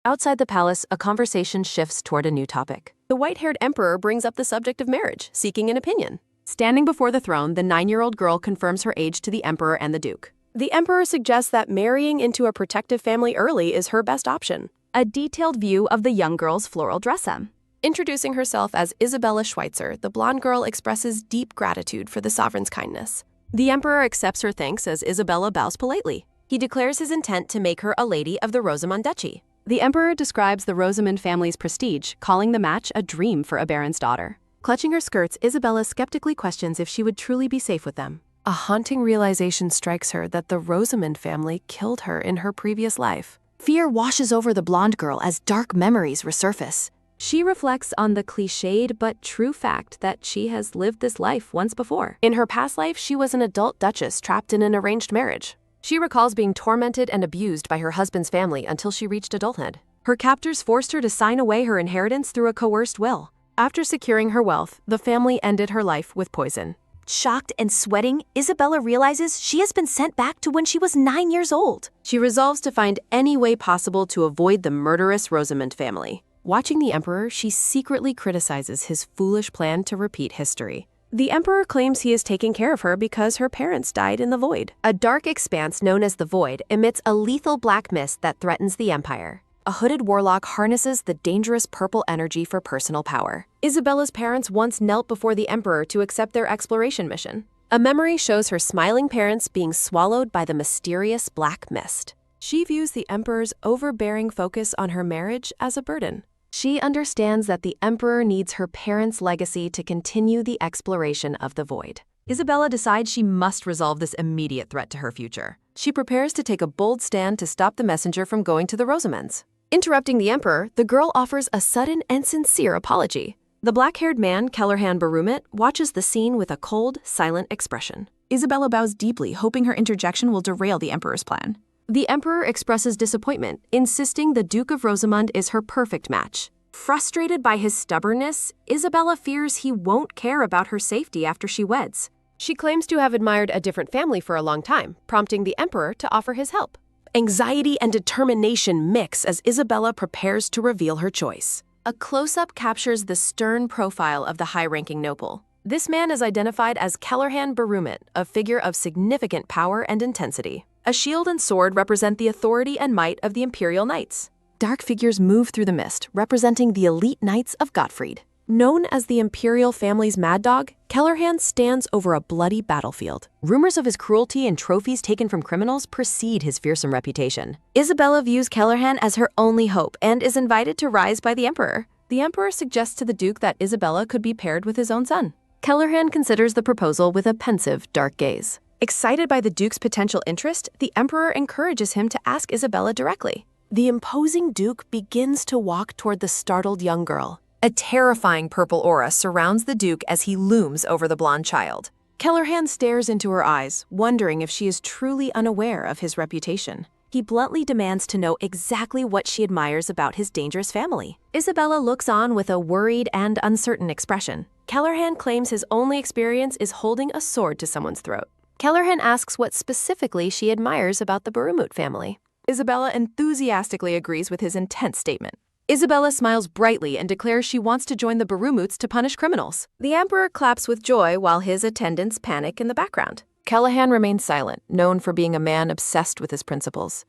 Outside the palace, a conversation shifts toward a new topic. The white-haired emperor brings up the subject of marriage, seeking an opinion. Standing before the throne, the 9-year-old girl confirms her age to the emperor and the duke. The emperor suggests that marrying into a protective family early is her best option. A detailed view of the young girl's floral dress-up. Introducing herself as Isabella Schweitzer, the blonde girl expresses deep gratitude for the sovereign's kindness. The emperor accepts her thanks as Isabella bows politely. He declares his intent to make her a lady of the Rosamond Duchy. The emperor describes the Rosamond family's prestige, calling the match a dream for a baron's daughter. Clutching her skirts, Isabella skeptically questions if she would truly be safe with them. A haunting realization strikes her that the Rosamond family killed her in her previous life. Fear washes over the blonde girl as dark memories resurface. She reflects on the cliched but true fact that she has lived this life once before. In her past life, she was an adult duchess trapped in an arranged marriage. She recalls being tormented and abused by her husband's family until she reached adulthood. Her captors forced her to sign away her inheritance through a coerced will. After securing her wealth, the family ended her life with poison. Shocked and sweating, Isabella realizes she has been sent back to when she was 9 years old. She resolves to find any way possible to avoid the murderous Rosamond family. Watching the emperor, she secretly criticizes his foolish plan to repeat history. The emperor claims he is taking care of her because her parents died in the void. A dark expanse known as the void emits a lethal black mist that threatens the empire. A hooded warlock harnesses the dangerous purple energy for personal power. Isabella's parents once knelt before the emperor to accept their exploration mission. A memory shows her smiling parents being swallowed by the mysterious black mist. She views the emperor's overbearing focus on her marriage as a burden. She understands that the emperor needs her parents' legacy to continue the exploration of the void. Isabella decides she must resolve this immediate threat to her future. She prepares to take a bold stand to stop the messenger from going to the Rosamonds. Interrupting the emperor, the girl offers a sudden and sincere apology. The black-haired man, Kellerhan Barumit, watches the scene with a cold, silent expression. Isabella bows deeply, hoping her interjection will derail the emperor's plan. The emperor expresses disappointment, insisting the Duke of Rosamond is her perfect match. Frustrated by his stubbornness, Isabella fears he won't care about her safety after she weds. She claims to have admired a different family for a long time, prompting the emperor to offer his help. Anxiety and determination mix as Isabella prepares to reveal her choice. A close-up captures the stern profile of the high-ranking noble. This man is identified as Kellerhan Barumit, a figure of significant power and intensity. A shield and sword represent the authority and might of the imperial knights. Dark figures move through the mist, representing the elite knights of Gottfried. Known as the imperial family's mad dog, Kellerhan stands over a bloody battlefield. Rumors of his cruelty and trophies taken from criminals precede his fearsome reputation. Isabella views Kellerhan as her only hope and is invited to rise by the emperor. The emperor suggests to the duke that Isabella could be paired with his own son. Kellerhan considers the proposal with a pensive, dark gaze. Excited by the duke's potential interest, the emperor encourages him to ask Isabella directly. The imposing duke begins to walk toward the startled young girl. A terrifying purple aura surrounds the duke as he looms over the blonde child. Kellerhan stares into her eyes, wondering if she is truly unaware of his reputation. He bluntly demands to know exactly what she admires about his dangerous family. Isabella looks on with a worried and uncertain expression. Kellerhan claims his only experience is holding a sword to someone's throat. Kellerhan asks what specifically she admires about the Barumut family. Isabella enthusiastically agrees with his intense statement. Isabella smiles brightly and declares she wants to join the Barumuts to punish criminals. The emperor claps with joy while his attendants panic in the background. Kellerhan remains silent, known for being a man obsessed with his principles.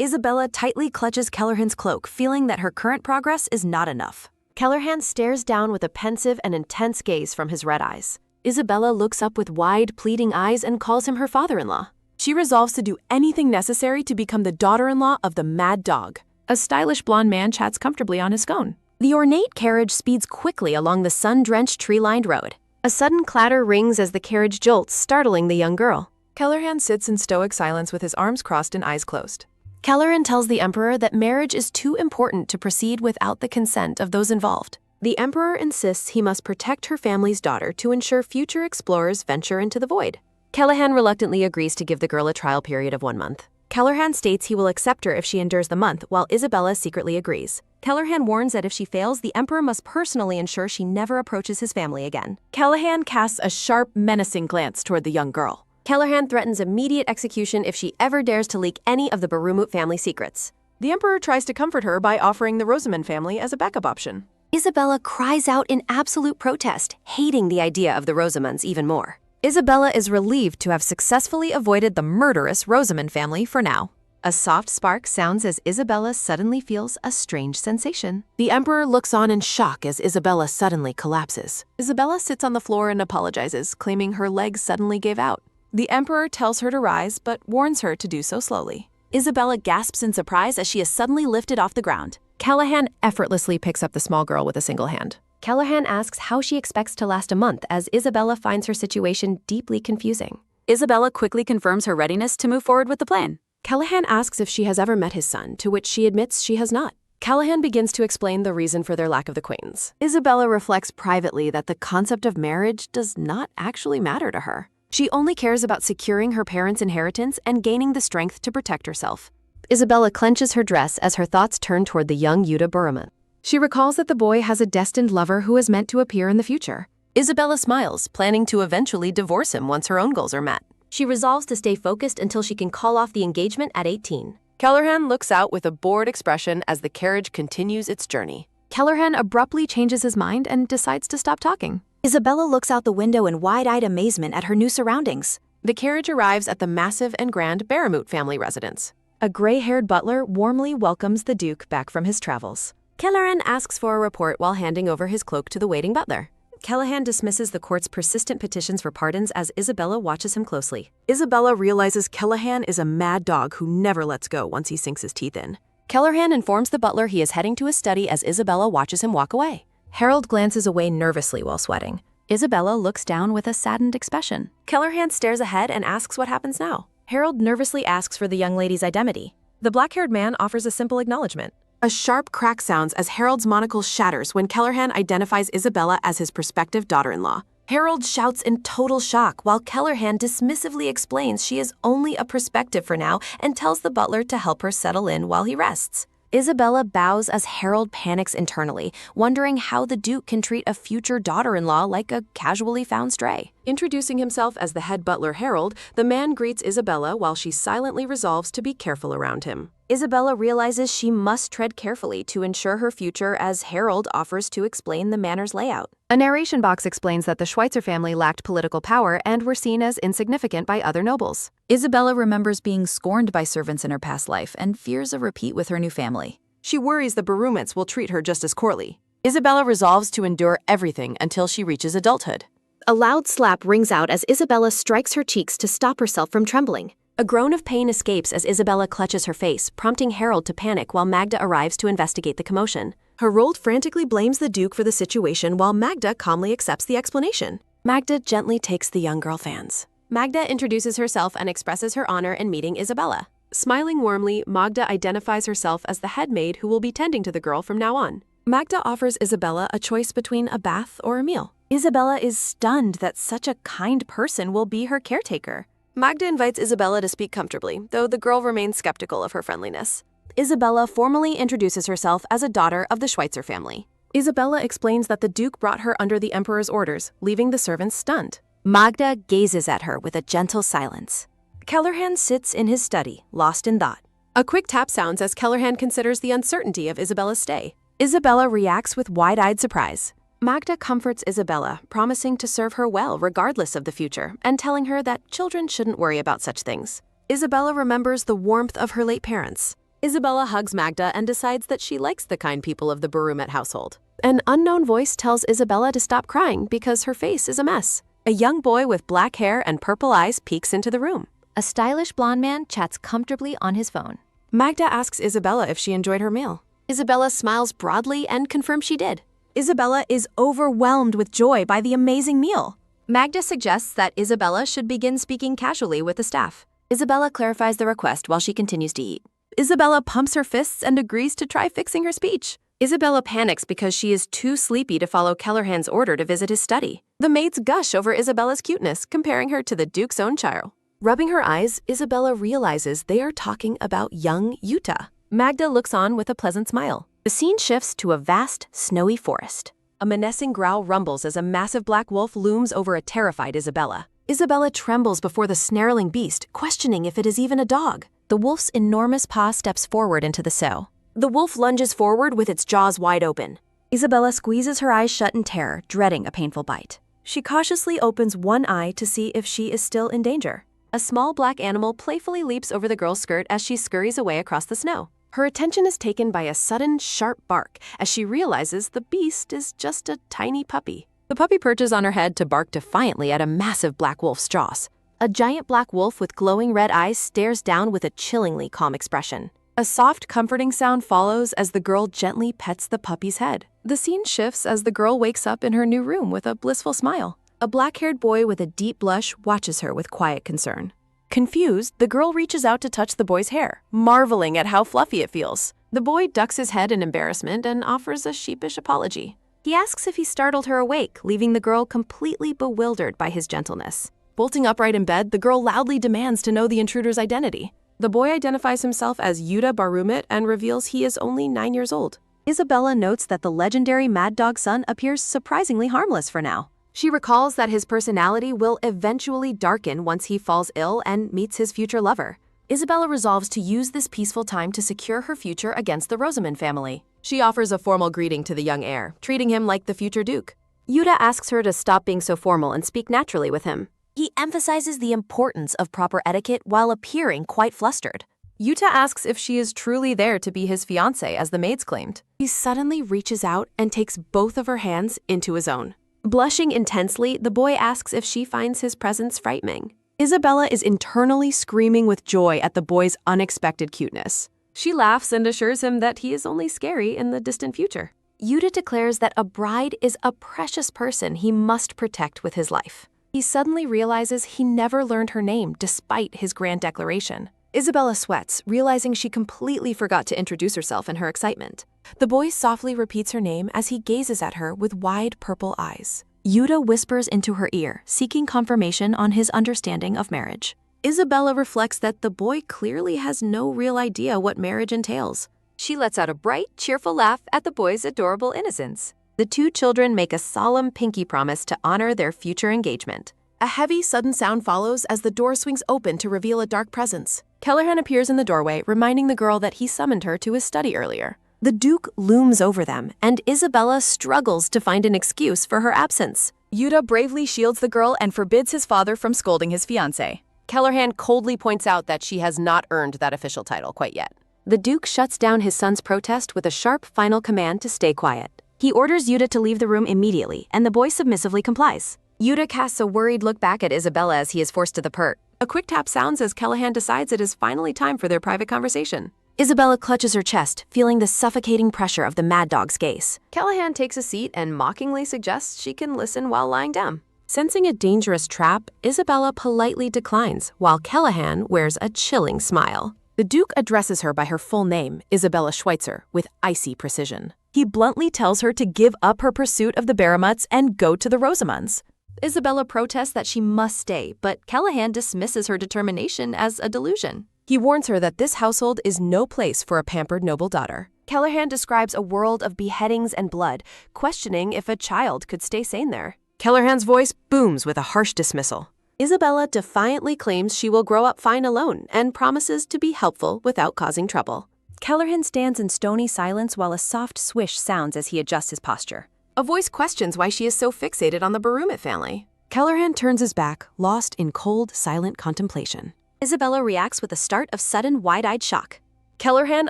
Isabella tightly clutches Kellerhan's cloak, feeling that her current progress is not enough. Kellerhan stares down with a pensive and intense gaze from his red eyes. Isabella looks up with wide, pleading eyes and calls him her father-in-law. She resolves to do anything necessary to become the daughter-in-law of the mad dog. A stylish blonde man chats comfortably on his phone. The ornate carriage speeds quickly along the sun-drenched, tree-lined road. A sudden clatter rings as the carriage jolts, startling the young girl. Kellerhan sits in stoic silence with his arms crossed and eyes closed. Kellerhan tells the emperor that marriage is too important to proceed without the consent of those involved. The emperor insists he must protect her family's daughter to ensure future explorers venture into the void. Kellerhan reluctantly agrees to give the girl a trial period of 1 month. Kellerhan states he will accept her if she endures the month, while Isabella secretly agrees. Kellerhan warns that if she fails, the emperor must personally ensure she never approaches his family again. Kellerhan casts a sharp, menacing glance toward the young girl. Kellerhan threatens immediate execution if she ever dares to leak any of the Barumut family secrets. The Emperor tries to comfort her by offering the Rosamond family as a backup option. Isabella cries out in absolute protest, hating the idea of the Rosamonds even more. Isabella is relieved to have successfully avoided the murderous Rosamond family for now. A soft spark sounds as Isabella suddenly feels a strange sensation. The Emperor looks on in shock as Isabella suddenly collapses. Isabella sits on the floor and apologizes, claiming her legs suddenly gave out. The Emperor tells her to rise, but warns her to do so slowly. Isabella gasps in surprise as she is suddenly lifted off the ground. Callahan effortlessly picks up the small girl with a single hand. Callahan asks how she expects to last a month as Isabella finds her situation deeply confusing. Isabella quickly confirms her readiness to move forward with the plan. Callahan asks if she has ever met his son, to which she admits she has not. Callahan begins to explain the reason for their lack of acquaintance. Isabella reflects privately that the concept of marriage does not actually matter to her. She only cares about securing her parents' inheritance and gaining the strength to protect herself. Isabella clenches her dress as her thoughts turn toward the young Yuta Buruma. She recalls that the boy has a destined lover who is meant to appear in the future. Isabella smiles, planning to eventually divorce him once her own goals are met. She resolves to stay focused until she can call off the engagement at 18. Callahan looks out with a bored expression as the carriage continues its journey. Callahan abruptly changes his mind and decides to stop talking. Isabella looks out the window in wide-eyed amazement at her new surroundings. The carriage arrives at the massive and grand Baramut family residence. A gray-haired butler warmly welcomes the Duke back from his travels. Callahan asks for a report while handing over his cloak to the waiting butler. Callahan dismisses the court's persistent petitions for pardons as Isabella watches him closely. Isabella realizes Callahan is a mad dog who never lets go once he sinks his teeth in. Callahan informs the butler he is heading to his study as Isabella watches him walk away. Harold glances away nervously while sweating. Isabella looks down with a saddened expression. Callahan stares ahead and asks what happens now. Harold nervously asks for the young lady's identity. The black-haired man offers a simple acknowledgement. A sharp crack sounds as Harold's monocle shatters when Callahan identifies Isabella as his prospective daughter-in-law. Harold shouts in total shock while Callahan dismissively explains she is only a prospective for now and tells the butler to help her settle in while he rests. Isabella bows as Harold panics internally, wondering how the Duke can treat a future daughter-in-law like a casually found stray. Introducing himself as the head butler Harold, the man greets Isabella while she silently resolves to be careful around him. Isabella realizes she must tread carefully to ensure her future as Harold offers to explain the manor's layout. A narration box explains that the Schweitzer family lacked political power and were seen as insignificant by other nobles. Isabella remembers being scorned by servants in her past life and fears a repeat with her new family. She worries the Barumets will treat her just as courtly. Isabella resolves to endure everything until she reaches adulthood. A loud slap rings out as Isabella strikes her cheeks to stop herself from trembling. A groan of pain escapes as Isabella clutches her face, prompting Harold to panic while Magda arrives to investigate the commotion. Harold frantically blames the Duke for the situation while Magda calmly accepts the explanation. Magda gently takes the young girl fans. Magda introduces herself and expresses her honor in meeting Isabella. Smiling warmly, Magda identifies herself as the head maid who will be tending to the girl from now on. Magda offers Isabella a choice between a bath or a meal. Isabella is stunned that such a kind person will be her caretaker. Magda invites Isabella to speak comfortably, though the girl remains skeptical of her friendliness. Isabella formally introduces herself as a daughter of the Schweitzer family. Isabella explains that the Duke brought her under the Emperor's orders, leaving the servants stunned. Magda gazes at her with a gentle silence. Callahan sits in his study, lost in thought. A quick tap sounds as Callahan considers the uncertainty of Isabella's stay. Isabella reacts with wide-eyed surprise. Magda comforts Isabella, promising to serve her well regardless of the future, and telling her that children shouldn't worry about such things. Isabella remembers the warmth of her late parents. Isabella hugs Magda and decides that she likes the kind people of the Barumet household. An unknown voice tells Isabella to stop crying because her face is a mess. A young boy with black hair and purple eyes peeks into the room. A stylish blonde man chats comfortably on his phone. Magda asks Isabella if she enjoyed her meal. Isabella smiles broadly and confirms she did. Isabella is overwhelmed with joy by the amazing meal. Magda suggests that Isabella should begin speaking casually with the staff. Isabella clarifies the request while she continues to eat. Isabella pumps her fists and agrees to try fixing her speech. Isabella panics because she is too sleepy to follow Callahan's order to visit his study. The maids gush over Isabella's cuteness, comparing her to the Duke's own child. Rubbing her eyes, Isabella realizes they are talking about young Yuta. Magda looks on with a pleasant smile. The scene shifts to a vast, snowy forest. A menacing growl rumbles as a massive black wolf looms over a terrified Isabella. Isabella trembles before the snarling beast, questioning if it is even a dog. The wolf's enormous paw steps forward into the sill. The wolf lunges forward with its jaws wide open. Isabella squeezes her eyes shut in terror, dreading a painful bite. She cautiously opens one eye to see if she is still in danger. A small black animal playfully leaps over the girl's skirt as she scurries away across the snow. Her attention is taken by a sudden, sharp bark as she realizes the beast is just a tiny puppy. The puppy perches on her head to bark defiantly at a massive black wolf's jaws. A giant black wolf with glowing red eyes stares down with a chillingly calm expression. A soft, comforting sound follows as the girl gently pets the puppy's head. The scene shifts as the girl wakes up in her new room with a blissful smile. A black-haired boy with a deep blush watches her with quiet concern. Confused, the girl reaches out to touch the boy's hair, marveling at how fluffy it feels. The boy ducks his head in embarrassment and offers a sheepish apology. He asks if he startled her awake, leaving the girl completely bewildered by his gentleness. Bolting upright in bed, the girl loudly demands to know the intruder's identity. The boy identifies himself as Yuta Barumit and reveals he is only 9 years old. Isabella notes that the legendary Mad Dog son appears surprisingly harmless for now. She recalls that his personality will eventually darken once he falls ill and meets his future lover. Isabella resolves to use this peaceful time to secure her future against the Rosamond family. She offers a formal greeting to the young heir, treating him like the future duke. Yuta asks her to stop being so formal and speak naturally with him. He emphasizes the importance of proper etiquette while appearing quite flustered. Yuta asks if she is truly there to be his fiancée, as the maids claimed. He suddenly reaches out and takes both of her hands into his own. Blushing intensely, the boy asks if she finds his presence frightening. Isabella is internally screaming with joy at the boy's unexpected cuteness. She laughs and assures him that he is only scary in the distant future. Yuta declares that a bride is a precious person he must protect with his life. He suddenly realizes he never learned her name despite his grand declaration. Isabella sweats, realizing she completely forgot to introduce herself in her excitement. The boy softly repeats her name as he gazes at her with wide purple eyes. Yuta whispers into her ear, seeking confirmation on his understanding of marriage. Isabella reflects that the boy clearly has no real idea what marriage entails. She lets out a bright, cheerful laugh at the boy's adorable innocence. The two children make a solemn pinky promise to honor their future engagement. A heavy, sudden sound follows as the door swings open to reveal a dark presence. Kellerhan appears in the doorway, reminding the girl that he summoned her to his study earlier. The Duke looms over them, and Isabella struggles to find an excuse for her absence. Yuta bravely shields the girl and forbids his father from scolding his fiancée. Kellerhan coldly points out that she has not earned that official title quite yet. The Duke shuts down his son's protest with a sharp final command to stay quiet. He orders Yuta to leave the room immediately, and the boy submissively complies. Yuta casts a worried look back at Isabella as he is forced to the pert. A quick tap sounds as Kellerhan decides it is finally time for their private conversation. Isabella clutches her chest, feeling the suffocating pressure of the Mad Dog's gaze. Kellerhan takes a seat and mockingly suggests she can listen while lying down. Sensing a dangerous trap, Isabella politely declines, while Kellerhan wears a chilling smile. The Duke addresses her by her full name, Isabella Schweitzer, with icy precision. He bluntly tells her to give up her pursuit of the Baramuts and go to the Rosamunds. Isabella protests that she must stay, but Kellerhan dismisses her determination as a delusion. He warns her that this household is no place for a pampered noble daughter. Kellerhan describes a world of beheadings and blood, questioning if a child could stay sane there. Kellerhan's voice booms with a harsh dismissal. Isabella defiantly claims she will grow up fine alone and promises to be helpful without causing trouble. Kellerhan stands in stony silence while a soft swish sounds as he adjusts his posture. A voice questions why she is so fixated on the Barumit family. Kellerhan turns his back, lost in cold, silent contemplation. Isabella reacts with a start of sudden, wide-eyed shock. Kellerhan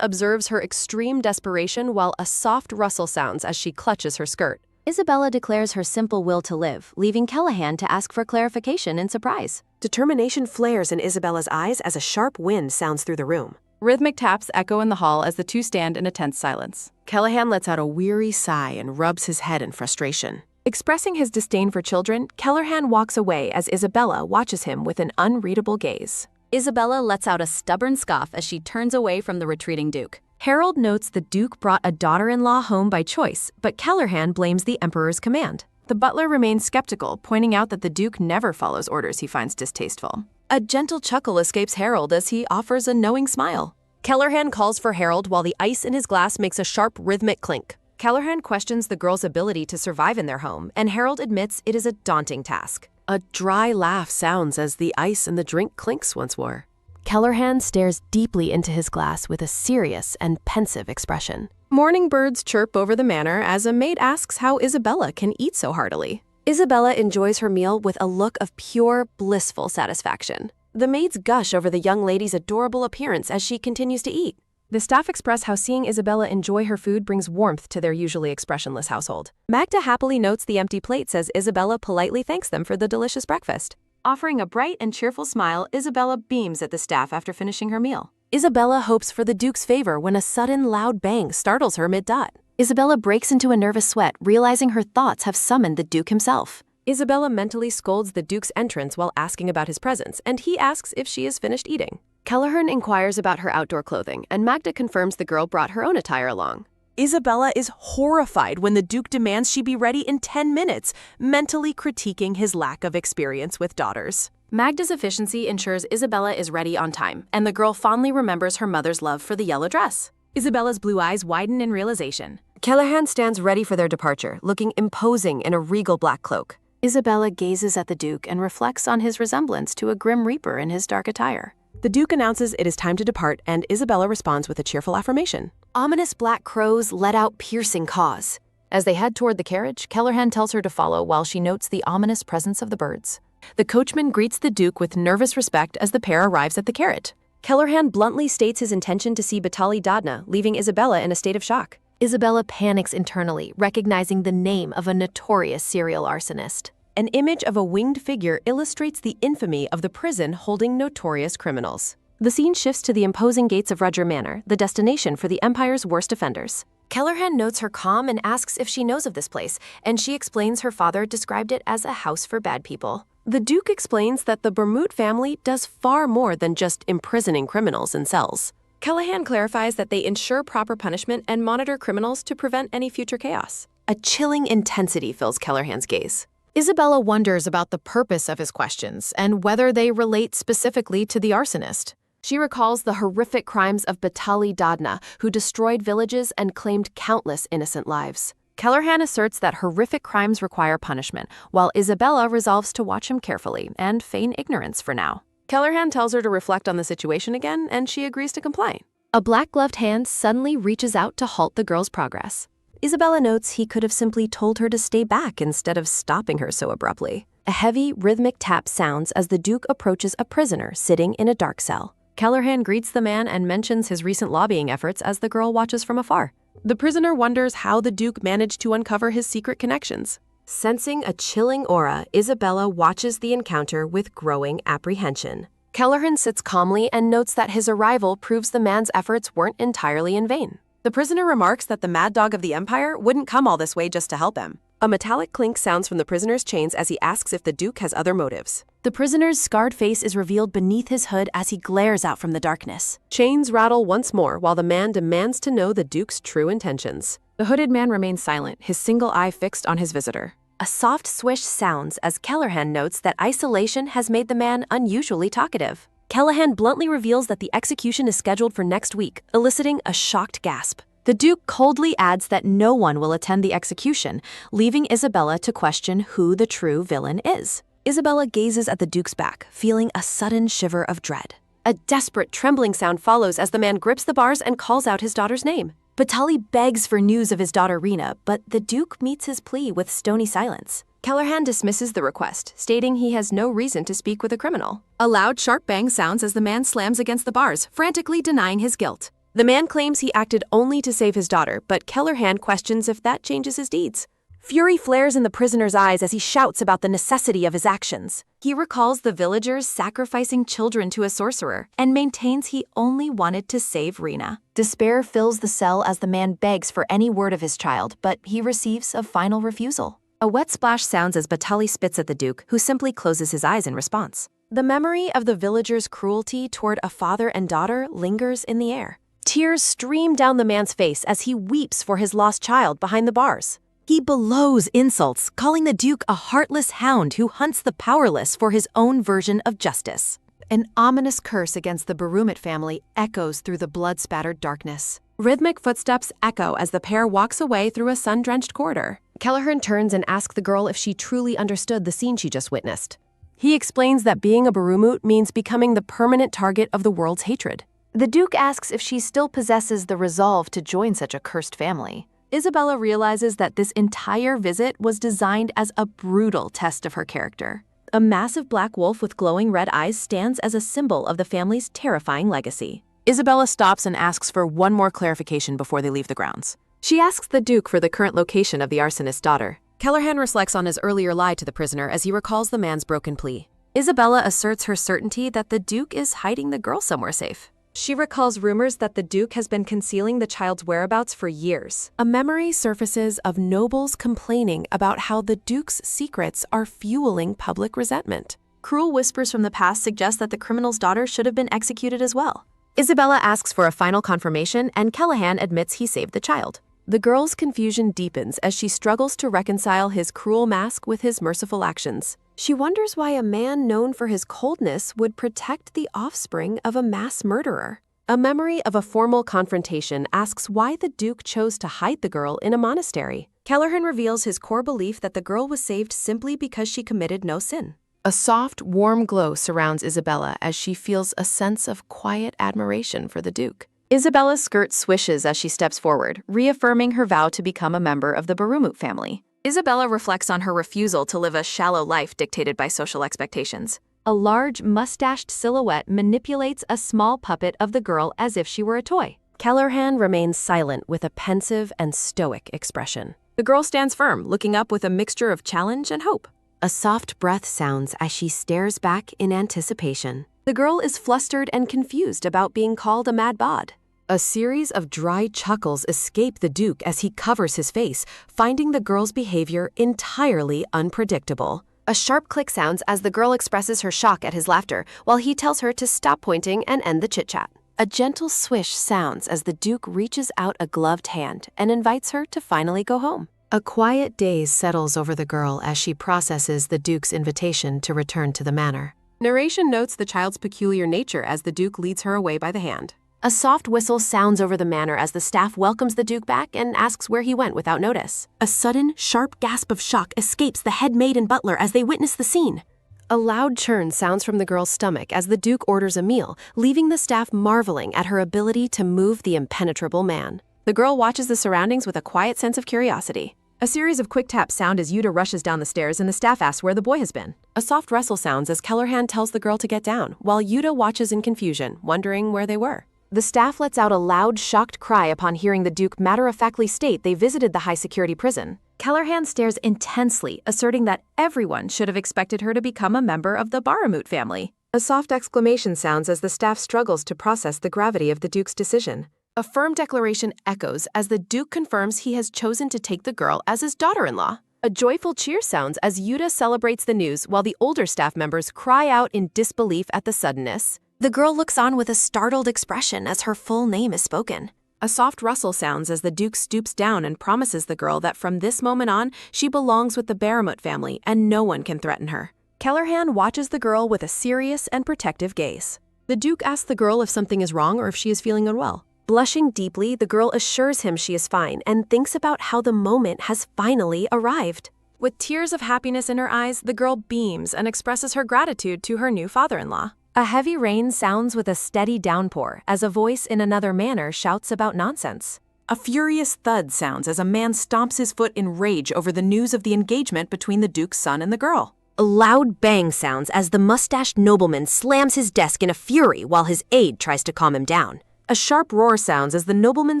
observes her extreme desperation while a soft rustle sounds as she clutches her skirt. Isabella declares her simple will to live, leaving Kellerhan to ask for clarification in surprise. Determination flares in Isabella's eyes as a sharp wind sounds through the room. Rhythmic taps echo in the hall as the two stand in a tense silence. Kellerhan lets out a weary sigh and rubs his head in frustration. Expressing his disdain for children, Kellerhan walks away as Isabella watches him with an unreadable gaze. Isabella lets out a stubborn scoff as she turns away from the retreating Duke. Harold notes the Duke brought a daughter-in-law home by choice, but Kellerhan blames the Emperor's command. The butler remains skeptical, pointing out that the Duke never follows orders he finds distasteful. A gentle chuckle escapes Harold as he offers a knowing smile. Kellerhan calls for Harold while the ice in his glass makes a sharp rhythmic clink. Kellerhan questions the girl's ability to survive in their home, and Harold admits it is a daunting task. A dry laugh sounds as the ice in the drink clinks once more. Kellerhan stares deeply into his glass with a serious and pensive expression. Morning birds chirp over the manor as a maid asks how Isabella can eat so heartily. Isabella enjoys her meal with a look of pure, blissful satisfaction. The maids gush over the young lady's adorable appearance as she continues to eat. The staff express how seeing Isabella enjoy her food brings warmth to their usually expressionless household. Magda happily notes the empty plates as Isabella politely thanks them for the delicious breakfast. Offering a bright and cheerful smile, Isabella beams at the staff after finishing her meal. Isabella hopes for the Duke's favor when a sudden loud bang startles her mid-dot. Isabella breaks into a nervous sweat, realizing her thoughts have summoned the Duke himself. Isabella mentally scolds the Duke's entrance while asking about his presence, and he asks if she is finished eating. Kellerhan inquires about her outdoor clothing, and Magda confirms the girl brought her own attire along. Isabella is horrified when the Duke demands she be ready in 10 minutes, mentally critiquing his lack of experience with daughters. Magda's efficiency ensures Isabella is ready on time, and the girl fondly remembers her mother's love for the yellow dress. Isabella's blue eyes widen in realization. Kellerhan stands ready for their departure, looking imposing in a regal black cloak. Isabella gazes at the Duke and reflects on his resemblance to a grim reaper in his dark attire. The Duke announces it is time to depart, and Isabella responds with a cheerful affirmation. Ominous black crows let out piercing caws. As they head toward the carriage, Kellerhan tells her to follow while she notes the ominous presence of the birds. The coachman greets the Duke with nervous respect as the pair arrives at the carriage. Kellerhan bluntly states his intention to see Betrayal Dadna, leaving Isabella in a state of shock. Isabella panics internally, recognizing the name of a notorious serial arsonist. An image of a winged figure illustrates the infamy of the prison holding notorious criminals. The scene shifts to the imposing gates of Rudger Manor, the destination for the Empire's worst offenders. Kellerhan notes her calm and asks if she knows of this place, and she explains her father described it as a house for bad people. The Duke explains that the Bermud family does far more than just imprisoning criminals in cells. Kellerhan clarifies that they ensure proper punishment and monitor criminals to prevent any future chaos. A chilling intensity fills Kellerhan's gaze. Isabella wonders about the purpose of his questions and whether they relate specifically to the arsonist. She recalls the horrific crimes of Betrayal Dadna, who destroyed villages and claimed countless innocent lives. Kellerhan asserts that horrific crimes require punishment, while Isabella resolves to watch him carefully and feign ignorance for now. Kellerhan tells her to reflect on the situation again, and she agrees to comply. A black-gloved hand suddenly reaches out to halt the girl's progress. Isabella notes he could have simply told her to stay back instead of stopping her so abruptly. A heavy, rhythmic tap sounds as the Duke approaches a prisoner sitting in a dark cell. Kellerhan greets the man and mentions his recent lobbying efforts as the girl watches from afar. The prisoner wonders how the Duke managed to uncover his secret connections. Sensing a chilling aura, Isabella watches the encounter with growing apprehension. Kellerhan sits calmly and notes that his arrival proves the man's efforts weren't entirely in vain. The prisoner remarks that the mad dog of the Empire wouldn't come all this way just to help him. A metallic clink sounds from the prisoner's chains as he asks if the Duke has other motives. The prisoner's scarred face is revealed beneath his hood as he glares out from the darkness. Chains rattle once more while the man demands to know the Duke's true intentions. The hooded man remains silent, his single eye fixed on his visitor. A soft swish sounds as Kellerhan notes that isolation has made the man unusually talkative. Kellerhan bluntly reveals that the execution is scheduled for next week, eliciting a shocked gasp. The Duke coldly adds that no one will attend the execution, leaving Isabella to question who the true villain is. Isabella gazes at the Duke's back, feeling a sudden shiver of dread. A desperate, trembling sound follows as the man grips the bars and calls out his daughter's name. Batali begs for news of his daughter Rena, but the Duke meets his plea with stony silence. Kellerhan dismisses the request, stating he has no reason to speak with a criminal. A loud, sharp bang sounds as the man slams against the bars, frantically denying his guilt. The man claims he acted only to save his daughter, but Kellerhan questions if that changes his deeds. Fury flares in the prisoner's eyes as he shouts about the necessity of his actions. He recalls the villagers sacrificing children to a sorcerer and maintains he only wanted to save Rena. Despair fills the cell as the man begs for any word of his child, but he receives a final refusal. A wet splash sounds as Batali spits at the Duke, who simply closes his eyes in response. The memory of the villagers' cruelty toward a father and daughter lingers in the air. Tears stream down the man's face as he weeps for his lost child behind the bars. He belows insults, calling the Duke a heartless hound who hunts the powerless for his own version of justice. An ominous curse against the Berumut family echoes through the blood-spattered darkness. Rhythmic footsteps echo as the pair walks away through a sun-drenched corridor. Kellerhan turns and asks the girl if she truly understood the scene she just witnessed. He explains that being a barumut means becoming the permanent target of the world's hatred. The Duke asks if she still possesses the resolve to join such a cursed family. Isabella realizes that this entire visit was designed as a brutal test of her character. A massive black wolf with glowing red eyes stands as a symbol of the family's terrifying legacy. Isabella stops and asks for one more clarification before they leave the grounds. She asks the Duke for the current location of the arsonist's daughter. Callahan reflects on his earlier lie to the prisoner as he recalls the man's broken plea. Isabella asserts her certainty that the Duke is hiding the girl somewhere safe. She recalls rumors that the Duke has been concealing the child's whereabouts for years. A memory surfaces of nobles complaining about how the Duke's secrets are fueling public resentment. Cruel whispers from the past suggest that the criminal's daughter should have been executed as well. Isabella asks for a final confirmation, and Callahan admits he saved the child. The girl's confusion deepens as she struggles to reconcile his cruel mask with his merciful actions. She wonders why a man known for his coldness would protect the offspring of a mass murderer. A memory of a formal confrontation asks why the Duke chose to hide the girl in a monastery. Callahan reveals his core belief that the girl was saved simply because she committed no sin. A soft, warm glow surrounds Isabella as she feels a sense of quiet admiration for the Duke. Isabella's skirt swishes as she steps forward, reaffirming her vow to become a member of the Barumut family. Isabella reflects on her refusal to live a shallow life dictated by social expectations. A large, mustached silhouette manipulates a small puppet of the girl as if she were a toy. Callahan remains silent with a pensive and stoic expression. The girl stands firm, looking up with a mixture of challenge and hope. A soft breath sounds as she stares back in anticipation. The girl is flustered and confused about being called a mad bod. A series of dry chuckles escape the Duke as he covers his face, finding the girl's behavior entirely unpredictable. A sharp click sounds as the girl expresses her shock at his laughter, while he tells her to stop pointing and end the chit-chat. A gentle swish sounds as the Duke reaches out a gloved hand and invites her to finally go home. A quiet daze settles over the girl as she processes the Duke's invitation to return to the manor. Narration notes the child's peculiar nature as the Duke leads her away by the hand. A soft whistle sounds over the manor as the staff welcomes the Duke back and asks where he went without notice. A sudden, sharp gasp of shock escapes the head maid and butler as they witness the scene. A loud churn sounds from the girl's stomach as the Duke orders a meal, leaving the staff marveling at her ability to move the impenetrable man. The girl watches the surroundings with a quiet sense of curiosity. A series of quick taps sound as Yuta rushes down the stairs and the staff asks where the boy has been. A soft rustle sounds as Callahan tells the girl to get down, while Yuta watches in confusion, wondering where they were. The staff lets out a loud, shocked cry upon hearing the Duke matter-of-factly state they visited the high-security prison. Callahan stares intensely, asserting that everyone should have expected her to become a member of the Barumut family. A soft exclamation sounds as the staff struggles to process the gravity of the Duke's decision. A firm declaration echoes as the Duke confirms he has chosen to take the girl as his daughter-in-law. A joyful cheer sounds as Yuta celebrates the news while the older staff members cry out in disbelief at the suddenness. The girl looks on with a startled expression as her full name is spoken. A soft rustle sounds as the Duke stoops down and promises the girl that from this moment on, she belongs with the Barumut family and no one can threaten her. Callahan watches the girl with a serious and protective gaze. The Duke asks the girl if something is wrong or if she is feeling unwell. Blushing deeply, the girl assures him she is fine and thinks about how the moment has finally arrived. With tears of happiness in her eyes, the girl beams and expresses her gratitude to her new father-in-law. A heavy rain sounds with a steady downpour as a voice in another manor shouts about nonsense. A furious thud sounds as a man stomps his foot in rage over the news of the engagement between the Duke's son and the girl. A loud bang sounds as the mustached nobleman slams his desk in a fury while his aide tries to calm him down. A sharp roar sounds as the nobleman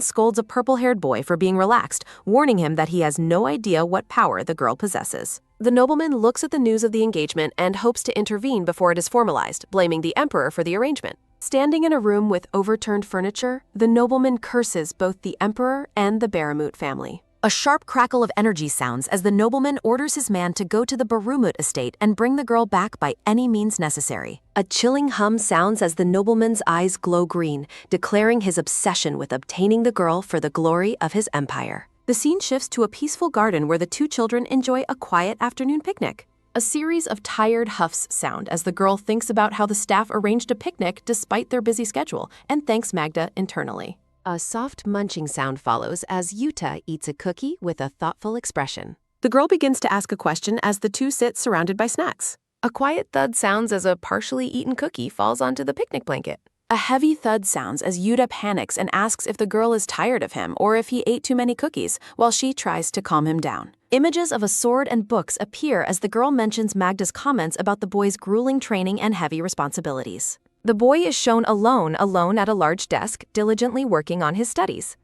scolds a purple-haired boy for being relaxed, warning him that he has no idea what power the girl possesses. The nobleman looks at the news of the engagement and hopes to intervene before it is formalized, blaming the emperor for the arrangement. Standing in a room with overturned furniture, the nobleman curses both the emperor and the Barumut family. A sharp crackle of energy sounds as the nobleman orders his man to go to the Barumut estate and bring the girl back by any means necessary. A chilling hum sounds as the nobleman's eyes glow green, declaring his obsession with obtaining the girl for the glory of his empire. The scene shifts to a peaceful garden where the two children enjoy a quiet afternoon picnic. A series of tired huffs sound as the girl thinks about how the staff arranged a picnic despite their busy schedule and thanks Magda internally. A soft munching sound follows as Yuta eats a cookie with a thoughtful expression. The girl begins to ask a question as the two sit surrounded by snacks. A quiet thud sounds as a partially eaten cookie falls onto the picnic blanket. A heavy thud sounds as Yuta panics and asks if the girl is tired of him or if he ate too many cookies, while she tries to calm him down. Images of a sword and books appear as the girl mentions Magda's comments about the boy's grueling training and heavy responsibilities. The boy is shown alone at a large desk, diligently working on his studies.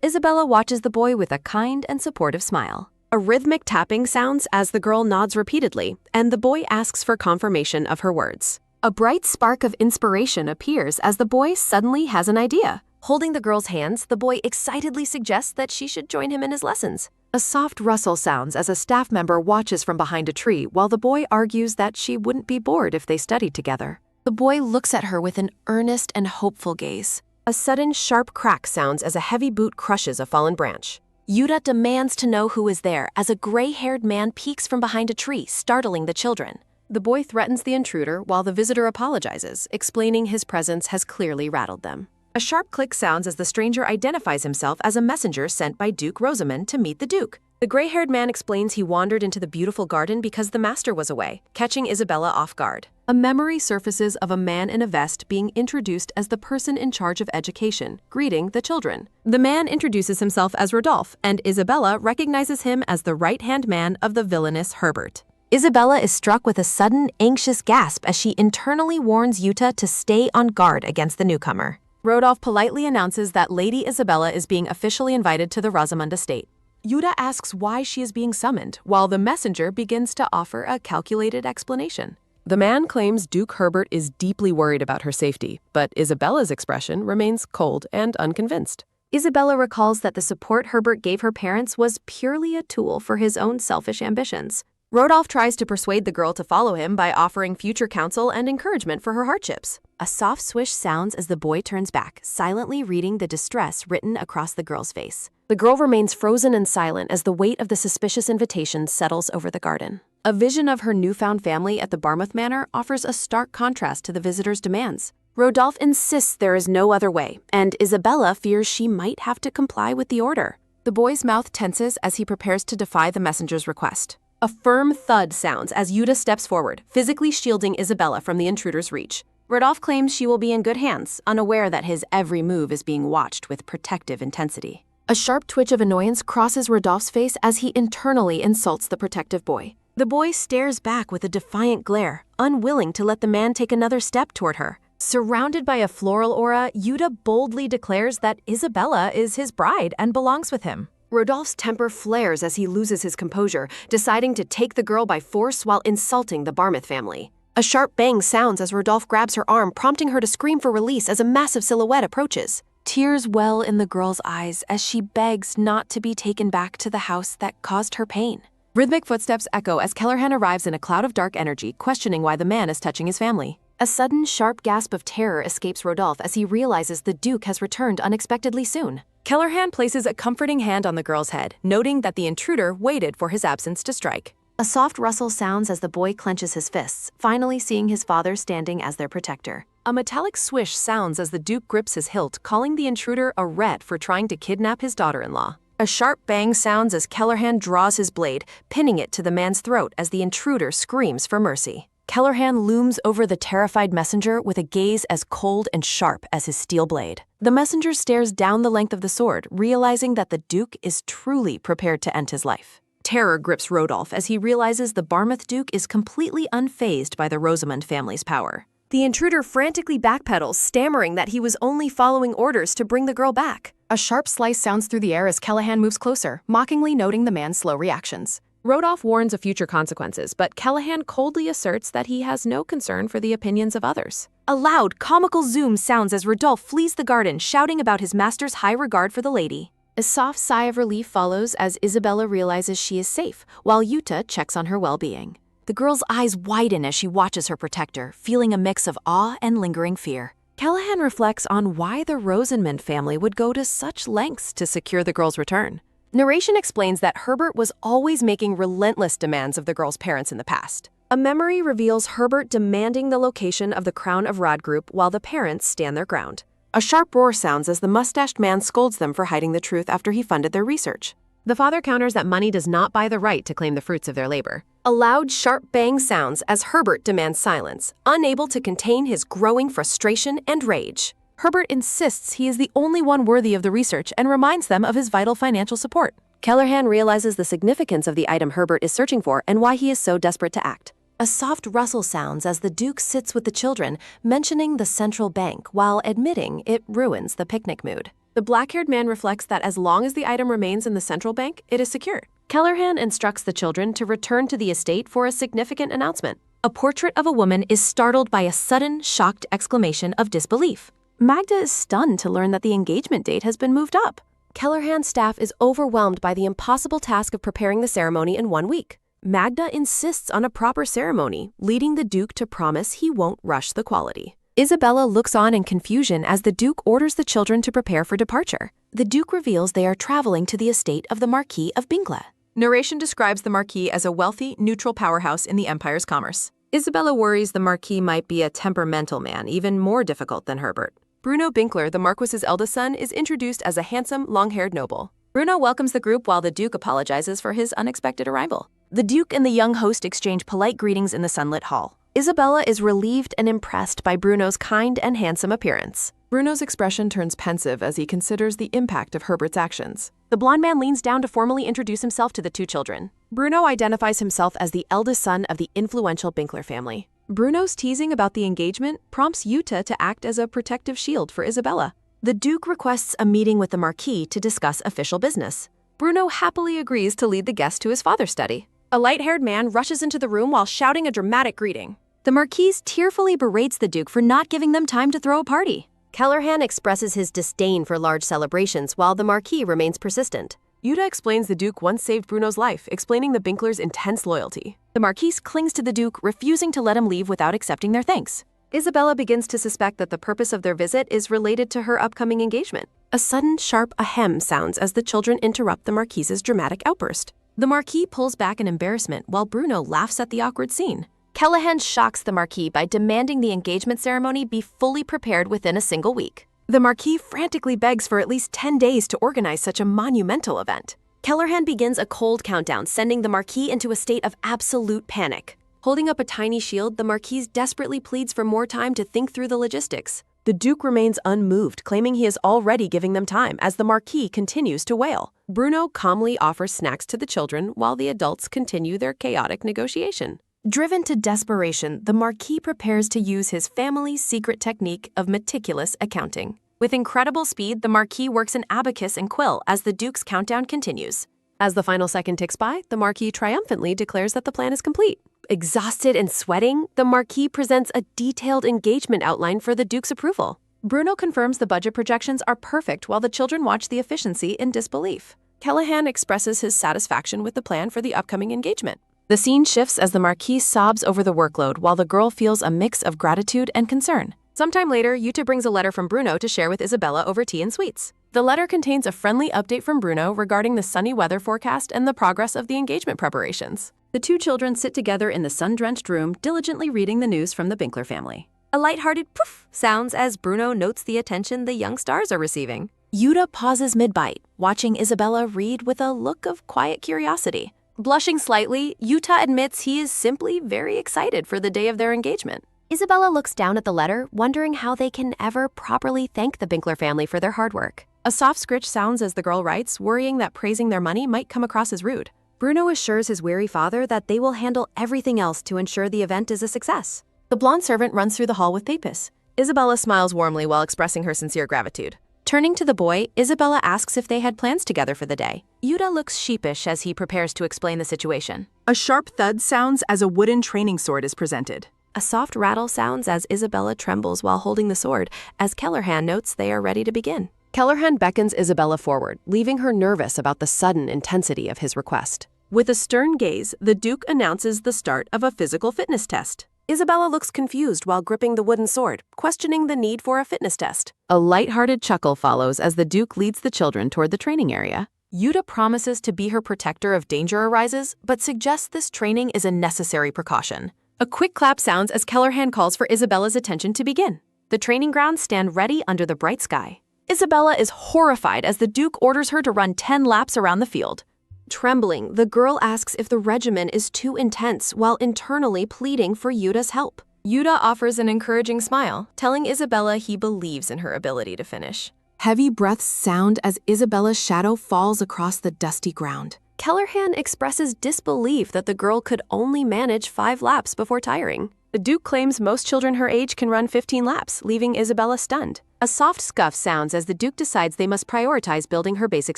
Isabella watches the boy with a kind and supportive smile. A rhythmic tapping sounds as the girl nods repeatedly, and the boy asks for confirmation of her words. A bright spark of inspiration appears as the boy suddenly has an idea. Holding the girl's hands, the boy excitedly suggests that she should join him in his lessons. A soft rustle sounds as a staff member watches from behind a tree while the boy argues that she wouldn't be bored if they studied together. The boy looks at her with an earnest and hopeful gaze. A sudden sharp crack sounds as a heavy boot crushes a fallen branch. Yuta demands to know who is there as a gray-haired man peeks from behind a tree, startling the children. The boy threatens the intruder while the visitor apologizes, explaining his presence has clearly rattled them. A sharp click sounds as the stranger identifies himself as a messenger sent by Duke Rosamund to meet the Duke. The gray-haired man explains he wandered into the beautiful garden because the master was away, catching Isabella off guard. A memory surfaces of a man in a vest being introduced as the person in charge of education, greeting the children. The man introduces himself as Rodolphe, and Isabella recognizes him as the right-hand man of the villainous Herbert. Isabella is struck with a sudden, anxious gasp as she internally warns Yuta to stay on guard against the newcomer. Rodolphe politely announces that Lady Isabella is being officially invited to the Rosamund estate. Yuta asks why she is being summoned, while the messenger begins to offer a calculated explanation. The man claims Duke Herbert is deeply worried about her safety, but Isabella's expression remains cold and unconvinced. Isabella recalls that the support Herbert gave her parents was purely a tool for his own selfish ambitions. Rodolphe tries to persuade the girl to follow him by offering future counsel and encouragement for her hardships. A soft swish sounds as the boy turns back, silently reading the distress written across the girl's face. The girl remains frozen and silent as the weight of the suspicious invitation settles over the garden. A vision of her newfound family at the Barmouth Manor offers a stark contrast to the visitor's demands. Rodolphe insists there is no other way, and Isabella fears she might have to comply with the order. The boy's mouth tenses as he prepares to defy the messenger's request. A firm thud sounds as Yuta steps forward, physically shielding Isabella from the intruder's reach. Rodolphe claims she will be in good hands, unaware that his every move is being watched with protective intensity. A sharp twitch of annoyance crosses Rodolphe's face as he internally insults the protective boy. The boy stares back with a defiant glare, unwilling to let the man take another step toward her. Surrounded by a floral aura, Yuta boldly declares that Isabella is his bride and belongs with him. Rodolphe's temper flares as he loses his composure, deciding to take the girl by force while insulting the Barmouth family. A sharp bang sounds as Rodolphe grabs her arm, prompting her to scream for release as a massive silhouette approaches. Tears well in the girl's eyes as she begs not to be taken back to the house that caused her pain. Rhythmic footsteps echo as Kellerhan arrives in a cloud of dark energy, questioning why the man is touching his family. A sudden, sharp gasp of terror escapes Rodolphe as he realizes the Duke has returned unexpectedly soon. Kellerhan places a comforting hand on the girl's head, noting that the intruder waited for his absence to strike. A soft rustle sounds as the boy clenches his fists, finally seeing his father standing as their protector. A metallic swish sounds as the Duke grips his hilt, calling the intruder a rat for trying to kidnap his daughter-in-law. A sharp bang sounds as Kellerhan draws his blade, pinning it to the man's throat as the intruder screams for mercy. Kellerhan looms over the terrified messenger with a gaze as cold and sharp as his steel blade. The messenger stares down the length of the sword, realizing that the Duke is truly prepared to end his life. Terror grips Rodolphe as he realizes the Barmouth Duke is completely unfazed by the Rosamund family's power. The intruder frantically backpedals, stammering that he was only following orders to bring the girl back. A sharp slice sounds through the air as Kellerhan moves closer, mockingly noting the man's slow reactions. Rodolphe warns of future consequences, but Kellerhan coldly asserts that he has no concern for the opinions of others. A loud, comical zoom sounds as Rodolphe flees the garden, shouting about his master's high regard for the lady. A soft sigh of relief follows as Isabella realizes she is safe, while Yuta checks on her well-being. The girl's eyes widen as she watches her protector, feeling a mix of awe and lingering fear. Kellerhan reflects on why the Rosamund family would go to such lengths to secure the girl's return. Narration explains that Herbert was always making relentless demands of the girl's parents in the past. A memory reveals Herbert demanding the location of the Crown of Rod group while the parents stand their ground. A sharp roar sounds as the mustached man scolds them for hiding the truth after he funded their research. The father counters that money does not buy the right to claim the fruits of their labor. A loud, sharp bang sounds as Herbert demands silence, unable to contain his growing frustration and rage. Herbert insists he is the only one worthy of the research and reminds them of his vital financial support. Callahan realizes the significance of the item Herbert is searching for and why he is so desperate to act. A soft rustle sounds as the Duke sits with the children, mentioning the central bank while admitting it ruins the picnic mood. The black-haired man reflects that as long as the item remains in the central bank, it is secure. Callahan instructs the children to return to the estate for a significant announcement. A portrait of a woman is startled by a sudden, shocked exclamation of disbelief. Magda is stunned to learn that the engagement date has been moved up. Callahan's staff is overwhelmed by the impossible task of preparing the ceremony in 1 week. Magda insists on a proper ceremony, leading the Duke to promise he won't rush the quality. Isabella looks on in confusion as the Duke orders the children to prepare for departure. The Duke reveals they are traveling to the estate of the Marquis of Bingla. Narration describes the Marquis as a wealthy, neutral powerhouse in the Empire's commerce. Isabella worries the Marquis might be a temperamental man, even more difficult than Herbert. Bruno Binkler, the Marquis's eldest son, is introduced as a handsome, long-haired noble. Bruno welcomes the group while the Duke apologizes for his unexpected arrival. The Duke and the young host exchange polite greetings in the sunlit hall. Isabella is relieved and impressed by Bruno's kind and handsome appearance. Bruno's expression turns pensive as he considers the impact of Herbert's actions. The blond man leans down to formally introduce himself to the two children. Bruno identifies himself as the eldest son of the influential Binkler family. Bruno's teasing about the engagement prompts Yuta to act as a protective shield for Isabella. The Duke requests a meeting with the Marquis to discuss official business. Bruno happily agrees to lead the guest to his father's study. A light-haired man rushes into the room while shouting a dramatic greeting. The Marquis tearfully berates the Duke for not giving them time to throw a party. Callahan expresses his disdain for large celebrations while the Marquis remains persistent. Yuta explains the Duke once saved Bruno's life, explaining the Binklers' intense loyalty. The Marquis clings to the Duke, refusing to let him leave without accepting their thanks. Isabella begins to suspect that the purpose of their visit is related to her upcoming engagement. A sudden, sharp ahem sounds as the children interrupt the Marquis's dramatic outburst. The Marquis pulls back in embarrassment while Bruno laughs at the awkward scene. Callahan shocks the Marquis by demanding the engagement ceremony be fully prepared within a single week. The Marquis frantically begs for at least 10 days to organize such a monumental event. Callahan begins a cold countdown, sending the Marquis into a state of absolute panic. Holding up a tiny shield, the Marquis desperately pleads for more time to think through the logistics. The Duke remains unmoved, claiming he is already giving them time as the Marquis continues to wail. Bruno calmly offers snacks to the children while the adults continue their chaotic negotiation. Driven to desperation, the Marquis prepares to use his family's secret technique of meticulous accounting. With incredible speed, the Marquis works an abacus and quill as the Duke's countdown continues. As the final second ticks by, the Marquis triumphantly declares that the plan is complete. Exhausted and sweating, the Marquis presents a detailed engagement outline for the Duke's approval. Bruno confirms the budget projections are perfect while the children watch the efficiency in disbelief. Callahan expresses his satisfaction with the plan for the upcoming engagement. The scene shifts as the Marquis sobs over the workload while the girl feels a mix of gratitude and concern. Sometime later, Yuta brings a letter from Bruno to share with Isabella over tea and sweets. The letter contains a friendly update from Bruno regarding the sunny weather forecast and the progress of the engagement preparations. The two children sit together in the sun-drenched room, diligently reading the news from the Binkler family. A lighthearted poof sounds as Bruno notes the attention the young stars are receiving. Yuta pauses mid-bite, watching Isabella read with a look of quiet curiosity. Blushing slightly, Yuta admits he is simply very excited for the day of their engagement. Isabella looks down at the letter, wondering how they can ever properly thank the Binkler family for their hard work. A soft scritch sounds as the girl writes, worrying that praising their money might come across as rude. Bruno assures his weary father that they will handle everything else to ensure the event is a success. The blonde servant runs through the hall with papers. Isabella smiles warmly while expressing her sincere gratitude. Turning to the boy, Isabella asks if they had plans together for the day. Yuta looks sheepish as he prepares to explain the situation. A sharp thud sounds as a wooden training sword is presented. A soft rattle sounds as Isabella trembles while holding the sword, as Callahan notes they are ready to begin. Callahan beckons Isabella forward, leaving her nervous about the sudden intensity of his request. With a stern gaze, the Duke announces the start of a physical fitness test. Isabella looks confused while gripping the wooden sword, questioning the need for a fitness test. A lighthearted chuckle follows as the Duke leads the children toward the training area. Yuta promises to be her protector if danger arises, but suggests this training is a necessary precaution. A quick clap sounds as Callahan calls for Isabella's attention to begin. The training grounds stand ready under the bright sky. Isabella is horrified as the Duke orders her to run 10 laps around the field. Trembling, the girl asks if the regimen is too intense while internally pleading for Yuta's help. Yuta offers an encouraging smile, telling Isabella he believes in her ability to finish. Heavy breaths sound as Isabella's shadow falls across the dusty ground. Kellerhan expresses disbelief that the girl could only manage 5 laps before tiring. The Duke claims most children her age can run 15 laps, leaving Isabella stunned. A soft scuff sounds as the Duke decides they must prioritize building her basic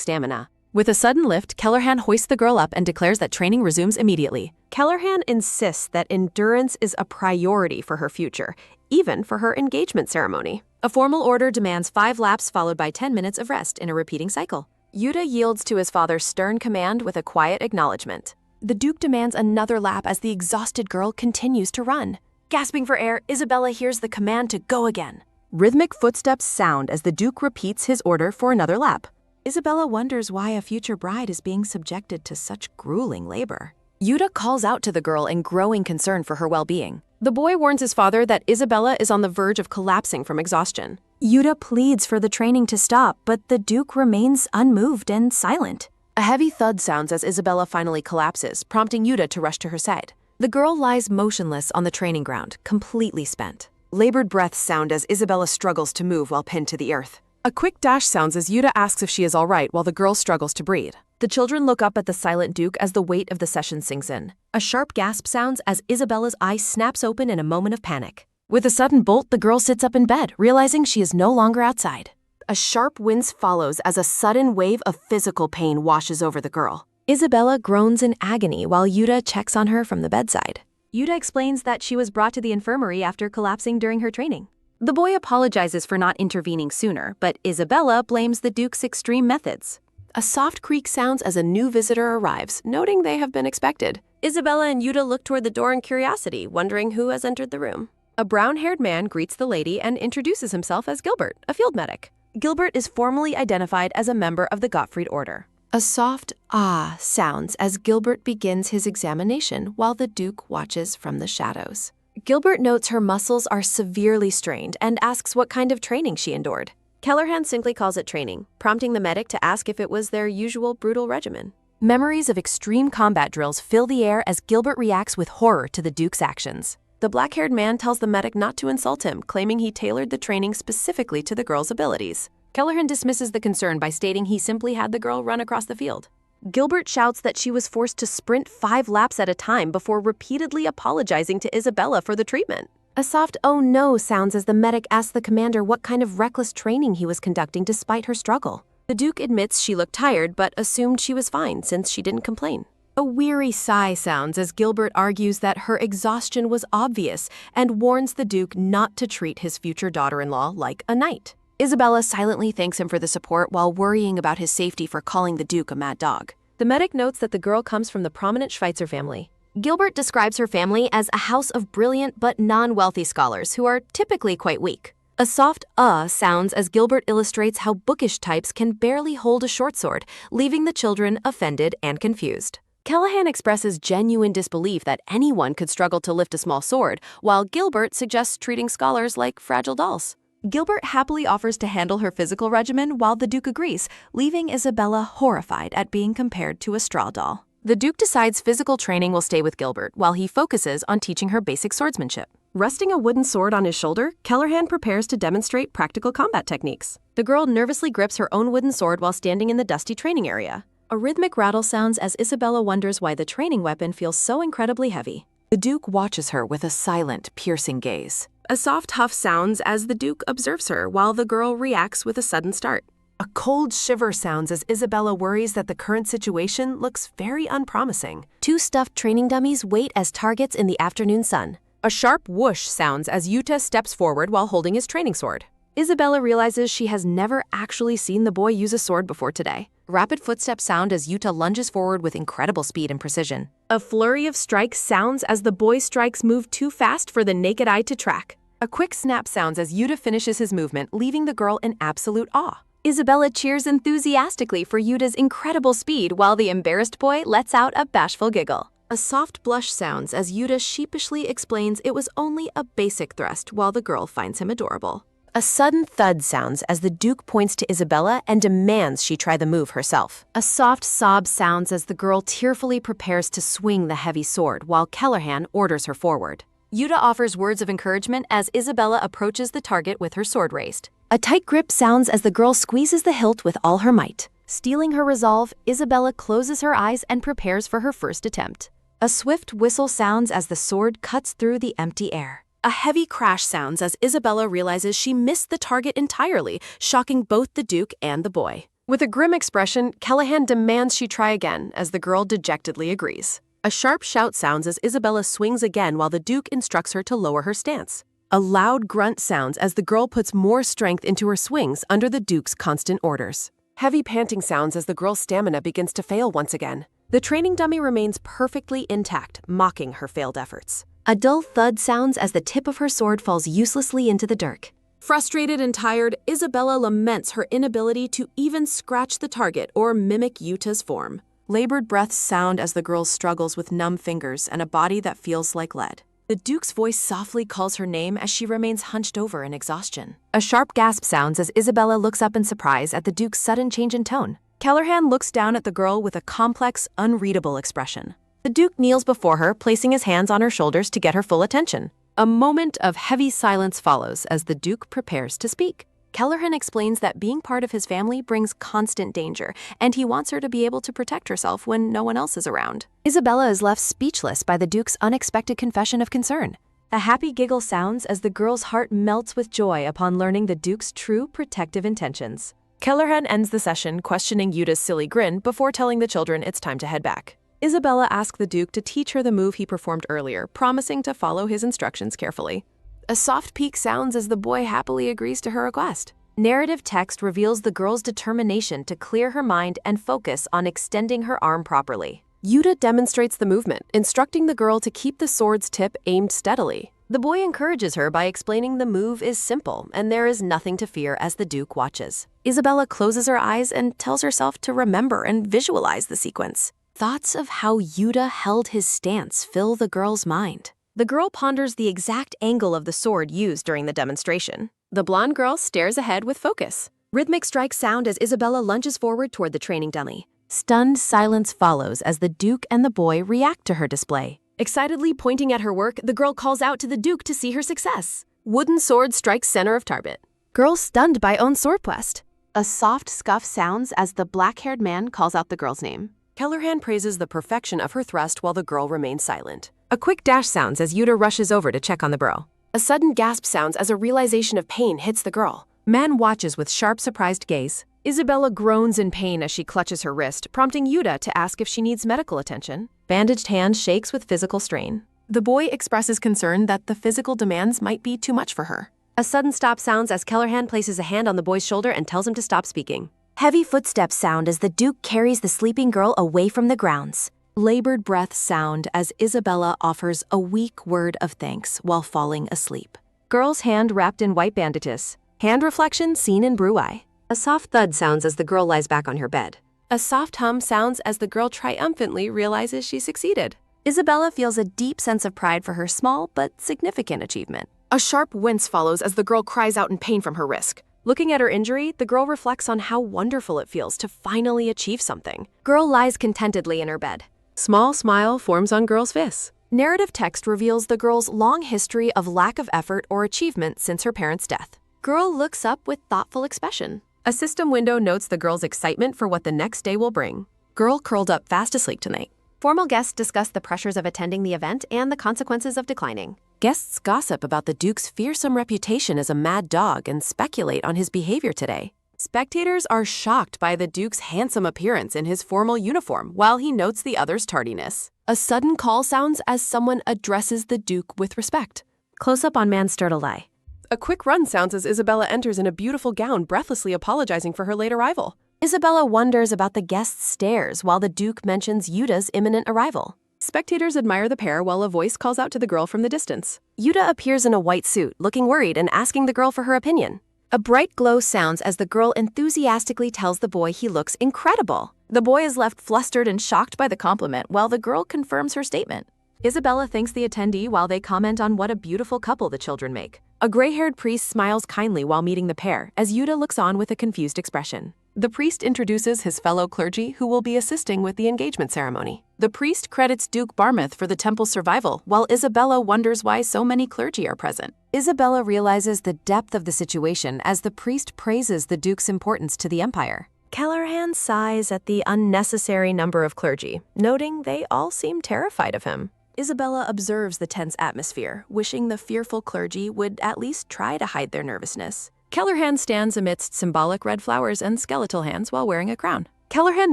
stamina. With a sudden lift, Kellerhan hoists the girl up and declares that training resumes immediately. Kellerhan insists that endurance is a priority for her future, even for her engagement ceremony. A formal order demands 5 laps followed by 10 minutes of rest in a repeating cycle. Yuta yields to his father's stern command with a quiet acknowledgement. The Duke demands another lap as the exhausted girl continues to run. Gasping for air, Isabella hears the command to go again. Rhythmic footsteps sound as the Duke repeats his order for another lap. Isabella wonders why a future bride is being subjected to such grueling labor. Yuta calls out to the girl in growing concern for her well-being. The boy warns his father that Isabella is on the verge of collapsing from exhaustion. Yuta pleads for the training to stop, but the Duke remains unmoved and silent. A heavy thud sounds as Isabella finally collapses, prompting Yuta to rush to her side. The girl lies motionless on the training ground, completely spent. Labored breaths sound as Isabella struggles to move while pinned to the earth. A quick dash sounds as Yuta asks if she is all right while the girl struggles to breathe. The children look up at the silent Duke as the weight of the session sinks in. A sharp gasp sounds as Isabella's eye snaps open in a moment of panic. With a sudden bolt, the girl sits up in bed, realizing she is no longer outside. A sharp wince follows as a sudden wave of physical pain washes over the girl. Isabella groans in agony while Yuta checks on her from the bedside. Yuta explains that she was brought to the infirmary after collapsing during her training. The boy apologizes for not intervening sooner, but Isabella blames the Duke's extreme methods. A soft creak sounds as a new visitor arrives, noting they have been expected. Isabella and Yuta look toward the door in curiosity, wondering who has entered the room. A brown-haired man greets the lady and introduces himself as Gilbert, a field medic. Gilbert is formally identified as a member of the Gottfried Order. A soft ah sounds as Gilbert begins his examination while the Duke watches from the shadows. Gilbert notes her muscles are severely strained and asks what kind of training she endured. Kellerhan simply calls it training, prompting the medic to ask if it was their usual brutal regimen. Memories of extreme combat drills fill the air as Gilbert reacts with horror to the Duke's actions. The black-haired man tells the medic not to insult him, claiming he tailored the training specifically to the girl's abilities. Kellerhan dismisses the concern by stating he simply had the girl run across the field. Gilbert shouts that she was forced to sprint 5 laps at a time before repeatedly apologizing to Isabella for the treatment. A soft "oh no" sounds as the medic asks the commander what kind of reckless training he was conducting despite her struggle. The Duke admits she looked tired but assumed she was fine since she didn't complain. A weary sigh sounds as Gilbert argues that her exhaustion was obvious and warns the Duke not to treat his future daughter-in-law like a knight. Isabella silently thanks him for the support while worrying about his safety for calling the Duke a mad dog. The medic notes that the girl comes from the prominent Schweitzer family. Gilbert describes her family as a house of brilliant but non-wealthy scholars who are typically quite weak. A soft sounds as Gilbert illustrates how bookish types can barely hold a short sword, leaving the children offended and confused. Kellerhan expresses genuine disbelief that anyone could struggle to lift a small sword, while Gilbert suggests treating scholars like fragile dolls. Gilbert happily offers to handle her physical regimen while the Duke agrees, leaving Isabella horrified at being compared to a straw doll. The Duke decides physical training will stay with Gilbert while he focuses on teaching her basic swordsmanship. Resting a wooden sword on his shoulder, Kellerhan prepares to demonstrate practical combat techniques. The girl nervously grips her own wooden sword while standing in the dusty training area. A rhythmic rattle sounds as Isabella wonders why the training weapon feels so incredibly heavy. The Duke watches her with a silent, piercing gaze. A soft huff sounds as the Duke observes her while the girl reacts with a sudden start. A cold shiver sounds as Isabella worries that the current situation looks very unpromising. 2 stuffed training dummies wait as targets in the afternoon sun. A sharp whoosh sounds as Yuta steps forward while holding his training sword. Isabella realizes she has never actually seen the boy use a sword before today. Rapid footsteps sound as Yuta lunges forward with incredible speed and precision. A flurry of strikes sounds as the boy's strikes move too fast for the naked eye to track. A quick snap sounds as Yuta finishes his movement, leaving the girl in absolute awe. Isabella cheers enthusiastically for Yuta's incredible speed while the embarrassed boy lets out a bashful giggle. A soft blush sounds as Yuta sheepishly explains it was only a basic thrust while the girl finds him adorable. A sudden thud sounds as the Duke points to Isabella and demands she try the move herself. A soft sob sounds as the girl tearfully prepares to swing the heavy sword while Kellerhan orders her forward. Yuta offers words of encouragement as Isabella approaches the target with her sword raised. A tight grip sounds as the girl squeezes the hilt with all her might. Steeling her resolve, Isabella closes her eyes and prepares for her first attempt. A swift whistle sounds as the sword cuts through the empty air. A heavy crash sounds as Isabella realizes she missed the target entirely, shocking both the Duke and the boy. With a grim expression, Kellerhan demands she try again as the girl dejectedly agrees. A sharp shout sounds as Isabella swings again while the Duke instructs her to lower her stance. A loud grunt sounds as the girl puts more strength into her swings under the Duke's constant orders. Heavy panting sounds as the girl's stamina begins to fail once again. The training dummy remains perfectly intact, mocking her failed efforts. A dull thud sounds as the tip of her sword falls uselessly into the dirt. Frustrated and tired, Isabella laments her inability to even scratch the target or mimic Yuta's form. Labored breaths sound as the girl struggles with numb fingers and a body that feels like lead. The Duke's voice softly calls her name as she remains hunched over in exhaustion. A sharp gasp sounds as Isabella looks up in surprise at the Duke's sudden change in tone. Kellerhan looks down at the girl with a complex, unreadable expression. The Duke kneels before her, placing his hands on her shoulders to get her full attention. A moment of heavy silence follows as the Duke prepares to speak. Kellerhan explains that being part of his family brings constant danger, and he wants her to be able to protect herself when no one else is around. Isabella is left speechless by the Duke's unexpected confession of concern. A happy giggle sounds as the girl's heart melts with joy upon learning the Duke's true protective intentions. Kellerhan ends the session questioning Yuta's silly grin before telling the children it's time to head back. Isabella asks the Duke to teach her the move he performed earlier, promising to follow his instructions carefully. A soft peak sounds as the boy happily agrees to her request. Narrative text reveals the girl's determination to clear her mind and focus on extending her arm properly. Yuta demonstrates the movement, instructing the girl to keep the sword's tip aimed steadily. The boy encourages her by explaining the move is simple and there is nothing to fear as the Duke watches. Isabella closes her eyes and tells herself to remember and visualize the sequence. Thoughts of how Yuta held his stance fill the girl's mind. The girl ponders the exact angle of the sword used during the demonstration. The blonde girl stares ahead with focus. Rhythmic strikes sound as Isabella lunges forward toward the training dummy. Stunned silence follows as the Duke and the boy react to her display. Excitedly pointing at her work, the girl calls out to the Duke to see her success. Wooden sword strikes center of target. Girl stunned by own sword quest. A soft scuff sounds as the black-haired man calls out the girl's name. Kellerhan praises the perfection of her thrust while the girl remains silent. A quick dash sounds as Yuta rushes over to check on the bro. A sudden gasp sounds as a realization of pain hits the girl. Man watches with sharp, surprised gaze. Isabella groans in pain as she clutches her wrist, prompting Yuta to ask if she needs medical attention. Bandaged hand shakes with physical strain. The boy expresses concern that the physical demands might be too much for her. A sudden stop sounds as Kellerhan places a hand on the boy's shoulder and tells him to stop speaking. Heavy footsteps sound as the Duke carries the sleeping girl away from the grounds. Labored breaths sound as Isabella offers a weak word of thanks while falling asleep. Girl's hand wrapped in white bandages. Hand reflection seen in Brew-Eye. A soft thud sounds as the girl lies back on her bed. A soft hum sounds as the girl triumphantly realizes she succeeded. Isabella feels a deep sense of pride for her small but significant achievement. A sharp wince follows as the girl cries out in pain from her wrist. Looking at her injury, the girl reflects on how wonderful it feels to finally achieve something. Girl lies contentedly in her bed. Small smile forms on girl's face. Narrative text reveals the girl's long history of lack of effort or achievement since her parents' death. Girl looks up with thoughtful expression. A system window notes the girl's excitement for what the next day will bring. Girl curled up fast asleep tonight. Formal guests discuss the pressures of attending the event and the consequences of declining. Guests gossip about the Duke's fearsome reputation as a mad dog and speculate on his behavior today. Spectators are shocked by the Duke's handsome appearance in his formal uniform while he notes the other's tardiness. A sudden call sounds as someone addresses the Duke with respect. Close up on man's startled eye. A quick run sounds as Isabella enters in a beautiful gown, breathlessly apologizing for her late arrival. Isabella wonders about the guest's stares while the Duke mentions Yuta's imminent arrival. Spectators admire the pair while a voice calls out to the girl from the distance. Yuta appears in a white suit, looking worried and asking the girl for her opinion. A bright glow sounds as the girl enthusiastically tells the boy he looks incredible. The boy is left flustered and shocked by the compliment while the girl confirms her statement. Isabella thanks the attendee while they comment on what a beautiful couple the children make. A gray-haired priest smiles kindly while meeting the pair, as Yuta looks on with a confused expression. The priest introduces his fellow clergy who will be assisting with the engagement ceremony. The priest credits Duke Barmouth for the temple's survival, while Isabella wonders why so many clergy are present. Isabella realizes the depth of the situation as the priest praises the Duke's importance to the empire. Callahan sighs at the unnecessary number of clergy, noting they all seem terrified of him. Isabella observes the tense atmosphere, wishing the fearful clergy would at least try to hide their nervousness. Callahan stands amidst symbolic red flowers and skeletal hands while wearing a crown. Callahan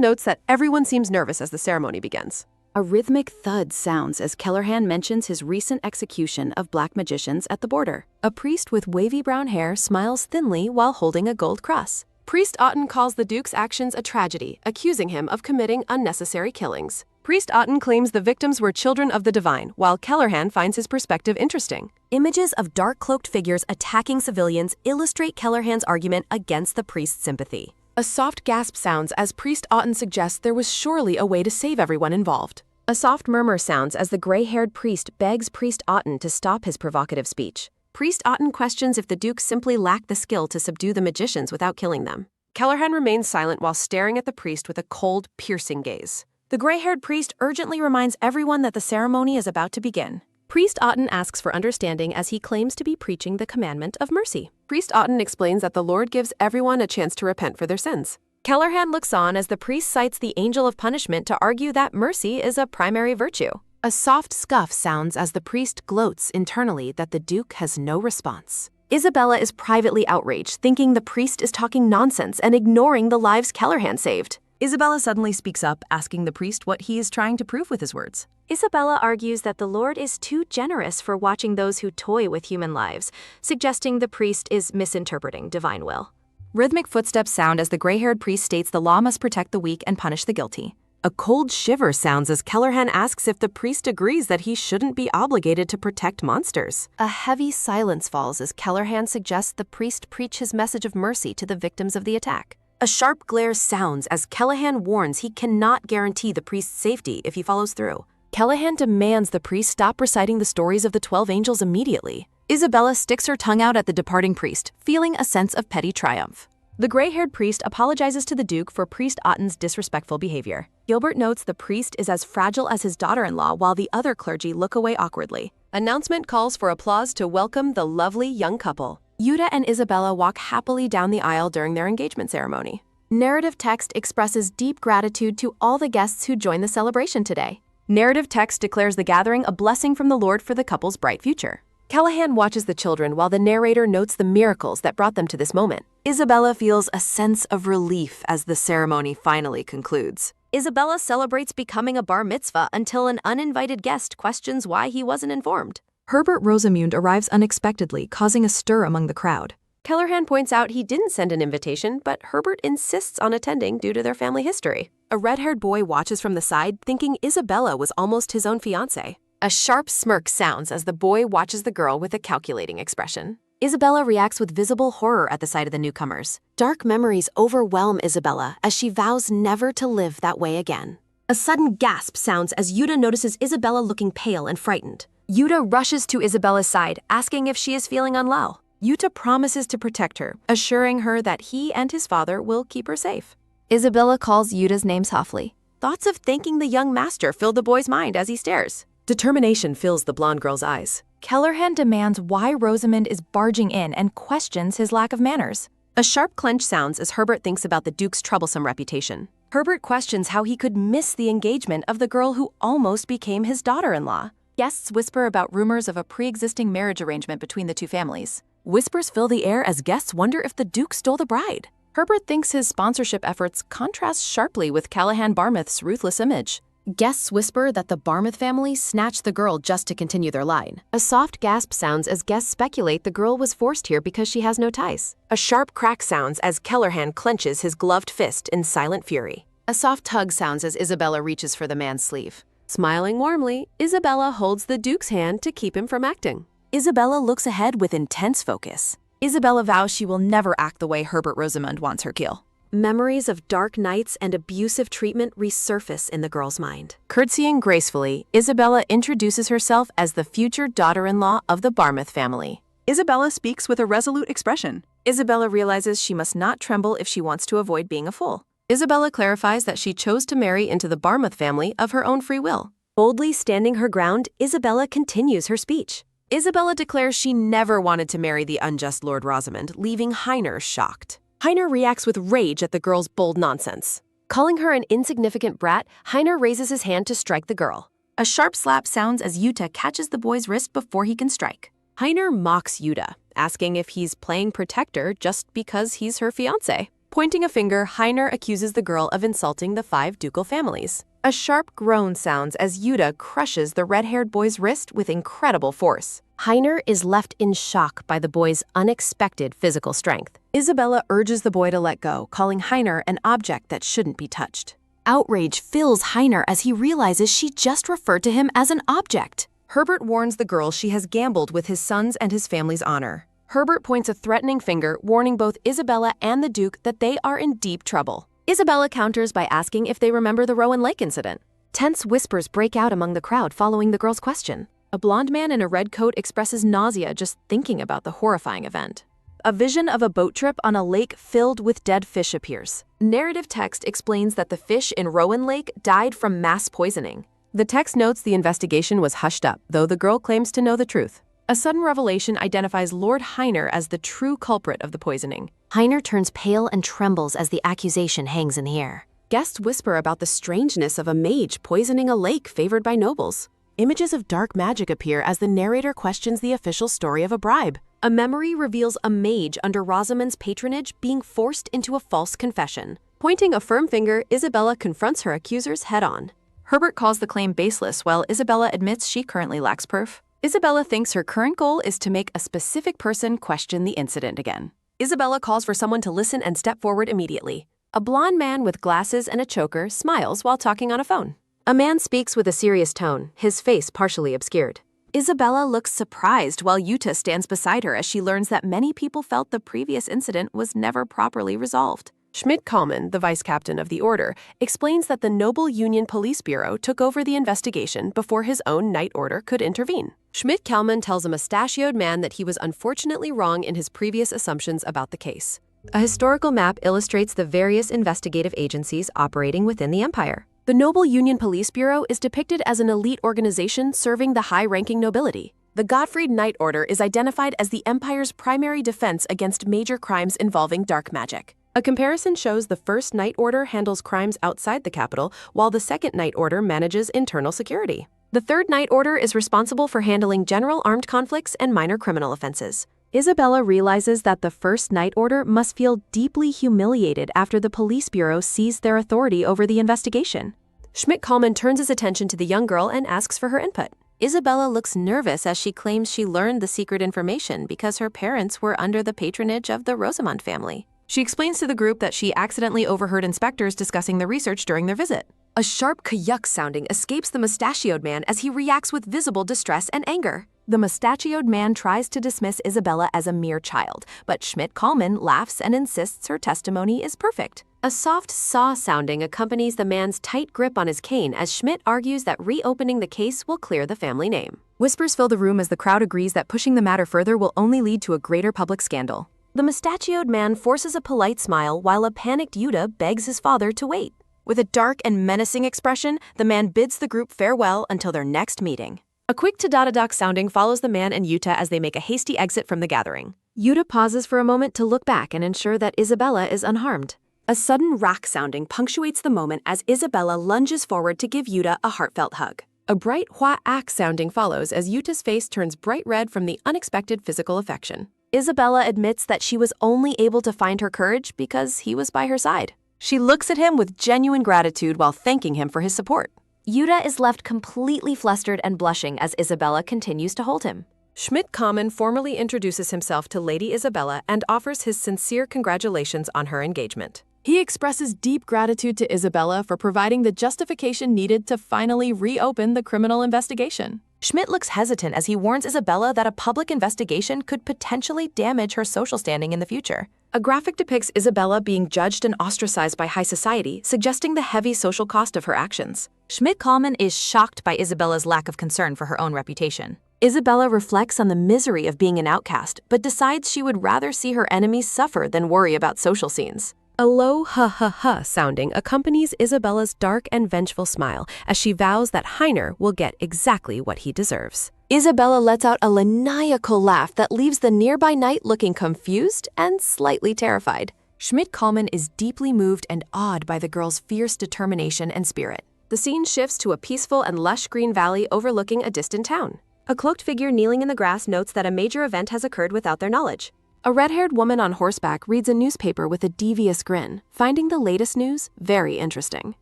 notes that everyone seems nervous as the ceremony begins. A rhythmic thud sounds as Callahan mentions his recent execution of black magicians at the border. A priest with wavy brown hair smiles thinly while holding a gold cross. Priest Otten calls the Duke's actions a tragedy, accusing him of committing unnecessary killings. Priest Otten claims the victims were children of the divine, while Callahan finds his perspective interesting. Images of dark-cloaked figures attacking civilians illustrate Callahan's argument against the priest's sympathy. A soft gasp sounds as Priest Otten suggests there was surely a way to save everyone involved. A soft murmur sounds as the gray-haired priest begs Priest Otten to stop his provocative speech. Priest Otten questions if the Duke simply lacked the skill to subdue the magicians without killing them. Callahan remains silent while staring at the priest with a cold, piercing gaze. The gray-haired priest urgently reminds everyone that the ceremony is about to begin. Priest Otten asks for understanding as he claims to be preaching the commandment of mercy. Priest Otten explains that the Lord gives everyone a chance to repent for their sins. Callahan looks on as the priest cites the angel of punishment to argue that mercy is a primary virtue. A soft scuff sounds as the priest gloats internally that the Duke has no response. Isabella is privately outraged, thinking the priest is talking nonsense and ignoring the lives Callahan saved. Isabella suddenly speaks up, asking the priest what he is trying to prove with his words. Isabella argues that the Lord is too generous for watching those who toy with human lives, suggesting the priest is misinterpreting divine will. Rhythmic footsteps sound as the gray-haired priest states the law must protect the weak and punish the guilty. A cold shiver sounds as Callahan asks if the priest agrees that he shouldn't be obligated to protect monsters. A heavy silence falls as Callahan suggests the priest preach his message of mercy to the victims of the attack. A sharp glare sounds as Callahan warns he cannot guarantee the priest's safety if he follows through. Callahan demands the priest stop reciting the stories of the 12 angels immediately. Isabella sticks her tongue out at the departing priest, feeling a sense of petty triumph. The gray-haired priest apologizes to the Duke for Priest Otten's disrespectful behavior. Gilbert notes the priest is as fragile as his daughter-in-law while the other clergy look away awkwardly. Announcement calls for applause to welcome the lovely young couple. Yuta and Isabella walk happily down the aisle during their engagement ceremony. Narrative text expresses deep gratitude to all the guests who joined the celebration today. Narrative text declares the gathering a blessing from the Lord for the couple's bright future. Callahan watches the children while the narrator notes the miracles that brought them to this moment. Isabella feels a sense of relief as the ceremony finally concludes. Isabella celebrates becoming a bar mitzvah until an uninvited guest questions why he wasn't informed. Herbert Rosamund arrives unexpectedly, causing a stir among the crowd. Callahan points out he didn't send an invitation, but Herbert insists on attending due to their family history. A red-haired boy watches from the side, thinking Isabella was almost his own fiancée. A sharp smirk sounds as the boy watches the girl with a calculating expression. Isabella reacts with visible horror at the sight of the newcomers. Dark memories overwhelm Isabella as she vows never to live that way again. A sudden gasp sounds as Yuta notices Isabella looking pale and frightened. Yuta rushes to Isabella's side, asking if she is feeling unwell. Yuta promises to protect her, assuring her that he and his father will keep her safe. Isabella calls Yuta's name softly. Thoughts of thanking the young master fill the boy's mind as he stares. Determination fills the blonde girl's eyes. Callahan demands why Rosamund is barging in and questions his lack of manners. A sharp clench sounds as Herbert thinks about the Duke's troublesome reputation. Herbert questions how he could miss the engagement of the girl who almost became his daughter-in-law. Guests whisper about rumors of a pre-existing marriage arrangement between the two families. Whispers fill the air as guests wonder if the Duke stole the bride. Herbert thinks his sponsorship efforts contrast sharply with Callahan Barmouth's ruthless image. Guests whisper that the Barmouth family snatched the girl just to continue their line. A soft gasp sounds as guests speculate the girl was forced here because she has no ties. A sharp crack sounds as Callahan clenches his gloved fist in silent fury. A soft tug sounds as Isabella reaches for the man's sleeve. Smiling warmly, Isabella holds the Duke's hand to keep him from acting. Isabella looks ahead with intense focus. Isabella vows she will never act the way Herbert Rosamund wants her kill. Memories of dark nights and abusive treatment resurface in the girl's mind. Curtsying gracefully, Isabella introduces herself as the future daughter-in-law of the Barmouth family. Isabella speaks with a resolute expression. Isabella realizes she must not tremble if she wants to avoid being a fool. Isabella clarifies that she chose to marry into the Barmouth family of her own free will. Boldly standing her ground, Isabella continues her speech. Isabella declares she never wanted to marry the unjust Lord Rosamond, leaving Heiner shocked. Heiner reacts with rage at the girl's bold nonsense. Calling her an insignificant brat, Heiner raises his hand to strike the girl. A sharp slap sounds as Yuta catches the boy's wrist before he can strike. Heiner mocks Yuta, asking if he's playing protector just because he's her fiancé. Pointing a finger, Heiner accuses the girl of insulting the 5 ducal families. A sharp groan sounds as Yuta crushes the red-haired boy's wrist with incredible force. Heiner is left in shock by the boy's unexpected physical strength. Isabella urges the boy to let go, calling Heiner an object that shouldn't be touched. Outrage fills Heiner as he realizes she just referred to him as an object. Herbert warns the girl she has gambled with his son's and his family's honor. Herbert points a threatening finger, warning both Isabella and the Duke that they are in deep trouble. Isabella counters by asking if they remember the Rowan Lake incident. Tense whispers break out among the crowd following the girl's question. A blonde man in a red coat expresses nausea just thinking about the horrifying event. A vision of a boat trip on a lake filled with dead fish appears. Narrative text explains that the fish in Rowan Lake died from mass poisoning. The text notes the investigation was hushed up, though the girl claims to know the truth. A sudden revelation identifies Lord Heiner as the true culprit of the poisoning. Heiner turns pale and trembles as the accusation hangs in the air. Guests whisper about the strangeness of a mage poisoning a lake favored by nobles. Images of dark magic appear as the narrator questions the official story of a bribe. A memory reveals a mage under Rosamond's patronage being forced into a false confession. Pointing a firm finger, Isabella confronts her accusers head-on. Herbert calls the claim baseless, while Isabella admits she currently lacks proof. Isabella thinks her current goal is to make a specific person question the incident again. Isabella calls for someone to listen and step forward immediately. A blond man with glasses and a choker smiles while talking on a phone. A man speaks with a serious tone, his face partially obscured. Isabella looks surprised while Yuta stands beside her as she learns that many people felt the previous incident was never properly resolved. Schmidt-Kallman, the vice captain of the order, explains that the Noble Union Police Bureau took over the investigation before his own Knight Order could intervene. Schmidt-Kallman tells a mustachioed man that he was unfortunately wrong in his previous assumptions about the case. A historical map illustrates the various investigative agencies operating within the empire. The Noble Union Police Bureau is depicted as an elite organization serving the high-ranking nobility. The Gottfried Knight Order is identified as the empire's primary defense against major crimes involving dark magic. A comparison shows the First Knight Order handles crimes outside the capital, while the Second Knight Order manages internal security. The Third Knight Order is responsible for handling general armed conflicts and minor criminal offenses. Isabella realizes that the First Knight Order must feel deeply humiliated after the police bureau seized their authority over the investigation. Schmidt-Kallman turns his attention to the young girl and asks for her input. Isabella looks nervous as she claims she learned the secret information because her parents were under the patronage of the Rosamond family. She explains to the group that she accidentally overheard inspectors discussing the research during their visit. A sharp kayuk sounding escapes the mustachioed man as he reacts with visible distress and anger. The mustachioed man tries to dismiss Isabella as a mere child, but Schmidt-Kallman laughs and insists her testimony is perfect. A soft saw sounding accompanies the man's tight grip on his cane as Schmidt argues that reopening the case will clear the family name. Whispers fill the room as the crowd agrees that pushing the matter further will only lead to a greater public scandal. The mustachioed man forces a polite smile while a panicked Yuta begs his father to wait. With a dark and menacing expression, the man bids the group farewell until their next meeting. A quick tadadadak sounding follows the man and Yuta as they make a hasty exit from the gathering. Yuta pauses for a moment to look back and ensure that Isabella is unharmed. A sudden rock sounding punctuates the moment as Isabella lunges forward to give Yuta a heartfelt hug. A bright hua-ak sounding follows as Yuta's face turns bright red from the unexpected physical affection. Isabella admits that she was only able to find her courage because he was by her side. She looks at him with genuine gratitude while thanking him for his support. Yuta is left completely flustered and blushing as Isabella continues to hold him. Schmidt-Kallman formally introduces himself to Lady Isabella and offers his sincere congratulations on her engagement. He expresses deep gratitude to Isabella for providing the justification needed to finally reopen the criminal investigation. Schmidt looks hesitant as he warns Isabella that a public investigation could potentially damage her social standing in the future. A graphic depicts Isabella being judged and ostracized by high society, suggesting the heavy social cost of her actions. Schmidt-Kallman is shocked by Isabella's lack of concern for her own reputation. Isabella reflects on the misery of being an outcast, but decides she would rather see her enemies suffer than worry about social scenes. A low ha sounding accompanies Isabella's dark and vengeful smile as she vows that Heiner will get exactly what he deserves. Isabella lets out a maniacal laugh that leaves the nearby knight looking confused and slightly terrified. Schmidt-Kallman is deeply moved and awed by the girl's fierce determination and spirit. The scene shifts to a peaceful and lush green valley overlooking a distant town. A cloaked figure kneeling in the grass notes that a major event has occurred without their knowledge. A red-haired woman on horseback reads a newspaper with a devious grin, finding the latest news very interesting.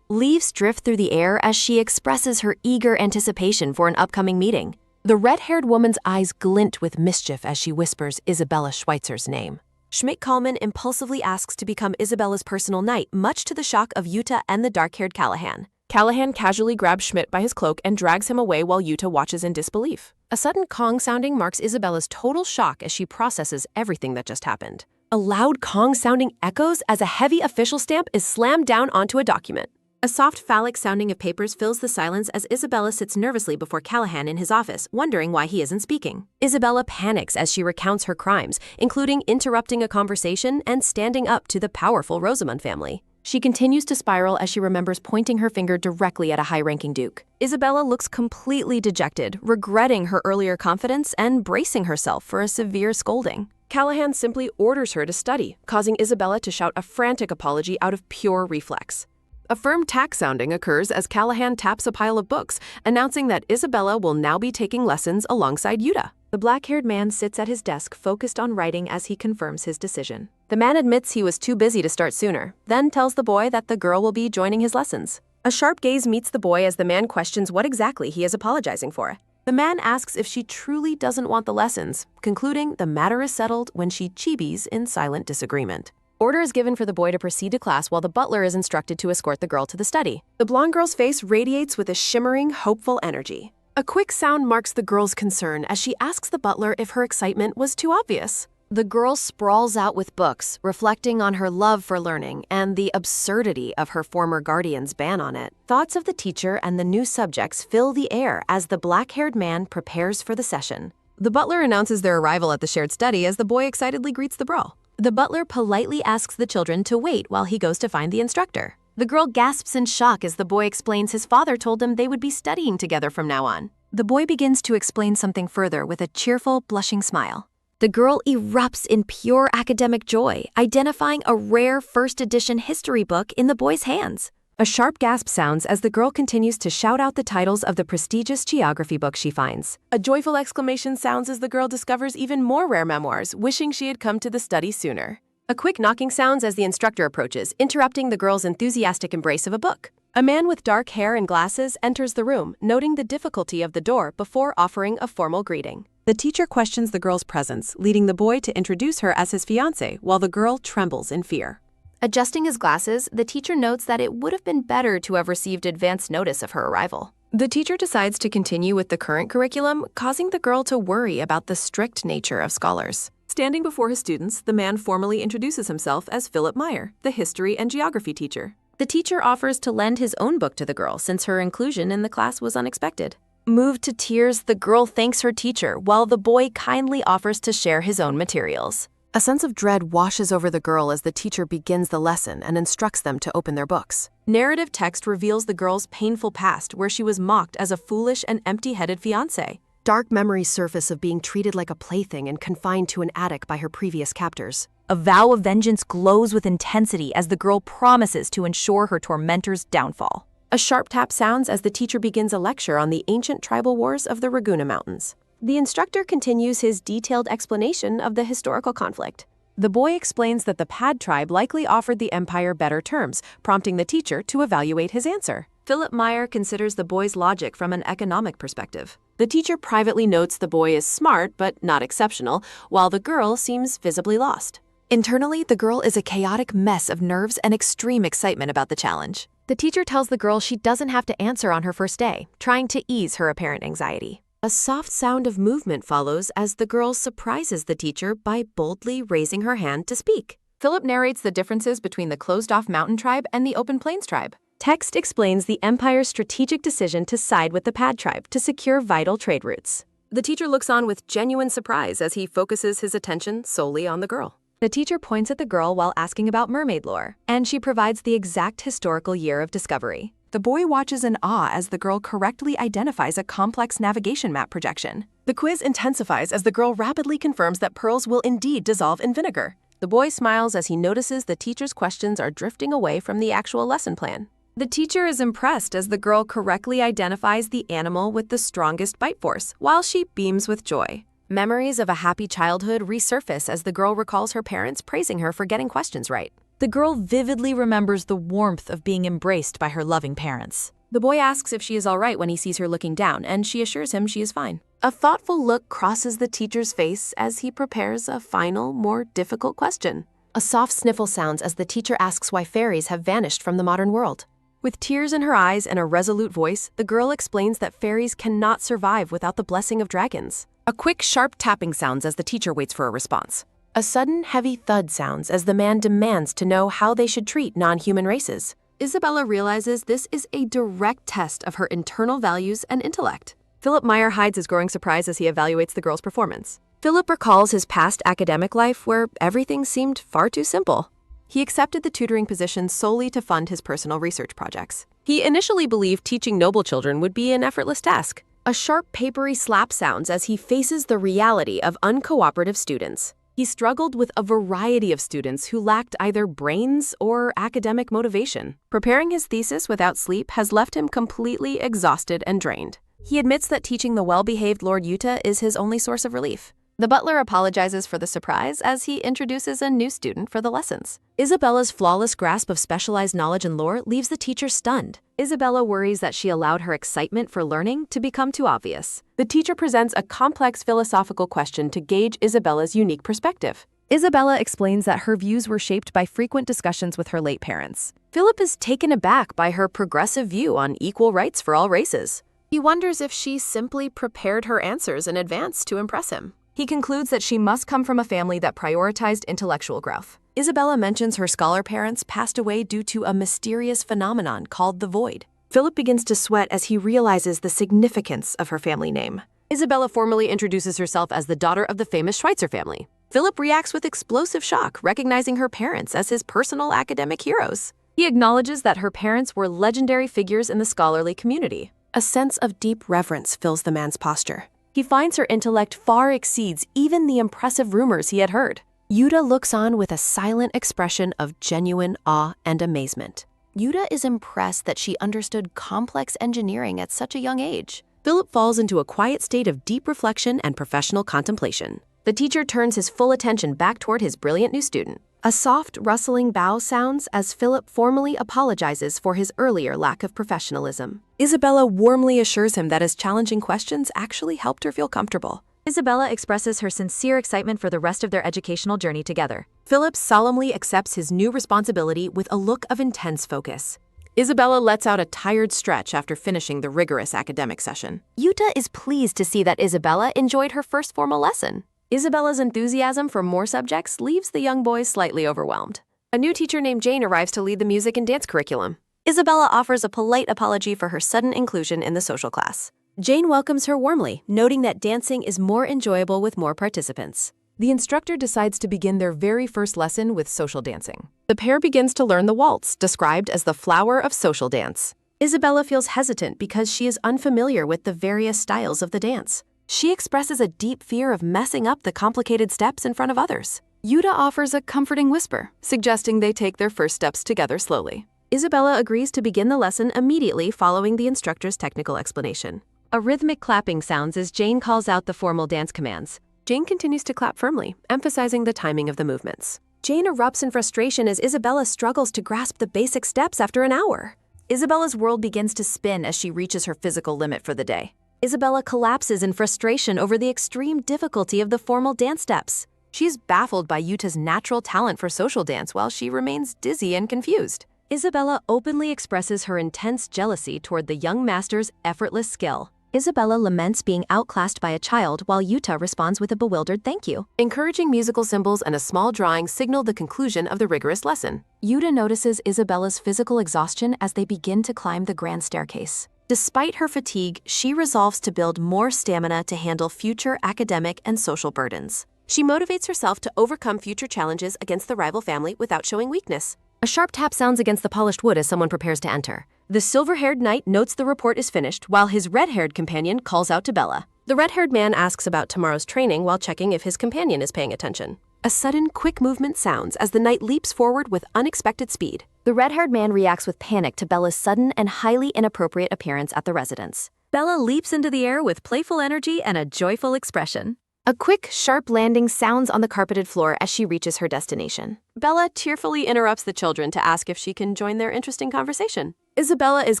Leaves drift through the air as she expresses her eager anticipation for an upcoming meeting. The red-haired woman's eyes glint with mischief as she whispers Isabella Schweitzer's name. Schmidt-Kallman impulsively asks to become Isabella's personal knight, much to the shock of Yuta and the dark-haired Callahan. Callahan casually grabs Schmidt by his cloak and drags him away while Yuta watches in disbelief. A sudden Kong sounding marks Isabella's total shock as she processes everything that just happened. A loud Kong sounding echoes as a heavy official stamp is slammed down onto a document. A soft phallic sounding of papers fills the silence as Isabella sits nervously before Callahan in his office, wondering why he isn't speaking. Isabella panics as she recounts her crimes, including interrupting a conversation and standing up to the powerful Rosamund family. She continues to spiral as she remembers pointing her finger directly at a high-ranking duke. Isabella looks completely dejected, regretting her earlier confidence and bracing herself for a severe scolding. Callahan simply orders her to study, causing Isabella to shout a frantic apology out of pure reflex. A firm tack sounding occurs as Callahan taps a pile of books, announcing that Isabella will now be taking lessons alongside Yuta. The black-haired man sits at his desk focused on writing as he confirms his decision. The man admits he was too busy to start sooner, then tells the boy that the girl will be joining his lessons. A sharp gaze meets the boy as the man questions what exactly he is apologizing for. The man asks if she truly doesn't want the lessons, concluding the matter is settled when she chibis in silent disagreement. Order is given for the boy to proceed to class while the butler is instructed to escort the girl to the study. The blonde girl's face radiates with a shimmering, hopeful energy. A quick sound marks the girl's concern as she asks the butler if her excitement was too obvious. The girl sprawls out with books, reflecting on her love for learning and the absurdity of her former guardian's ban on it. Thoughts of the teacher and the new subjects fill the air as the black-haired man prepares for the session. The butler announces their arrival at the shared study as the boy excitedly greets the brawl. The butler politely asks the children to wait while he goes to find the instructor. The girl gasps in shock as the boy explains his father told him they would be studying together from now on. The boy begins to explain something further with a cheerful, blushing smile. The girl erupts in pure academic joy, identifying a rare first edition history book in the boy's hands. A sharp gasp sounds as the girl continues to shout out the titles of the prestigious geography book she finds. A joyful exclamation sounds as the girl discovers even more rare memoirs, wishing she had come to the study sooner. A quick knocking sounds as the instructor approaches, interrupting the girl's enthusiastic embrace of a book. A man with dark hair and glasses enters the room, noting the difficulty of the door before offering a formal greeting. The teacher questions the girl's presence, leading the boy to introduce her as his fiancé, while the girl trembles in fear. Adjusting his glasses, the teacher notes that it would have been better to have received advance notice of her arrival. The teacher decides to continue with the current curriculum, causing the girl to worry about the strict nature of scholars. Standing before his students, the man formally introduces himself as Philip Meyer, the history and geography teacher. The teacher offers to lend his own book to the girl since her inclusion in the class was unexpected. Moved to tears, the girl thanks her teacher while the boy kindly offers to share his own materials. A sense of dread washes over the girl as the teacher begins the lesson and instructs them to open their books. Narrative text reveals the girl's painful past where she was mocked as a foolish and empty-headed fiancé. Dark memories surface of being treated like a plaything and confined to an attic by her previous captors. A vow of vengeance glows with intensity as the girl promises to ensure her tormentor's downfall. A sharp tap sounds as the teacher begins a lecture on the ancient tribal wars of the Raguna Mountains. The instructor continues his detailed explanation of the historical conflict. The boy explains that the Pad tribe likely offered the empire better terms, prompting the teacher to evaluate his answer. Philip Meyer considers the boy's logic from an economic perspective. The teacher privately notes the boy is smart but not exceptional, while the girl seems visibly lost. Internally, the girl is a chaotic mess of nerves and extreme excitement about the challenge. The teacher tells the girl she doesn't have to answer on her first day, trying to ease her apparent anxiety. A soft sound of movement follows as the girl surprises the teacher by boldly raising her hand to speak. Philip narrates the differences between the closed-off mountain tribe and the open plains tribe. Text explains the empire's strategic decision to side with the Pad tribe to secure vital trade routes. The teacher looks on with genuine surprise as he focuses his attention solely on the girl. The teacher points at the girl while asking about mermaid lore, and she provides the exact historical year of discovery. The boy watches in awe as the girl correctly identifies a complex navigation map projection. The quiz intensifies as the girl rapidly confirms that pearls will indeed dissolve in vinegar. The boy smiles as he notices the teacher's questions are drifting away from the actual lesson plan. The teacher is impressed as the girl correctly identifies the animal with the strongest bite force, while she beams with joy. Memories of a happy childhood resurface as the girl recalls her parents praising her for getting questions right. The girl vividly remembers the warmth of being embraced by her loving parents. The boy asks if she is all right when he sees her looking down, and she assures him she is fine. A thoughtful look crosses the teacher's face as he prepares a final, more difficult question. A soft sniffle sounds as the teacher asks why fairies have vanished from the modern world. With tears in her eyes and a resolute voice, the girl explains that fairies cannot survive without the blessing of dragons. A quick, sharp tapping sounds as the teacher waits for a response. A sudden, heavy thud sounds as the man demands to know how they should treat non-human races. Isabella realizes this is a direct test of her internal values and intellect. Philip Meyer hides his growing surprise as he evaluates the girl's performance. Philip recalls his past academic life where everything seemed far too simple. He accepted the tutoring position solely to fund his personal research projects. He initially believed teaching noble children would be an effortless task. A sharp, papery slap sounds as he faces the reality of uncooperative students. He struggled with a variety of students who lacked either brains or academic motivation. Preparing his thesis without sleep has left him completely exhausted and drained. He admits that teaching the well-behaved Lord Yuta is his only source of relief. The butler apologizes for the surprise as he introduces a new student for the lessons. Isabella's flawless grasp of specialized knowledge and lore leaves the teacher stunned. Isabella worries that she allowed her excitement for learning to become too obvious. The teacher presents a complex philosophical question to gauge Isabella's unique perspective. Isabella explains that her views were shaped by frequent discussions with her late parents. Philip is taken aback by her progressive view on equal rights for all races. He wonders if she simply prepared her answers in advance to impress him. He concludes that she must come from a family that prioritized intellectual growth. Isabella mentions her scholar parents passed away due to a mysterious phenomenon called the void. Philip begins to sweat as he realizes the significance of her family name. Isabella formally introduces herself as the daughter of the famous Schweitzer family. Philip reacts with explosive shock, recognizing her parents as his personal academic heroes. He acknowledges that her parents were legendary figures in the scholarly community. A sense of deep reverence fills the man's posture. He finds her intellect far exceeds even the impressive rumors he had heard. Yuta looks on with a silent expression of genuine awe and amazement. Yuta is impressed that she understood complex engineering at such a young age. Philip falls into a quiet state of deep reflection and professional contemplation. The teacher turns his full attention back toward his brilliant new student. A soft, rustling bow sounds as Philip formally apologizes for his earlier lack of professionalism. Isabella warmly assures him that his challenging questions actually helped her feel comfortable. Isabella expresses her sincere excitement for the rest of their educational journey together. Philip solemnly accepts his new responsibility with a look of intense focus. Isabella lets out a tired stretch after finishing the rigorous academic session. Yuta is pleased to see that Isabella enjoyed her first formal lesson. Isabella's enthusiasm for more subjects leaves the young boys slightly overwhelmed. A new teacher named Jane arrives to lead the music and dance curriculum. Isabella offers a polite apology for her sudden inclusion in the social class. Jane welcomes her warmly, noting that dancing is more enjoyable with more participants. The instructor decides to begin their very first lesson with social dancing. The pair begins to learn the waltz, described as the flower of social dance. Isabella feels hesitant because she is unfamiliar with the various styles of the dance. She expresses a deep fear of messing up the complicated steps in front of others. Yuta offers a comforting whisper, suggesting they take their first steps together slowly. Isabella agrees to begin the lesson immediately following the instructor's technical explanation. A rhythmic clapping sounds as Jane calls out the formal dance commands. Jane continues to clap firmly, emphasizing the timing of the movements. Jane erupts in frustration as Isabella struggles to grasp the basic steps after an hour. Isabella's world begins to spin as she reaches her physical limit for the day. Isabella collapses in frustration over the extreme difficulty of the formal dance steps. She's baffled by Yuta's natural talent for social dance while she remains dizzy and confused. Isabella openly expresses her intense jealousy toward the young master's effortless skill. Isabella laments being outclassed by a child while Yuta responds with a bewildered thank you. Encouraging musical symbols and a small drawing signal the conclusion of the rigorous lesson. Yuta notices Isabella's physical exhaustion as they begin to climb the grand staircase. Despite her fatigue, she resolves to build more stamina to handle future academic and social burdens. She motivates herself to overcome future challenges against the rival family without showing weakness. A sharp tap sounds against the polished wood as someone prepares to enter. The silver-haired knight notes the report is finished while his red-haired companion calls out to Bella. The red-haired man asks about tomorrow's training while checking if his companion is paying attention. A sudden, quick movement sounds as the knight leaps forward with unexpected speed. The red-haired man reacts with panic to Bella's sudden and highly inappropriate appearance at the residence. Bella leaps into the air with playful energy and a joyful expression. A quick, sharp landing sounds on the carpeted floor as she reaches her destination. Bella tearfully interrupts the children to ask if she can join their interesting conversation. Isabella is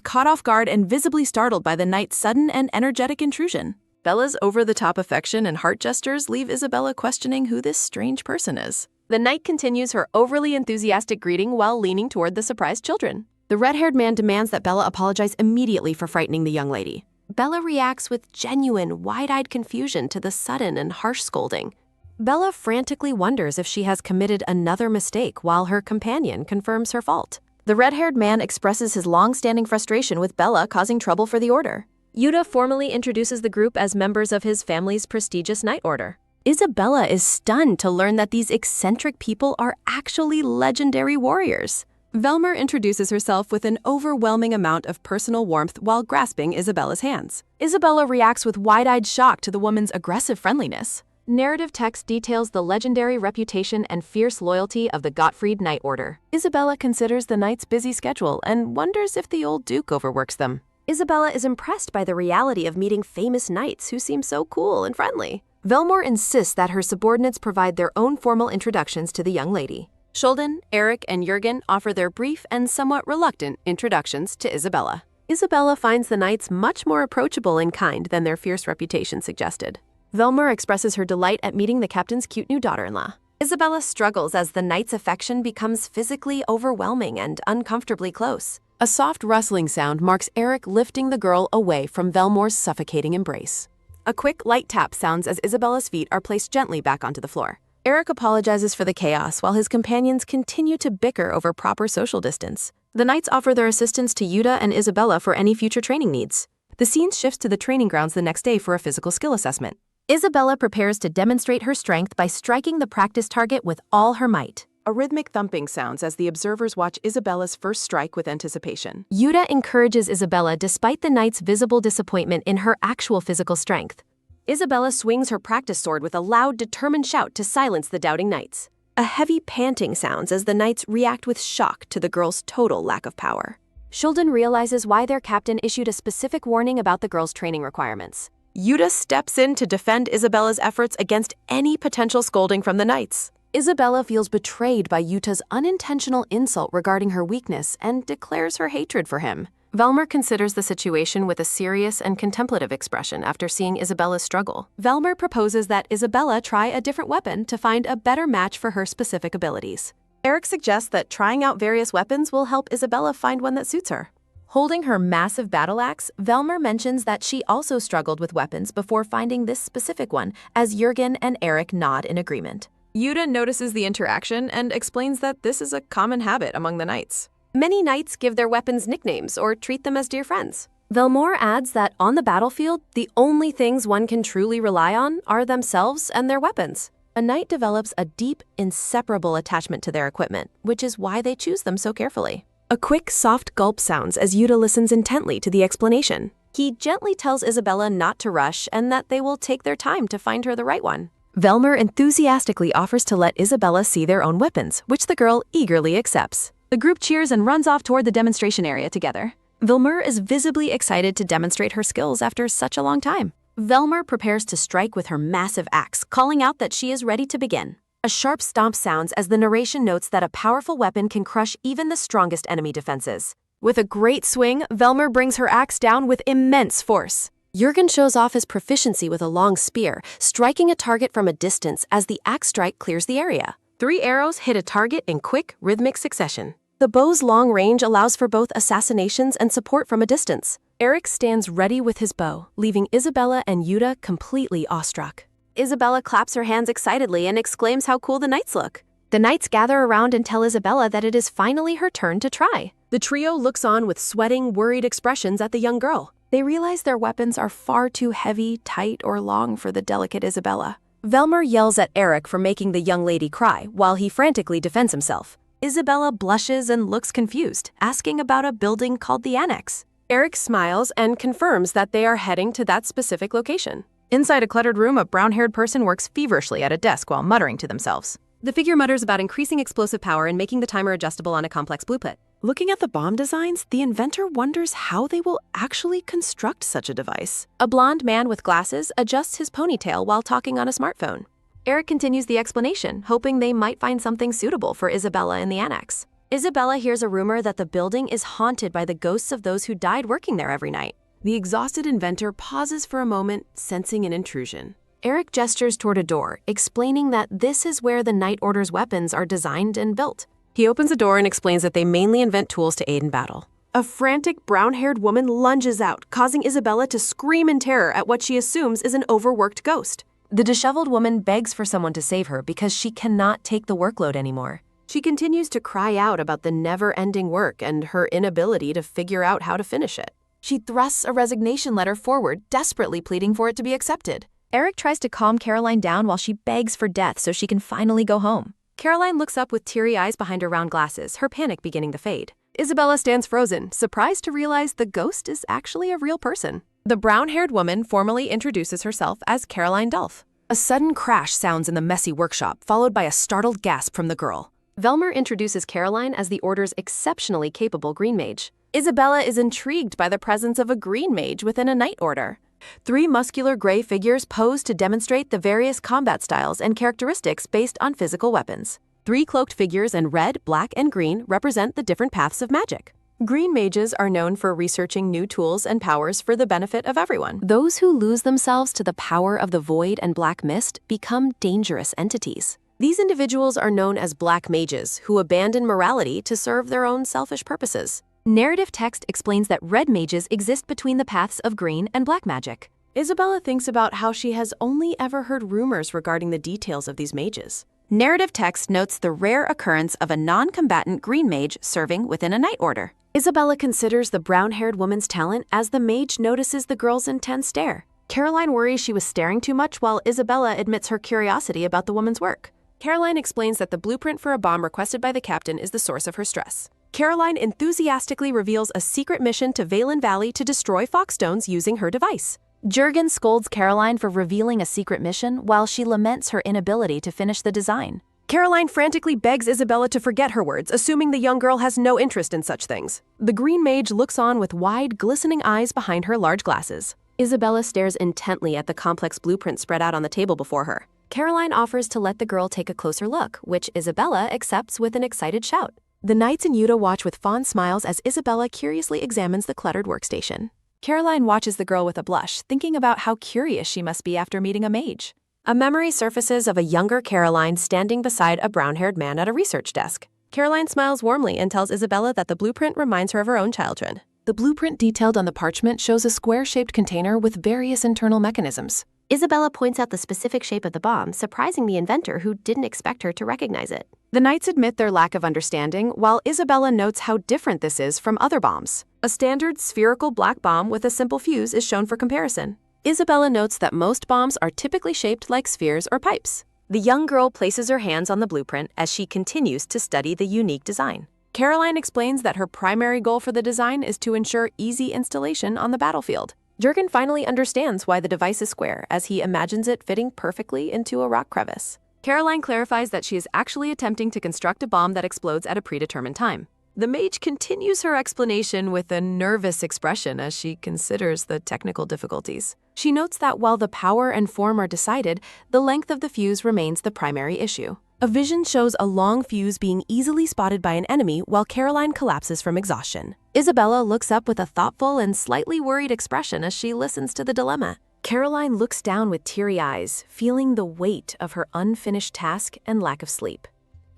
caught off guard and visibly startled by the knight's sudden and energetic intrusion. Bella's over-the-top affection and heart gestures leave Isabella questioning who this strange person is. The knight continues her overly enthusiastic greeting while leaning toward the surprised children. The red-haired man demands that Bella apologize immediately for frightening the young lady. Bella reacts with genuine, wide-eyed confusion to the sudden and harsh scolding. Bella frantically wonders if she has committed another mistake while her companion confirms her fault. The red-haired man expresses his long-standing frustration with Bella causing trouble for the order. Yuta formally introduces the group as members of his family's prestigious knight order. Isabella is stunned to learn that these eccentric people are actually legendary warriors. Velmer introduces herself with an overwhelming amount of personal warmth while grasping Isabella's hands. Isabella reacts with wide-eyed shock to the woman's aggressive friendliness. Narrative text details the legendary reputation and fierce loyalty of the Gottfried Knight Order. Isabella considers the knight's busy schedule and wonders if the old duke overworks them. Isabella is impressed by the reality of meeting famous knights who seem so cool and friendly. Velmor insists that her subordinates provide their own formal introductions to the young lady. Shulden, Eric, and Jürgen offer their brief and somewhat reluctant introductions to Isabella. Isabella finds the knights much more approachable and kind than their fierce reputation suggested. Velmer expresses her delight at meeting the captain's cute new daughter-in-law. Isabella struggles as the knight's affection becomes physically overwhelming and uncomfortably close. A soft rustling sound marks Eric lifting the girl away from Velmor's suffocating embrace. A quick, light tap sounds as Isabella's feet are placed gently back onto the floor. Eric apologizes for the chaos while his companions continue to bicker over proper social distance. The knights offer their assistance to Yuta and Isabella for any future training needs. The scene shifts to the training grounds the next day for a physical skill assessment. Isabella prepares to demonstrate her strength by striking the practice target with all her might. A rhythmic thumping sounds as the observers watch Isabella's first strike with anticipation. Yuta encourages Isabella despite the knight's visible disappointment in her actual physical strength. Isabella swings her practice sword with a loud, determined shout to silence the doubting knights. A heavy panting sounds as the knights react with shock to the girl's total lack of power. Shulden realizes why their captain issued a specific warning about the girl's training requirements. Yuta steps in to defend Isabella's efforts against any potential scolding from the knights. Isabella feels betrayed by Yuta's unintentional insult regarding her weakness and declares her hatred for him. Velmer considers the situation with a serious and contemplative expression after seeing Isabella's struggle. Velmer proposes that Isabella try a different weapon to find a better match for her specific abilities. Eric suggests that trying out various weapons will help Isabella find one that suits her. Holding her massive battle axe, Velmer mentions that she also struggled with weapons before finding this specific one, as Jürgen and Eric nod in agreement. Yuta notices the interaction and explains that this is a common habit among the knights. Many knights give their weapons nicknames or treat them as dear friends. Velmor adds that on the battlefield, the only things one can truly rely on are themselves and their weapons. A knight develops a deep, inseparable attachment to their equipment, which is why they choose them so carefully. A quick, soft gulp sounds as Yuta listens intently to the explanation. He gently tells Isabella not to rush and that they will take their time to find her the right one. Velmer enthusiastically offers to let Isabella see their own weapons, which the girl eagerly accepts. The group cheers and runs off toward the demonstration area together. Velmer is visibly excited to demonstrate her skills after such a long time. Velmer prepares to strike with her massive axe, calling out that she is ready to begin. A sharp stomp sounds as the narration notes that a powerful weapon can crush even the strongest enemy defenses. With a great swing, Velmer brings her axe down with immense force. Jürgen shows off his proficiency with a long spear, striking a target from a distance as the axe strike clears the area. 3 arrows hit a target in quick, rhythmic succession. The bow's long range allows for both assassinations and support from a distance. Eric stands ready with his bow, leaving Isabella and Yuta completely awestruck. Isabella claps her hands excitedly and exclaims how cool the knights look. The knights gather around and tell Isabella that it is finally her turn to try. The trio looks on with sweating, worried expressions at the young girl. They realize their weapons are far too heavy, tight, or long for the delicate Isabella. Velmer yells at Eric for making the young lady cry, while he frantically defends himself. Isabella blushes and looks confused, asking about a building called the Annex. Eric smiles and confirms that they are heading to that specific location. Inside a cluttered room, a brown-haired person works feverishly at a desk while muttering to themselves. The figure mutters about increasing explosive power and making the timer adjustable on a complex blueprint. Looking at the bomb designs, the inventor wonders how they will actually construct such a device. A blonde man with glasses adjusts his ponytail while talking on a smartphone. Eric continues the explanation, hoping they might find something suitable for Isabella in the Annex. Isabella hears a rumor that the building is haunted by the ghosts of those who died working there every night. The exhausted inventor pauses for a moment, sensing an intrusion. Eric gestures toward a door, explaining that this is where the Night Order's weapons are designed and built. He opens a door and explains that they mainly invent tools to aid in battle. A frantic, brown-haired woman lunges out, causing Isabella to scream in terror at what she assumes is an overworked ghost. The disheveled woman begs for someone to save her because she cannot take the workload anymore. She continues to cry out about the never-ending work and her inability to figure out how to finish it. She thrusts a resignation letter forward, desperately pleading for it to be accepted. Eric tries to calm Caroline down while she begs for death so she can finally go home. Caroline looks up with teary eyes behind her round glasses, her panic beginning to fade. Isabella stands frozen, surprised to realize the ghost is actually a real person. The brown-haired woman formally introduces herself as Caroline Dolph. A sudden crash sounds in the messy workshop, followed by a startled gasp from the girl. Velmer introduces Caroline as the Order's exceptionally capable green mage. Isabella is intrigued by the presence of a green mage within a Night Order. 3 muscular gray figures pose to demonstrate the various combat styles and characteristics based on physical weapons. 3 cloaked figures in red, black, and green represent the different paths of magic. Green mages are known for researching new tools and powers for the benefit of everyone. Those who lose themselves to the power of the void and black mist become dangerous entities. These individuals are known as black mages, who abandon morality to serve their own selfish purposes. Narrative text explains that red mages exist between the paths of green and black magic. Isabella thinks about how she has only ever heard rumors regarding the details of these mages. Narrative text notes the rare occurrence of a non-combatant green mage serving within a Night Order. Isabella considers the brown-haired woman's talent as the mage notices the girl's intense stare. Caroline worries she was staring too much, while Isabella admits her curiosity about the woman's work. Caroline explains that the blueprint for a bomb requested by the captain is the source of her stress. Caroline enthusiastically reveals a secret mission to Valen Valley to destroy Foxstones using her device. Jurgen scolds Caroline for revealing a secret mission while she laments her inability to finish the design. Caroline frantically begs Isabella to forget her words, assuming the young girl has no interest in such things. The green mage looks on with wide, glistening eyes behind her large glasses. Isabella stares intently at the complex blueprint spread out on the table before her. Caroline offers to let the girl take a closer look, which Isabella accepts with an excited shout. The knights and Yuta watch with fond smiles as Isabella curiously examines the cluttered workstation. Caroline watches the girl with a blush, thinking about how curious she must be after meeting a mage. A memory surfaces of a younger Caroline standing beside a brown-haired man at a research desk. Caroline smiles warmly and tells Isabella that the blueprint reminds her of her own childhood. The blueprint detailed on the parchment shows a square-shaped container with various internal mechanisms. Isabella points out the specific shape of the bomb, surprising the inventor who didn't expect her to recognize it. The knights admit their lack of understanding, while Isabella notes how different this is from other bombs. A standard spherical black bomb with a simple fuse is shown for comparison. Isabella notes that most bombs are typically shaped like spheres or pipes. The young girl places her hands on the blueprint as she continues to study the unique design. Caroline explains that her primary goal for the design is to ensure easy installation on the battlefield. Jurgen finally understands why the device is square, as he imagines it fitting perfectly into a rock crevice. Caroline clarifies that she is actually attempting to construct a bomb that explodes at a predetermined time. The mage continues her explanation with a nervous expression as she considers the technical difficulties. She notes that while the power and form are decided, the length of the fuse remains the primary issue. A vision shows a long fuse being easily spotted by an enemy while Caroline collapses from exhaustion. Isabella looks up with a thoughtful and slightly worried expression as she listens to the dilemma. Caroline looks down with teary eyes, feeling the weight of her unfinished task and lack of sleep.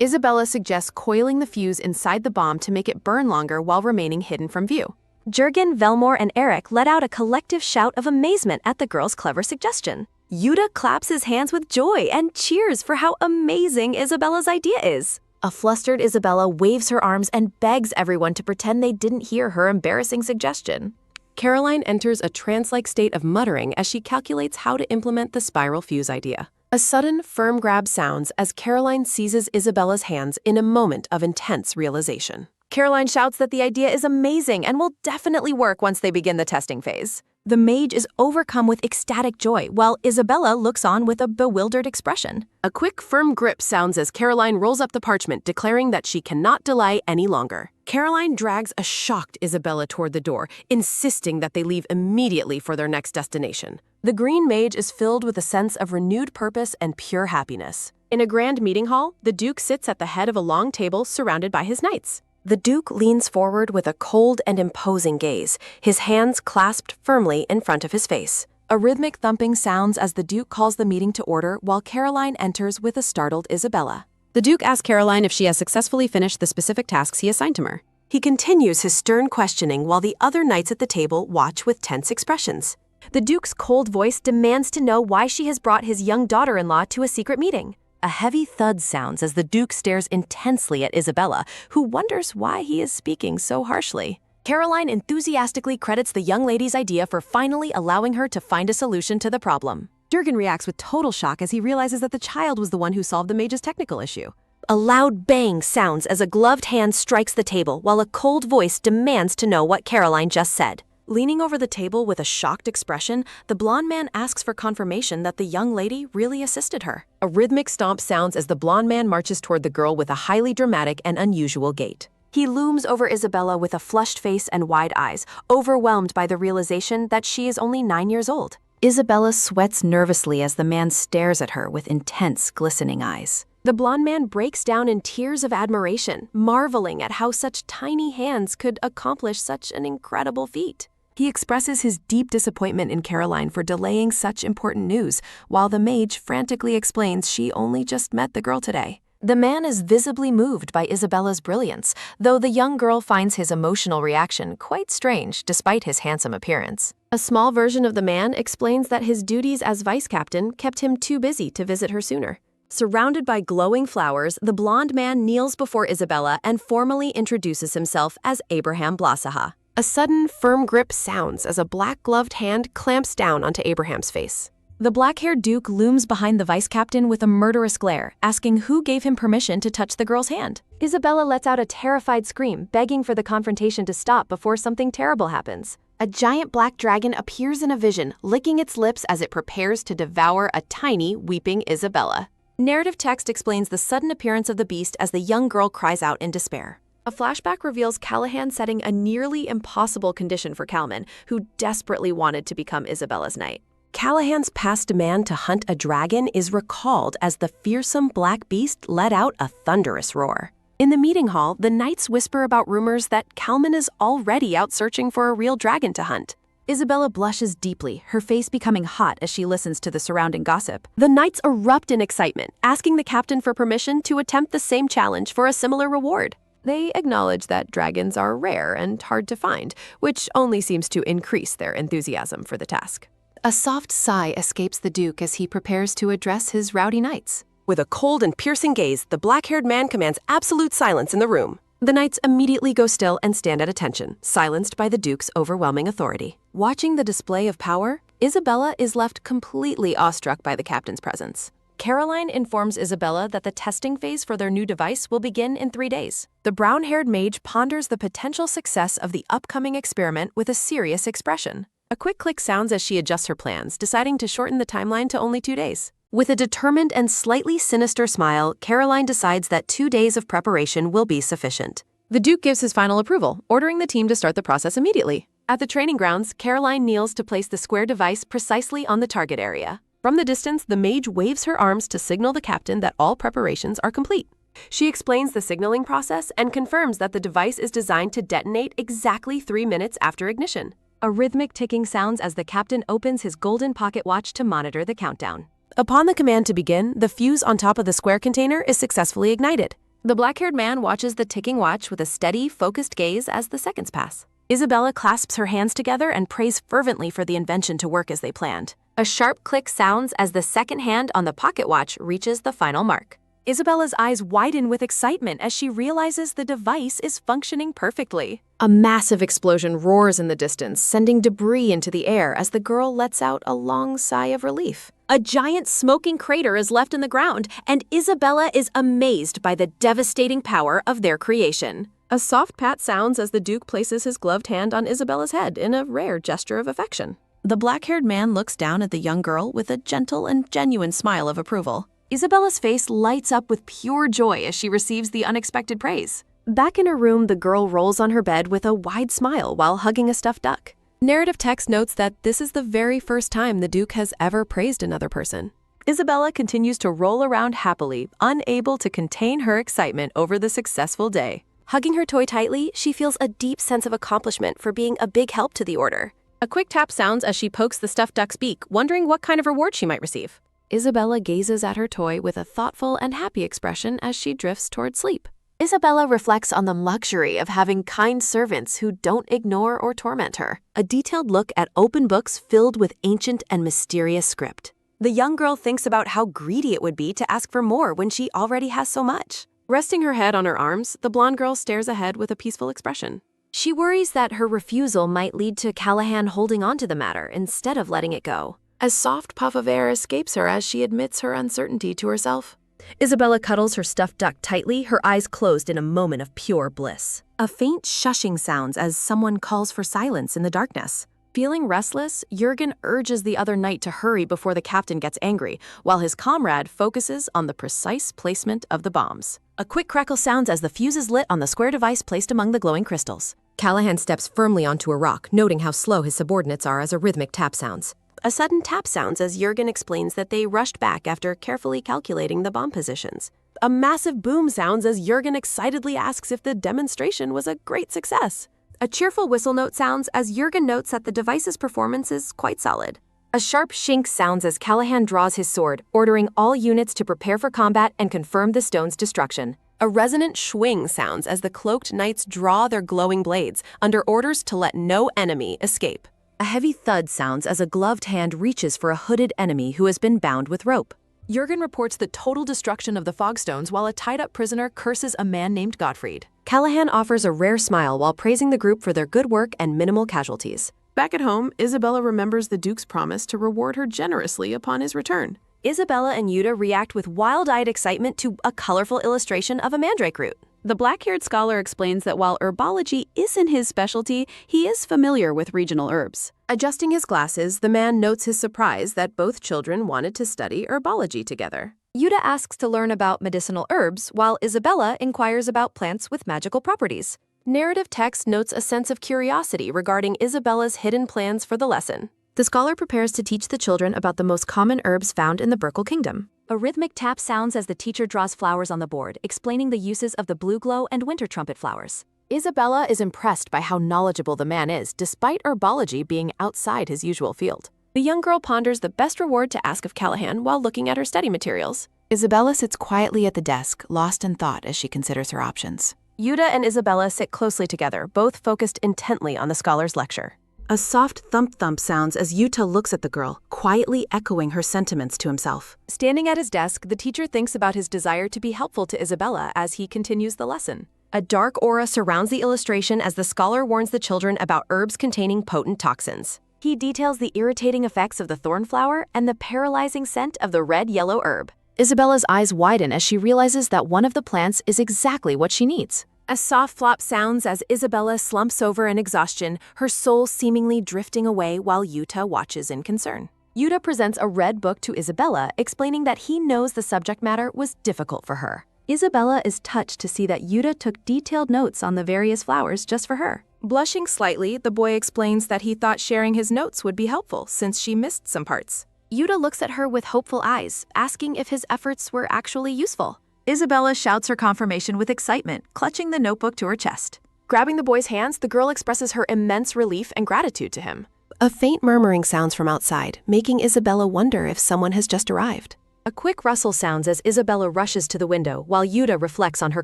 Isabella suggests coiling the fuse inside the bomb to make it burn longer while remaining hidden from view. Jurgen, Velmor, and Eric let out a collective shout of amazement at the girl's clever suggestion. Yuta claps his hands with joy and cheers for how amazing Isabella's idea is. A flustered Isabella waves her arms and begs everyone to pretend they didn't hear her embarrassing suggestion. Caroline enters a trance-like state of muttering as she calculates how to implement the spiral fuse idea. A sudden, firm grab sounds as Caroline seizes Isabella's hands in a moment of intense realization. Caroline shouts that the idea is amazing and will definitely work once they begin the testing phase. The mage is overcome with ecstatic joy, while Isabella looks on with a bewildered expression. A quick, firm grip sounds as Caroline rolls up the parchment, declaring that she cannot delay any longer. Caroline drags a shocked Isabella toward the door, insisting that they leave immediately for their next destination. The green mage is filled with a sense of renewed purpose and pure happiness. In a grand meeting hall, the Duke sits at the head of a long table surrounded by his knights. The Duke leans forward with a cold and imposing gaze, his hands clasped firmly in front of his face. A rhythmic thumping sounds as the Duke calls the meeting to order while Caroline enters with a startled Isabella. The Duke asks Caroline if she has successfully finished the specific tasks he assigned to her. He continues his stern questioning while the other knights at the table watch with tense expressions. The Duke's cold voice demands to know why she has brought his young daughter-in-law to a secret meeting. A heavy thud sounds as the Duke stares intensely at Isabella, who wonders why he is speaking so harshly. Caroline enthusiastically credits the young lady's idea for finally allowing her to find a solution to the problem. Durgan reacts with total shock as he realizes that the child was the one who solved the mage's technical issue. A loud bang sounds as a gloved hand strikes the table while a cold voice demands to know what Caroline just said. Leaning over the table with a shocked expression, the blonde man asks for confirmation that the young lady really assisted her. A rhythmic stomp sounds as the blonde man marches toward the girl with a highly dramatic and unusual gait. He looms over Isabella with a flushed face and wide eyes, overwhelmed by the realization that she is only 9 years old. Isabella sweats nervously as the man stares at her with intense, glistening eyes. The blonde man breaks down in tears of admiration, marveling at how such tiny hands could accomplish such an incredible feat. He expresses his deep disappointment in Caroline for delaying such important news, while the mage frantically explains she only just met the girl today. The man is visibly moved by Isabella's brilliance, though the young girl finds his emotional reaction quite strange despite his handsome appearance. A small version of the man explains that his duties as vice captain kept him too busy to visit her sooner. Surrounded by glowing flowers, the blonde man kneels before Isabella and formally introduces himself as Abraham Blasaha. A sudden, firm grip sounds as a black-gloved hand clamps down onto Abraham's face. The black-haired Duke looms behind the vice captain with a murderous glare, asking who gave him permission to touch the girl's hand. Isabella lets out a terrified scream, begging for the confrontation to stop before something terrible happens. A giant black dragon appears in a vision, licking its lips as it prepares to devour a tiny, weeping Isabella. Narrative text explains the sudden appearance of the beast as the young girl cries out in despair. A flashback reveals Callahan setting a nearly impossible condition for Calman, who desperately wanted to become Isabella's knight. Callahan's past demand to hunt a dragon is recalled as the fearsome black beast let out a thunderous roar. In the meeting hall, the knights whisper about rumors that Calman is already out searching for a real dragon to hunt. Isabella blushes deeply, her face becoming hot as she listens to the surrounding gossip. The knights erupt in excitement, asking the captain for permission to attempt the same challenge for a similar reward. They acknowledge that dragons are rare and hard to find, which only seems to increase their enthusiasm for the task. A soft sigh escapes the Duke as he prepares to address his rowdy knights. With a cold and piercing gaze, the black-haired man commands absolute silence in the room. The knights immediately go still and stand at attention, silenced by the Duke's overwhelming authority. Watching the display of power, Isabella is left completely awestruck by the captain's presence. Caroline informs Isabella that the testing phase for their new device will begin in 3 days. The brown-haired mage ponders the potential success of the upcoming experiment with a serious expression. A quick click sounds as she adjusts her plans, deciding to shorten the timeline to only 2 days. With a determined and slightly sinister smile, Caroline decides that 2 days of preparation will be sufficient. The Duke gives his final approval, ordering the team to start the process immediately. At the training grounds, Caroline kneels to place the square device precisely on the target area. From the distance, the mage waves her arms to signal the captain that all preparations are complete. She explains the signaling process and confirms that the device is designed to detonate exactly 3 minutes after ignition. A rhythmic ticking sounds as the captain opens his golden pocket watch to monitor the countdown. Upon the command to begin, the fuse on top of the square container is successfully ignited. The black-haired man watches the ticking watch with a steady, focused gaze as the seconds pass. Isabella clasps her hands together and prays fervently for the invention to work as they planned. A sharp click sounds as the second hand on the pocket watch reaches the final mark. Isabella's eyes widen with excitement as she realizes the device is functioning perfectly. A massive explosion roars in the distance, sending debris into the air as the girl lets out a long sigh of relief. A giant smoking crater is left in the ground, and Isabella is amazed by the devastating power of their creation. A soft pat sounds as the Duke places his gloved hand on Isabella's head in a rare gesture of affection. The black-haired man looks down at the young girl with a gentle and genuine smile of approval. Isabella's face lights up with pure joy as she receives the unexpected praise. Back in her room, the girl rolls on her bed with a wide smile while hugging a stuffed duck. Narrative text notes that this is the very first time the Duke has ever praised another person. Isabella continues to roll around happily, unable to contain her excitement over the successful day. Hugging her toy tightly, she feels a deep sense of accomplishment for being a big help to the Order. A quick tap sounds as she pokes the stuffed duck's beak, wondering what kind of reward she might receive. Isabella gazes at her toy with a thoughtful and happy expression as she drifts toward sleep. Isabella reflects on the luxury of having kind servants who don't ignore or torment her. A detailed look at open books filled with ancient and mysterious script. The young girl thinks about how greedy it would be to ask for more when she already has so much. Resting her head on her arms, the blonde girl stares ahead with a peaceful expression. She worries that her refusal might lead to Callahan holding on to the matter instead of letting it go. A soft puff of air escapes her as she admits her uncertainty to herself. Isabella cuddles her stuffed duck tightly, her eyes closed in a moment of pure bliss. A faint shushing sounds as someone calls for silence in the darkness. Feeling restless, Jurgen urges the other knight to hurry before the captain gets angry, while his comrade focuses on the precise placement of the bombs. A quick crackle sounds as the fuse is lit on the square device placed among the glowing crystals. Callahan steps firmly onto a rock, noting how slow his subordinates are as a rhythmic tap sounds. A sudden tap sounds as Jurgen explains that they rushed back after carefully calculating the bomb positions. A massive boom sounds as Jurgen excitedly asks if the demonstration was a great success. A cheerful whistle note sounds as Jurgen notes that the device's performance is quite solid. A sharp shink sounds as Callahan draws his sword, ordering all units to prepare for combat and confirm the stone's destruction. A resonant swing sounds as the cloaked knights draw their glowing blades, under orders to let no enemy escape. A heavy thud sounds as a gloved hand reaches for a hooded enemy who has been bound with rope. Jurgen reports the total destruction of the fogstones while a tied-up prisoner curses a man named Gottfried. Callahan offers a rare smile while praising the group for their good work and minimal casualties. Back at home, Isabella remembers the Duke's promise to reward her generously upon his return. Isabella and Yuta react with wild-eyed excitement to a colorful illustration of a mandrake root. The black-haired scholar explains that while herbology isn't his specialty, he is familiar with regional herbs. Adjusting his glasses, the man notes his surprise that both children wanted to study herbology together. Yuta asks to learn about medicinal herbs, while Isabella inquires about plants with magical properties. Narrative text notes a sense of curiosity regarding Isabella's hidden plans for the lesson. The scholar prepares to teach the children about the most common herbs found in the Burkle Kingdom. A rhythmic tap sounds as the teacher draws flowers on the board, explaining the uses of the blue glow and winter trumpet flowers. Isabella is impressed by how knowledgeable the man is, despite herbology being outside his usual field. The young girl ponders the best reward to ask of Callahan while looking at her study materials. Isabella sits quietly at the desk, lost in thought as she considers her options. Yuta and Isabella sit closely together, both focused intently on the scholar's lecture. A soft thump-thump sounds as Yuta looks at the girl, quietly echoing her sentiments to himself. Standing at his desk, the teacher thinks about his desire to be helpful to Isabella as he continues the lesson. A dark aura surrounds the illustration as the scholar warns the children about herbs containing potent toxins. He details the irritating effects of the thornflower and the paralyzing scent of the red-yellow herb. Isabella's eyes widen as she realizes that one of the plants is exactly what she needs. A soft flop sounds as Isabella slumps over in exhaustion, her soul seemingly drifting away while Yuta watches in concern. Yuta presents a red book to Isabella, explaining that he knows the subject matter was difficult for her. Isabella is touched to see that Yuta took detailed notes on the various flowers just for her. Blushing slightly, the boy explains that he thought sharing his notes would be helpful since she missed some parts. Yuta looks at her with hopeful eyes, asking if his efforts were actually useful. Isabella shouts her confirmation with excitement, clutching the notebook to her chest. Grabbing the boy's hands, the girl expresses her immense relief and gratitude to him. A faint murmuring sounds from outside, making Isabella wonder if someone has just arrived. A quick rustle sounds as Isabella rushes to the window while Yuta reflects on her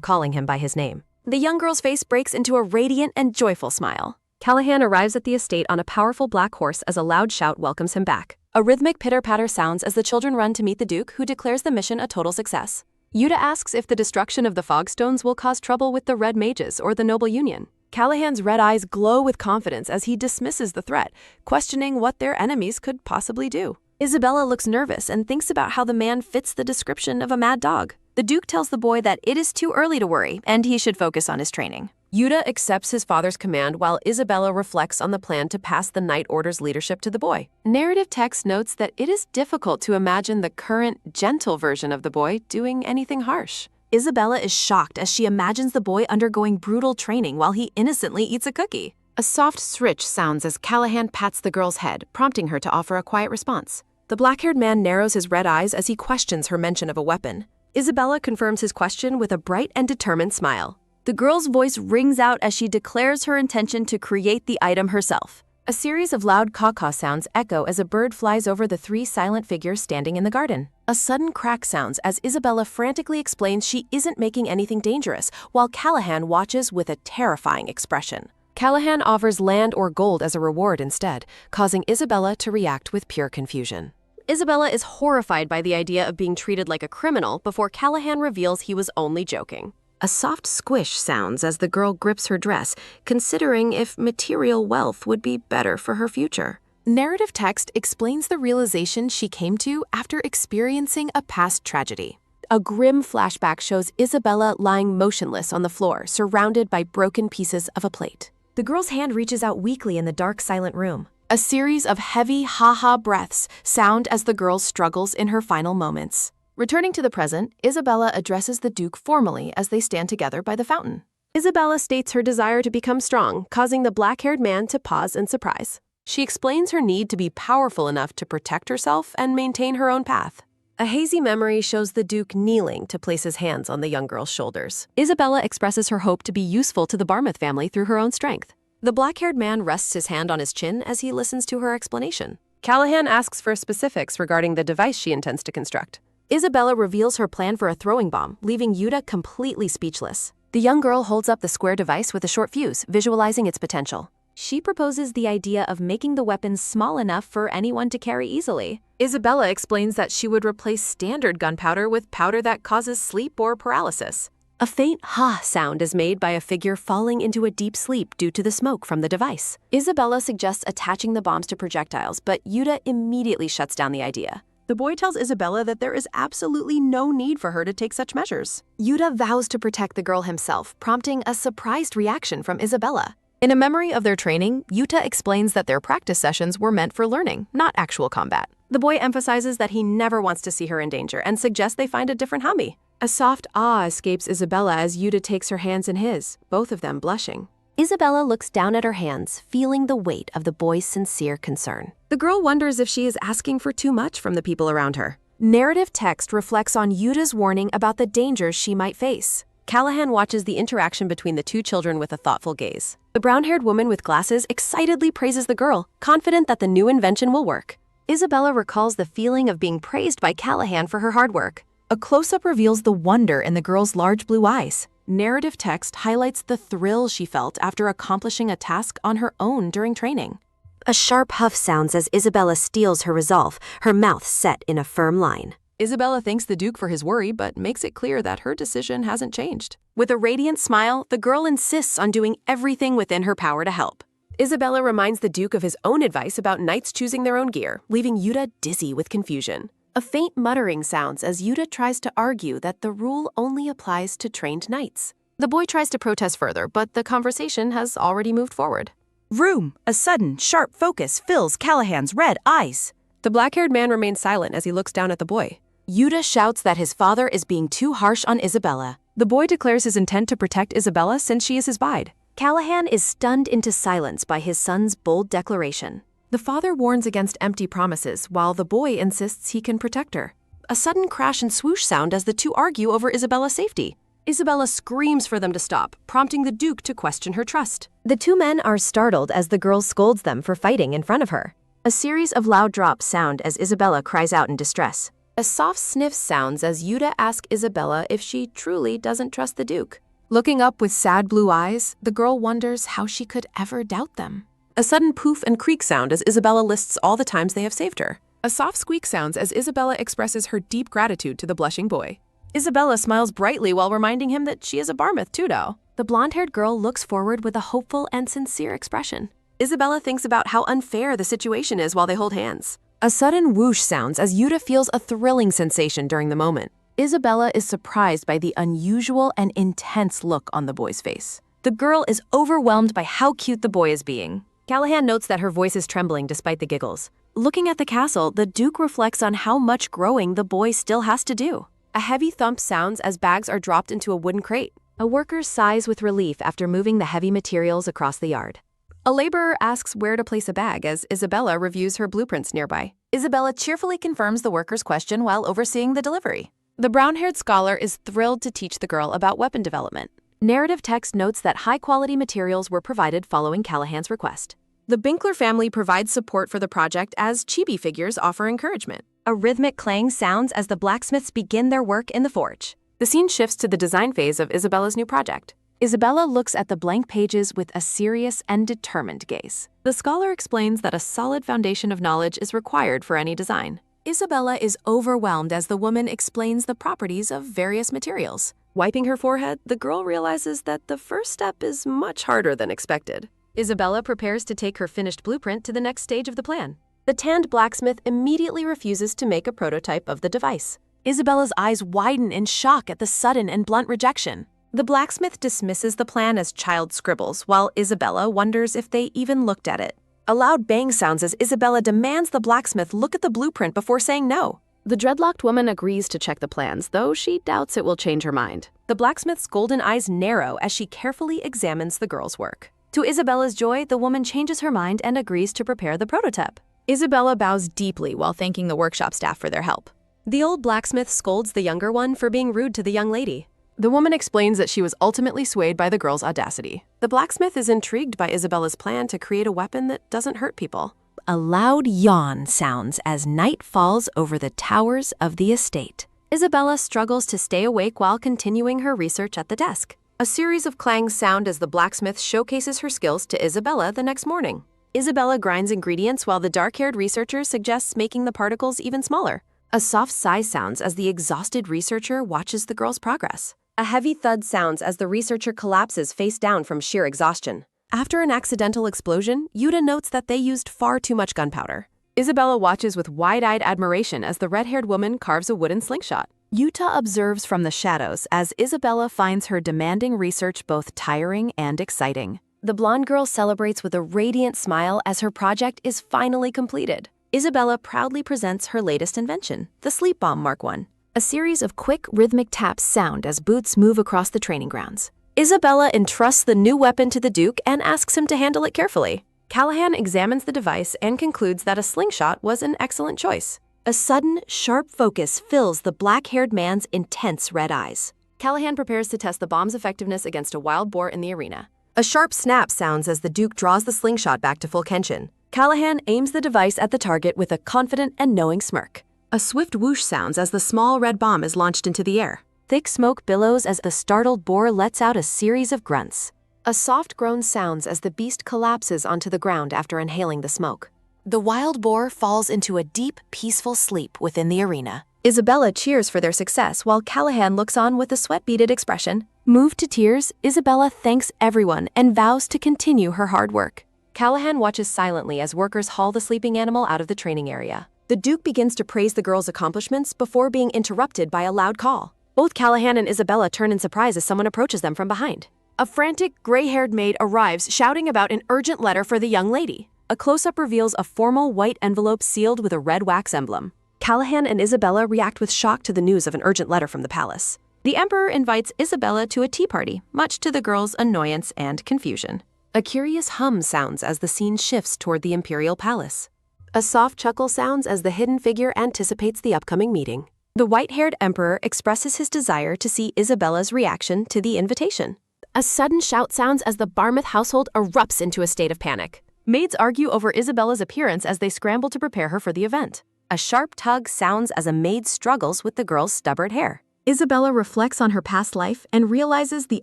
calling him by his name. The young girl's face breaks into a radiant and joyful smile. Callahan arrives at the estate on a powerful black horse as a loud shout welcomes him back. A rhythmic pitter-patter sounds as the children run to meet the Duke, who declares the mission a total success. Yuta asks if the destruction of the Fogstones will cause trouble with the Red Mages or the Noble Union. Callahan's red eyes glow with confidence as he dismisses the threat, questioning what their enemies could possibly do. Isabella looks nervous and thinks about how the man fits the description of a mad dog. The Duke tells the boy that it is too early to worry and he should focus on his training. Yuta accepts his father's command while Isabella reflects on the plan to pass the Night Order's leadership to the boy. Narrative text notes that it is difficult to imagine the current, gentle version of the boy doing anything harsh. Isabella is shocked as she imagines the boy undergoing brutal training while he innocently eats a cookie. A soft switch sounds as Callahan pats the girl's head, prompting her to offer a quiet response. The black-haired man narrows his red eyes as he questions her mention of a weapon. Isabella confirms his question with a bright and determined smile. The girl's voice rings out as she declares her intention to create the item herself. A series of loud caw-caw sounds echo as a bird flies over the three silent figures standing in the garden. A sudden crack sounds as Isabella frantically explains she isn't making anything dangerous, while Callahan watches with a terrifying expression. Callahan offers land or gold as a reward instead, causing Isabella to react with pure confusion. Isabella is horrified by the idea of being treated like a criminal before Callahan reveals he was only joking. A soft squish sounds as the girl grips her dress, considering if material wealth would be better for her future. Narrative text explains the realization she came to after experiencing a past tragedy. A grim flashback shows Isabella lying motionless on the floor, surrounded by broken pieces of a plate. The girl's hand reaches out weakly in the dark, silent room. A series of heavy ha-ha breaths sound as the girl struggles in her final moments. Returning to the present, Isabella addresses the Duke formally as they stand together by the fountain. Isabella states her desire to become strong, causing the black-haired man to pause in surprise. She explains her need to be powerful enough to protect herself and maintain her own path. A hazy memory shows the Duke kneeling to place his hands on the young girl's shoulders. Isabella expresses her hope to be useful to the Barmouth family through her own strength. The black-haired man rests his hand on his chin as he listens to her explanation. Callahan asks for specifics regarding the device she intends to construct. Isabella reveals her plan for a throwing bomb, leaving Yuta completely speechless. The young girl holds up the square device with a short fuse, visualizing its potential. She proposes the idea of making the weapon small enough for anyone to carry easily. Isabella explains that she would replace standard gunpowder with powder that causes sleep or paralysis. A faint ha sound is made by a figure falling into a deep sleep due to the smoke from the device. Isabella suggests attaching the bombs to projectiles, but Yuta immediately shuts down the idea. The boy tells Isabella that there is absolutely no need for her to take such measures. Yuta vows to protect the girl himself, prompting a surprised reaction from Isabella. In a memory of their training, Yuta explains that their practice sessions were meant for learning, not actual combat. The boy emphasizes that he never wants to see her in danger and suggests they find a different hobby. A soft ah escapes Isabella as Yuta takes her hands in his, both of them blushing. Isabella looks down at her hands, feeling the weight of the boy's sincere concern. The girl wonders if she is asking for too much from the people around her. Narrative text reflects on Yuta's warning about the dangers she might face. Callahan watches the interaction between the two children with a thoughtful gaze. The brown-haired woman with glasses excitedly praises the girl, confident that the new invention will work. Isabella recalls the feeling of being praised by Callahan for her hard work. A close-up reveals the wonder in the girl's large blue eyes. Narrative text highlights the thrill she felt after accomplishing a task on her own during training. A sharp huff sounds as Isabella steels her resolve, her mouth set in a firm line. Isabella thanks the Duke for his worry, but makes it clear that her decision hasn't changed. With a radiant smile, the girl insists on doing everything within her power to help. Isabella reminds the Duke of his own advice about knights choosing their own gear, leaving Yuta dizzy with confusion. A faint muttering sounds as Yuta tries to argue that the rule only applies to trained knights. The boy tries to protest further, but the conversation has already moved forward. Room! A sudden, sharp focus fills Callahan's red eyes. The black-haired man remains silent as he looks down at the boy. Yuta shouts that his father is being too harsh on Isabella. The boy declares his intent to protect Isabella since she is his bride. Callahan is stunned into silence by his son's bold declaration. The father warns against empty promises, while the boy insists he can protect her. A sudden crash and swoosh sound as the two argue over Isabella's safety. Isabella screams for them to stop, prompting the Duke to question her trust. The two men are startled as the girl scolds them for fighting in front of her. A series of loud drops sound as Isabella cries out in distress. A soft sniff sounds as Yuta asks Isabella if she truly doesn't trust the Duke. Looking up with sad blue eyes, the girl wonders how she could ever doubt them. A sudden poof and creak sound as Isabella lists all the times they have saved her. A soft squeak sounds as Isabella expresses her deep gratitude to the blushing boy. Isabella smiles brightly while reminding him that she is a Barmouth Tudo. The blonde-haired girl looks forward with a hopeful and sincere expression. Isabella thinks about how unfair the situation is while they hold hands. A sudden whoosh sounds as Yuta feels a thrilling sensation during the moment. Isabella is surprised by the unusual and intense look on the boy's face. The girl is overwhelmed by how cute the boy is being. Callahan notes that her voice is trembling despite the giggles. Looking at the castle, the Duke reflects on how much growing the boy still has to do. A heavy thump sounds as bags are dropped into a wooden crate. A worker sighs with relief after moving the heavy materials across the yard. A laborer asks where to place a bag as Isabella reviews her blueprints nearby. Isabella cheerfully confirms the worker's question while overseeing the delivery. The brown-haired scholar is thrilled to teach the girl about weapon development. Narrative text notes that high-quality materials were provided following Callahan's request. The Binkler family provides support for the project as chibi figures offer encouragement. A rhythmic clang sounds as the blacksmiths begin their work in the forge. The scene shifts to the design phase of Isabella's new project. Isabella looks at the blank pages with a serious and determined gaze. The scholar explains that a solid foundation of knowledge is required for any design. Isabella is overwhelmed as the woman explains the properties of various materials. Wiping her forehead, the girl realizes that the first step is much harder than expected. Isabella prepares to take her finished blueprint to the next stage of the plan. The tanned blacksmith immediately refuses to make a prototype of the device. Isabella's eyes widen in shock at the sudden and blunt rejection. The blacksmith dismisses the plan as child scribbles, while Isabella wonders if they even looked at it. A loud bang sounds as Isabella demands the blacksmith look at the blueprint before saying no. The dreadlocked woman agrees to check the plans, though she doubts it will change her mind. The blacksmith's golden eyes narrow as she carefully examines the girl's work. To Isabella's joy, the woman changes her mind and agrees to prepare the prototype. Isabella bows deeply while thanking the workshop staff for their help. The old blacksmith scolds the younger one for being rude to the young lady. The woman explains that she was ultimately swayed by the girl's audacity. The blacksmith is intrigued by Isabella's plan to create a weapon that doesn't hurt people. A loud yawn sounds as night falls over the towers of the estate. Isabella struggles to stay awake while continuing her research at the desk. A series of clangs sound as the blacksmith showcases her skills to Isabella the next morning. Isabella grinds ingredients while the dark-haired researcher suggests making the particles even smaller. A soft sigh sounds as the exhausted researcher watches the girl's progress. A heavy thud sounds as the researcher collapses face down from sheer exhaustion. After an accidental explosion, Yuta notes that they used far too much gunpowder. Isabella watches with wide-eyed admiration as the red-haired woman carves a wooden slingshot. Yuta observes from the shadows as Isabella finds her demanding research both tiring and exciting. The blonde girl celebrates with a radiant smile as her project is finally completed. Isabella proudly presents her latest invention, the Sleep Bomb Mark I. A series of quick, rhythmic taps sound as boots move across the training grounds. Isabella entrusts the new weapon to the Duke and asks him to handle it carefully. Callahan examines the device and concludes that a slingshot was an excellent choice. A sudden, sharp focus fills the black-haired man's intense red eyes. Callahan prepares to test the bomb's effectiveness against a wild boar in the arena. A sharp snap sounds as the Duke draws the slingshot back to full kenshin. Callahan aims the device at the target with a confident and knowing smirk. A swift whoosh sounds as the small red bomb is launched into the air. Thick smoke billows as the startled boar lets out a series of grunts. A soft groan sounds as the beast collapses onto the ground after inhaling the smoke. The wild boar falls into a deep, peaceful sleep within the arena. Isabella cheers for their success while Callahan looks on with a sweat-beaded expression. Moved to tears, Isabella thanks everyone and vows to continue her hard work. Callahan watches silently as workers haul the sleeping animal out of the training area. The Duke begins to praise the girl's accomplishments before being interrupted by a loud call. Both Callahan and Isabella turn in surprise as someone approaches them from behind. A frantic, gray-haired maid arrives shouting about an urgent letter for the young lady. A close-up reveals a formal white envelope sealed with a red wax emblem. Callahan and Isabella react with shock to the news of an urgent letter from the palace. The Emperor invites Isabella to a tea party, much to the girl's annoyance and confusion. A curious hum sounds as the scene shifts toward the imperial palace. A soft chuckle sounds as the hidden figure anticipates the upcoming meeting. The white-haired Emperor expresses his desire to see Isabella's reaction to the invitation. A sudden shout sounds as the Barmouth household erupts into a state of panic. Maids argue over Isabella's appearance as they scramble to prepare her for the event. A sharp tug sounds as a maid struggles with the girl's stubborn hair. Isabella reflects on her past life and realizes the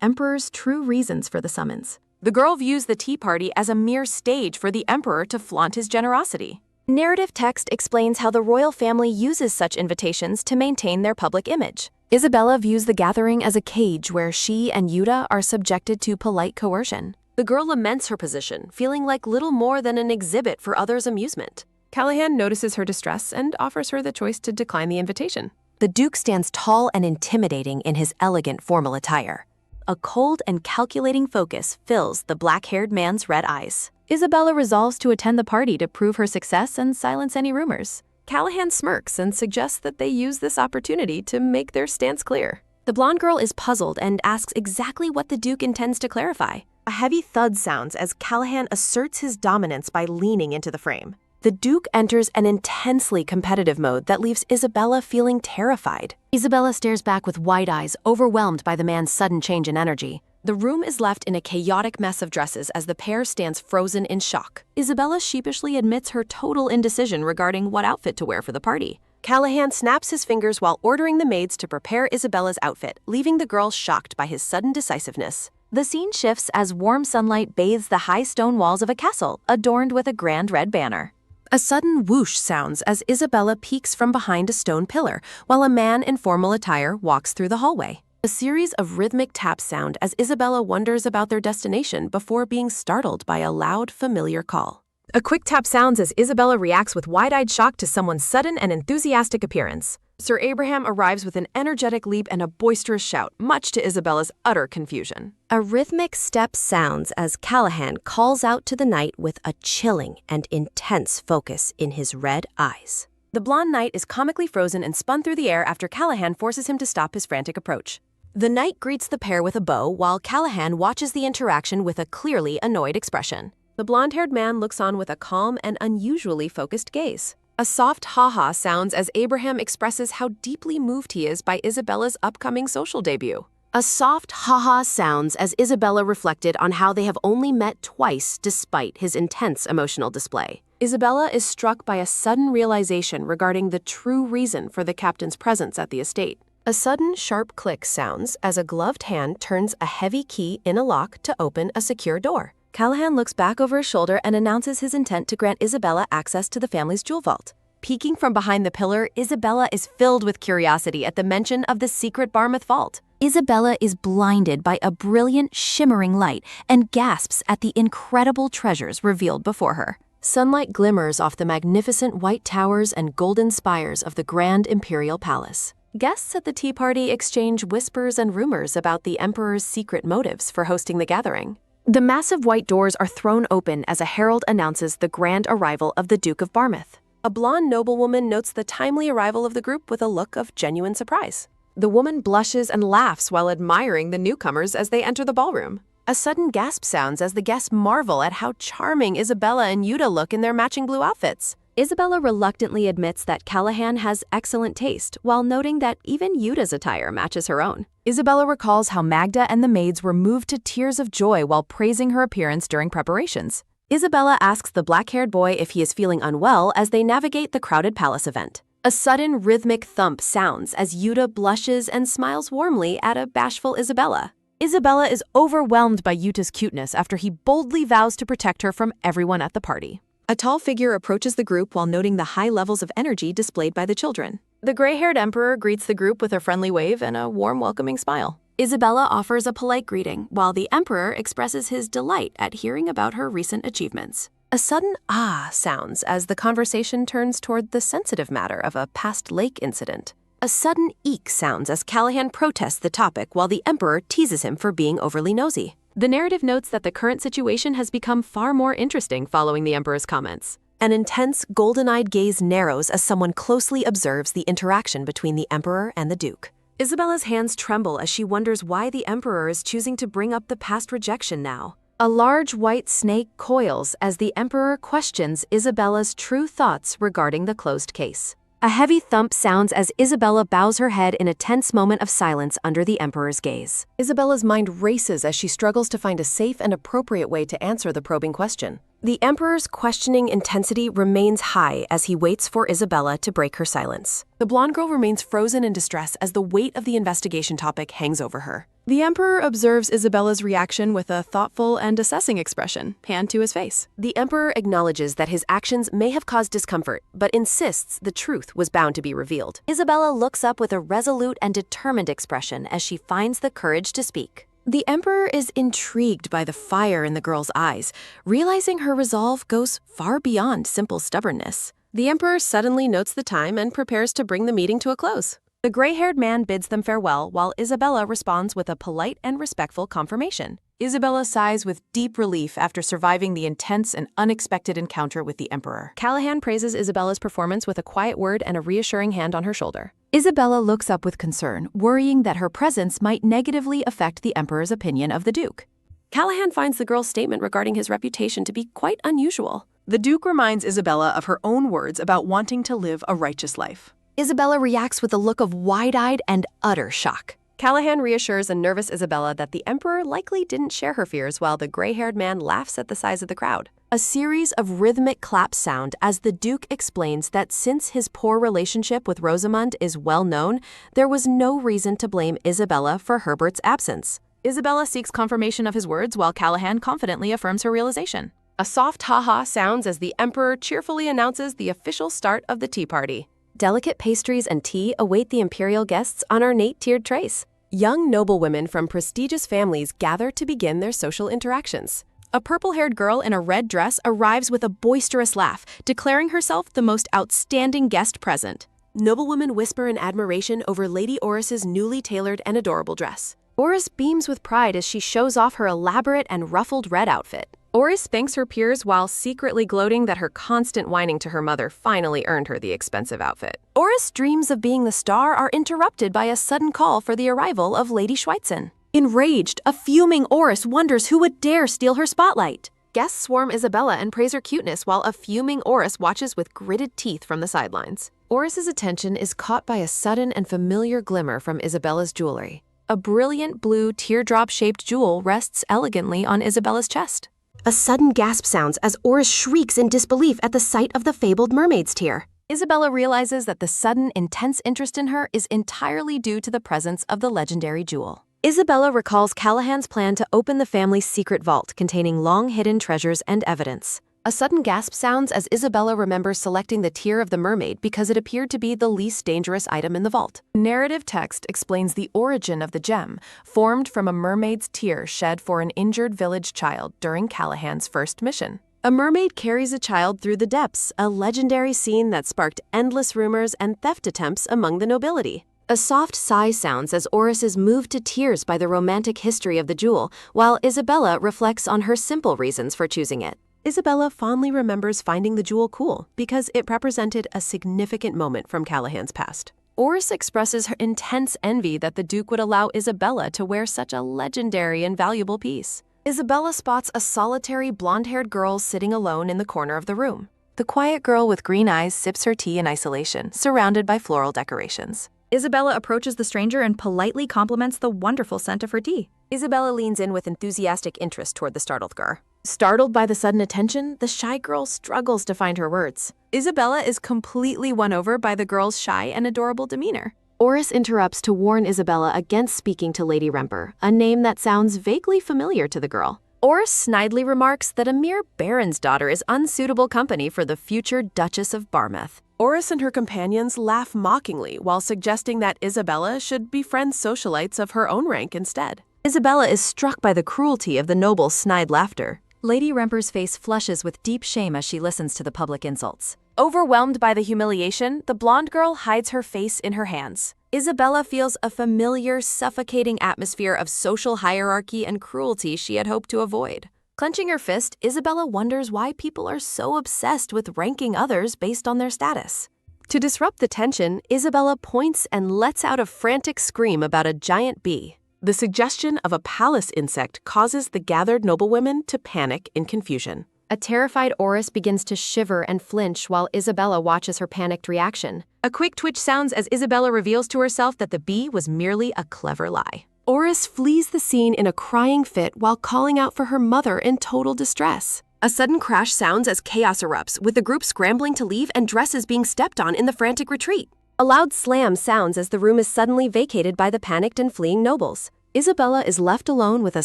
Emperor's true reasons for the summons. The girl views the tea party as a mere stage for the Emperor to flaunt his generosity. Narrative text explains how the royal family uses such invitations to maintain their public image. Isabella views the gathering as a cage where she and Yuta are subjected to polite coercion. The girl laments her position, feeling like little more than an exhibit for others' amusement. Callahan notices her distress and offers her the choice to decline the invitation. The Duke stands tall and intimidating in his elegant formal attire. A cold and calculating focus fills the black-haired man's red eyes. Isabella resolves to attend the party to prove her success and silence any rumors. Callahan smirks and suggests that they use this opportunity to make their stance clear. The blonde girl is puzzled and asks exactly what the Duke intends to clarify. A heavy thud sounds as Callahan asserts his dominance by leaning into the frame. The Duke enters an intensely competitive mode that leaves Isabella feeling terrified. Isabella stares back with wide eyes, overwhelmed by the man's sudden change in energy. The room is left in a chaotic mess of dresses as the pair stands frozen in shock. Isabella sheepishly admits her total indecision regarding what outfit to wear for the party. Callahan snaps his fingers while ordering the maids to prepare Isabella's outfit, leaving the girl shocked by his sudden decisiveness. The scene shifts as warm sunlight bathes the high stone walls of a castle, adorned with a grand red banner. A sudden whoosh sounds as Isabella peeks from behind a stone pillar, while a man in formal attire walks through the hallway. A series of rhythmic taps sound as Isabella wonders about their destination before being startled by a loud, familiar call. A quick tap sounds as Isabella reacts with wide-eyed shock to someone's sudden and enthusiastic appearance. Sir Abraham arrives with an energetic leap and a boisterous shout, much to Isabella's utter confusion. A rhythmic step sounds as Callahan calls out to the knight with a chilling and intense focus in his red eyes. The blonde knight is comically frozen and spun through the air after Callahan forces him to stop his frantic approach. The knight greets the pair with a bow while Callahan watches the interaction with a clearly annoyed expression. The blonde-haired man looks on with a calm and unusually focused gaze. A soft ha-ha sounds as Abraham expresses how deeply moved he is by Isabella's upcoming social debut. A soft ha-ha sounds as Isabella reflected on how they have only met twice despite his intense emotional display. Isabella is struck by a sudden realization regarding the true reason for the captain's presence at the estate. A sudden sharp click sounds as a gloved hand turns a heavy key in a lock to open a secure door. Callahan looks back over his shoulder and announces his intent to grant Isabella access to the family's jewel vault. Peeking from behind the pillar, Isabella is filled with curiosity at the mention of the secret Barmouth vault. Isabella is blinded by a brilliant, shimmering light and gasps at the incredible treasures revealed before her. Sunlight glimmers off the magnificent white towers and golden spires of the grand imperial palace. Guests at the tea party exchange whispers and rumors about the emperor's secret motives for hosting the gathering. The massive white doors are thrown open as a herald announces the grand arrival of the Duke of Barmouth. A blonde noblewoman notes the timely arrival of the group with a look of genuine surprise. The woman blushes and laughs while admiring the newcomers as they enter the ballroom. A sudden gasp sounds as the guests marvel at how charming Isabella and Yuta look in their matching blue outfits. Isabella reluctantly admits that Callahan has excellent taste, while noting that even Yuta's attire matches her own. Isabella recalls how Magda and the maids were moved to tears of joy while praising her appearance during preparations. Isabella asks the black-haired boy if he is feeling unwell as they navigate the crowded palace event. A sudden rhythmic thump sounds as Yuta blushes and smiles warmly at a bashful Isabella. Isabella is overwhelmed by Yuta's cuteness after he boldly vows to protect her from everyone at the party. A tall figure approaches the group while noting the high levels of energy displayed by the children. The gray-haired emperor greets the group with a friendly wave and a warm, welcoming smile. Isabella offers a polite greeting, while the emperor expresses his delight at hearing about her recent achievements. A sudden ah sounds as the conversation turns toward the sensitive matter of a past lake incident. A sudden eek sounds as Callahan protests the topic while the emperor teases him for being overly nosy. The narrative notes that the current situation has become far more interesting following the emperor's comments. An intense, golden-eyed gaze narrows as someone closely observes the interaction between the emperor and the duke. Isabella's hands tremble as she wonders why the emperor is choosing to bring up the past rejection now. A large white snake coils as the emperor questions Isabella's true thoughts regarding the closed case. A heavy thump sounds as Isabella bows her head in a tense moment of silence under the emperor's gaze. Isabella's mind races as she struggles to find a safe and appropriate way to answer the probing question. The Emperor's questioning intensity remains high as he waits for Isabella to break her silence. The blonde girl remains frozen in distress as the weight of the investigation topic hangs over her. The Emperor observes Isabella's reaction with a thoughtful and assessing expression, hand to his face. The Emperor acknowledges that his actions may have caused discomfort, but insists the truth was bound to be revealed. Isabella looks up with a resolute and determined expression as she finds the courage to speak. The Emperor is intrigued by the fire in the girl's eyes, realizing her resolve goes far beyond simple stubbornness. The Emperor suddenly notes the time and prepares to bring the meeting to a close. The gray-haired man bids them farewell while Isabella responds with a polite and respectful confirmation. Isabella sighs with deep relief after surviving the intense and unexpected encounter with the Emperor. Callahan praises Isabella's performance with a quiet word and a reassuring hand on her shoulder. Isabella looks up with concern, worrying that her presence might negatively affect the Emperor's opinion of the Duke. Callahan finds the girl's statement regarding his reputation to be quite unusual. The Duke reminds Isabella of her own words about wanting to live a righteous life. Isabella reacts with a look of wide-eyed and utter shock. Callahan reassures a nervous Isabella that the Emperor likely didn't share her fears while the gray-haired man laughs at the size of the crowd. A series of rhythmic claps sound as the Duke explains that since his poor relationship with Rosamund is well known, there was no reason to blame Isabella for Herbert's absence. Isabella seeks confirmation of his words while Callahan confidently affirms her realization. A soft ha-ha sounds as the Emperor cheerfully announces the official start of the tea party. Delicate pastries and tea await the imperial guests on ornate tiered trays. Young noblewomen from prestigious families gather to begin their social interactions. A purple-haired girl in a red dress arrives with a boisterous laugh, declaring herself the most outstanding guest present. Noblewomen whisper in admiration over Lady Oris's newly tailored and adorable dress. Oris beams with pride as she shows off her elaborate and ruffled red outfit. Oris thanks her peers while secretly gloating that her constant whining to her mother finally earned her the expensive outfit. Oris' dreams of being the star are interrupted by a sudden call for the arrival of Lady Schweitzen. Enraged, a fuming Oris wonders who would dare steal her spotlight. Guests swarm Isabella and praise her cuteness while a fuming Oris watches with gritted teeth from the sidelines. Oris's attention is caught by a sudden and familiar glimmer from Isabella's jewelry. A brilliant blue teardrop-shaped jewel rests elegantly on Isabella's chest. A sudden gasp sounds as Oris shrieks in disbelief at the sight of the fabled mermaid's tear. Isabella realizes that the sudden, intense interest in her is entirely due to the presence of the legendary jewel. Isabella recalls Callahan's plan to open the family's secret vault containing long-hidden treasures and evidence. A sudden gasp sounds as Isabella remembers selecting the tear of the mermaid because it appeared to be the least dangerous item in the vault. Narrative text explains the origin of the gem, formed from a mermaid's tear shed for an injured village child during Callahan's first mission. A mermaid carries a child through the depths, a legendary scene that sparked endless rumors and theft attempts among the nobility. A soft sigh sounds as Oris is moved to tears by the romantic history of the jewel, while Isabella reflects on her simple reasons for choosing it. Isabella fondly remembers finding the jewel cool because it represented a significant moment from Callahan's past. Oris expresses her intense envy that the Duke would allow Isabella to wear such a legendary and valuable piece. Isabella spots a solitary blonde-haired girl sitting alone in the corner of the room. The quiet girl with green eyes sips her tea in isolation, surrounded by floral decorations. Isabella approaches the stranger and politely compliments the wonderful scent of her tea. Isabella leans in with enthusiastic interest toward the startled girl. Startled by the sudden attention, the shy girl struggles to find her words. Isabella is completely won over by the girl's shy and adorable demeanor. Oris interrupts to warn Isabella against speaking to Lady Remper, a name that sounds vaguely familiar to the girl. Oris snidely remarks that a mere baron's daughter is unsuitable company for the future Duchess of Barmouth. Oris and her companions laugh mockingly while suggesting that Isabella should befriend socialites of her own rank instead. Isabella is struck by the cruelty of the noble's snide laughter. Lady Remper's face flushes with deep shame as she listens to the public insults. Overwhelmed by the humiliation, the blonde girl hides her face in her hands. Isabella feels a familiar, suffocating atmosphere of social hierarchy and cruelty she had hoped to avoid. Clenching her fist, Isabella wonders why people are so obsessed with ranking others based on their status. To disrupt the tension, Isabella points and lets out a frantic scream about a giant bee. The suggestion of a palace insect causes the gathered noblewomen to panic in confusion. A terrified Oris begins to shiver and flinch while Isabella watches her panicked reaction. A quick twitch sounds as Isabella reveals to herself that the bee was merely a clever lie. Oris flees the scene in a crying fit while calling out for her mother in total distress. A sudden crash sounds as chaos erupts, with the group scrambling to leave and dresses being stepped on in the frantic retreat. A loud slam sounds as the room is suddenly vacated by the panicked and fleeing nobles. Isabella is left alone with a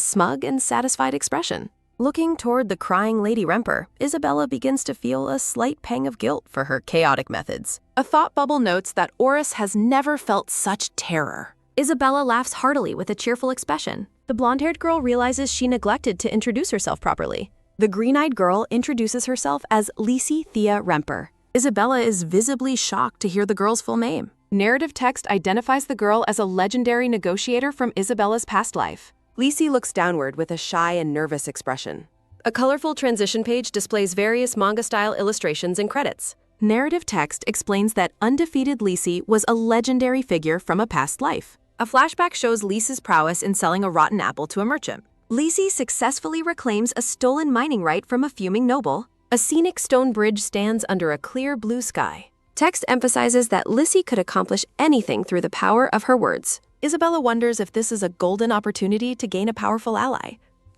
smug and satisfied expression. Looking toward the crying Lady Remper, Isabella begins to feel a slight pang of guilt for her chaotic methods. A thought bubble notes that Oris has never felt such terror. Isabella laughs heartily with a cheerful expression. The blonde-haired girl realizes she neglected to introduce herself properly. The green-eyed girl introduces herself as Lisi Thea Remper. Isabella is visibly shocked to hear the girl's full name. Narrative text identifies the girl as a legendary negotiator from Isabella's past life. Lisi looks downward with a shy and nervous expression. A colorful transition page displays various manga-style illustrations and credits. Narrative text explains that undefeated Lisi was a legendary figure from a past life. A flashback shows Lisi's prowess in selling a rotten apple to a merchant. Lisi successfully reclaims a stolen mining right from a fuming noble. A scenic stone bridge stands under a clear blue sky. Text emphasizes that Lisi could accomplish anything through the power of her words. Isabella wonders if this is a golden opportunity to gain a powerful ally.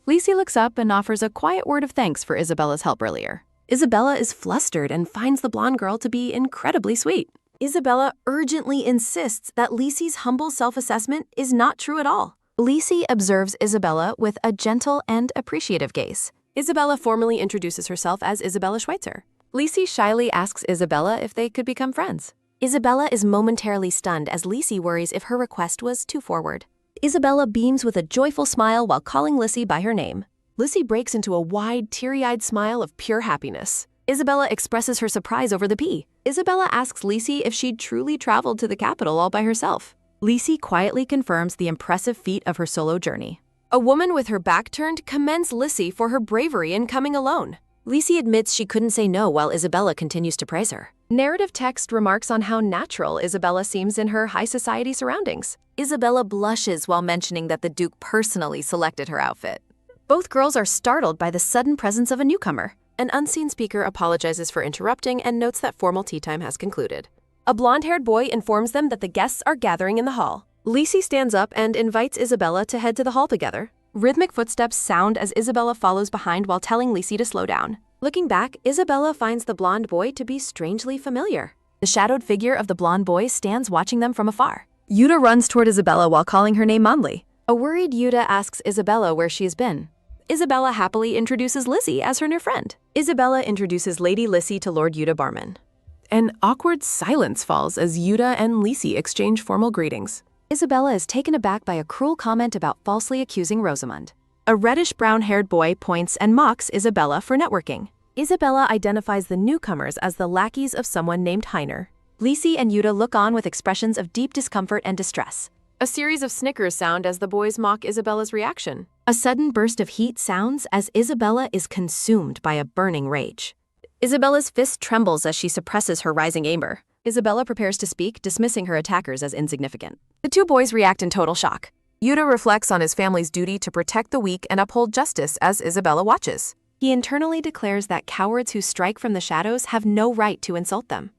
Lisi looks up and offers a quiet word of thanks for Isabella's help earlier. Isabella is flustered and finds the blonde girl to be incredibly sweet. Isabella urgently insists that Lisi's humble self-assessment is not true at all. Lisi observes Isabella with a gentle and appreciative gaze. Isabella formally introduces herself as Isabella Schweitzer. Lisi shyly asks Isabella if they could become friends. Isabella is momentarily stunned as Lisi worries if her request was too forward. Isabella beams with a joyful smile while calling Lisi by her name. Lisi breaks into a wide, teary-eyed smile of pure happiness. Isabella expresses her surprise over the P. Isabella asks Lisi if she'd truly traveled to the capital all by herself. Lisi quietly confirms the impressive feat of her solo journey. A woman with her back turned commends Lisi for her bravery in coming alone. Lisi admits she couldn't say no while Isabella continues to praise her. Narrative text remarks on how natural Isabella seems in her high society surroundings. Isabella blushes while mentioning that the Duke personally selected her outfit. Both girls are startled by the sudden presence of a newcomer. An unseen speaker apologizes for interrupting and notes that formal tea time has concluded. A blonde-haired boy informs them that the guests are gathering in the hall. Lisi stands up and invites Isabella to head to the hall together. Rhythmic footsteps sound as Isabella follows behind while telling Lisi to slow down. Looking back, Isabella finds the blonde boy to be strangely familiar. The shadowed figure of the blonde boy stands watching them from afar. Yuta runs toward Isabella while calling her name Monly. A worried Yuta asks Isabella where she's been. Isabella happily introduces Lisi as her new friend. Isabella introduces Lady Lisi to Lord Yuta Barman. An awkward silence falls as Yuta and Lisi exchange formal greetings. Isabella is taken aback by a cruel comment about falsely accusing Rosamund. A reddish-brown-haired boy points and mocks Isabella for networking. Isabella identifies the newcomers as the lackeys of someone named Heiner. Lisi and Yuta look on with expressions of deep discomfort and distress. A series of snickers sound as the boys mock Isabella's reaction. A sudden burst of heat sounds as Isabella is consumed by a burning rage. Isabella's fist trembles as she suppresses her rising anger. Isabella prepares to speak, dismissing her attackers as insignificant. The two boys react in total shock. Yuta reflects on his family's duty to protect the weak and uphold justice as Isabella watches. He internally declares that cowards who strike from the shadows have no right to insult them.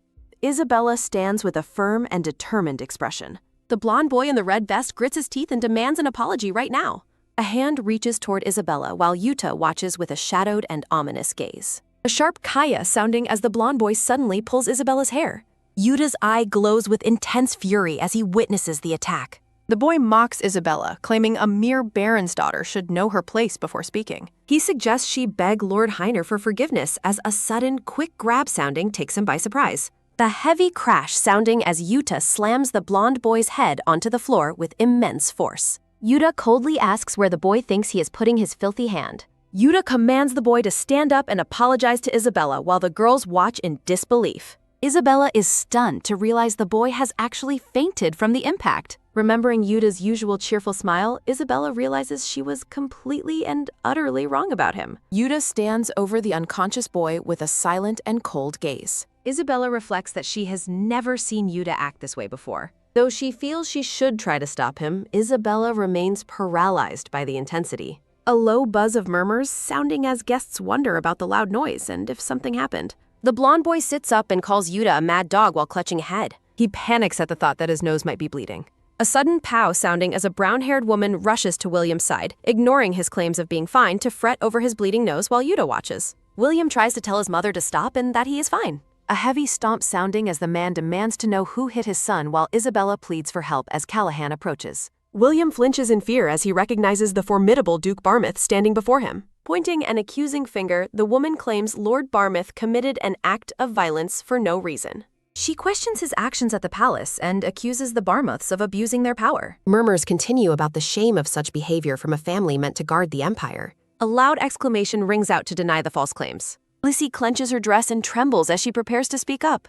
Isabella stands with a firm and determined expression. The blonde boy in the red vest grits his teeth and demands an apology right now. A hand reaches toward Isabella while Yuta watches with a shadowed and ominous gaze. A sharp kaya sounding as the blonde boy suddenly pulls Isabella's hair. Yuta's eye glows with intense fury as he witnesses the attack. The boy mocks Isabella, claiming a mere baron's daughter should know her place before speaking. He suggests she beg Lord Heiner for forgiveness as a sudden, quick grab sounding takes him by surprise. The heavy crash sounding as Yuta slams the blonde boy's head onto the floor with immense force. Yuta coldly asks where the boy thinks he is putting his filthy hand. Yuta commands the boy to stand up and apologize to Isabella while the girls watch in disbelief. Isabella is stunned to realize the boy has actually fainted from the impact. Remembering Yuta's usual cheerful smile, Isabella realizes she was completely and utterly wrong about him. Yuta stands over the unconscious boy with a silent and cold gaze. Isabella reflects that she has never seen Yuta act this way before. Though she feels she should try to stop him, Isabella remains paralyzed by the intensity. A low buzz of murmurs sounding as guests wonder about the loud noise and if something happened. The blonde boy sits up and calls Yuta a mad dog while clutching a head. He panics at the thought that his nose might be bleeding. A sudden pow sounding as a brown-haired woman rushes to William's side, ignoring his claims of being fine to fret over his bleeding nose while Yuta watches. William tries to tell his mother to stop and that he is fine. A heavy stomp sounding as the man demands to know who hit his son while Isabella pleads for help as Callahan approaches. William flinches in fear as he recognizes the formidable Duke Barmouth standing before him. Pointing an accusing finger, the woman claims Lord Barmouth committed an act of violence for no reason. She questions his actions at the palace and accuses the Barmouths of abusing their power. Murmurs continue about the shame of such behavior from a family meant to guard the empire. A loud exclamation rings out to deny the false claims. Lissy clenches her dress and trembles as she prepares to speak up.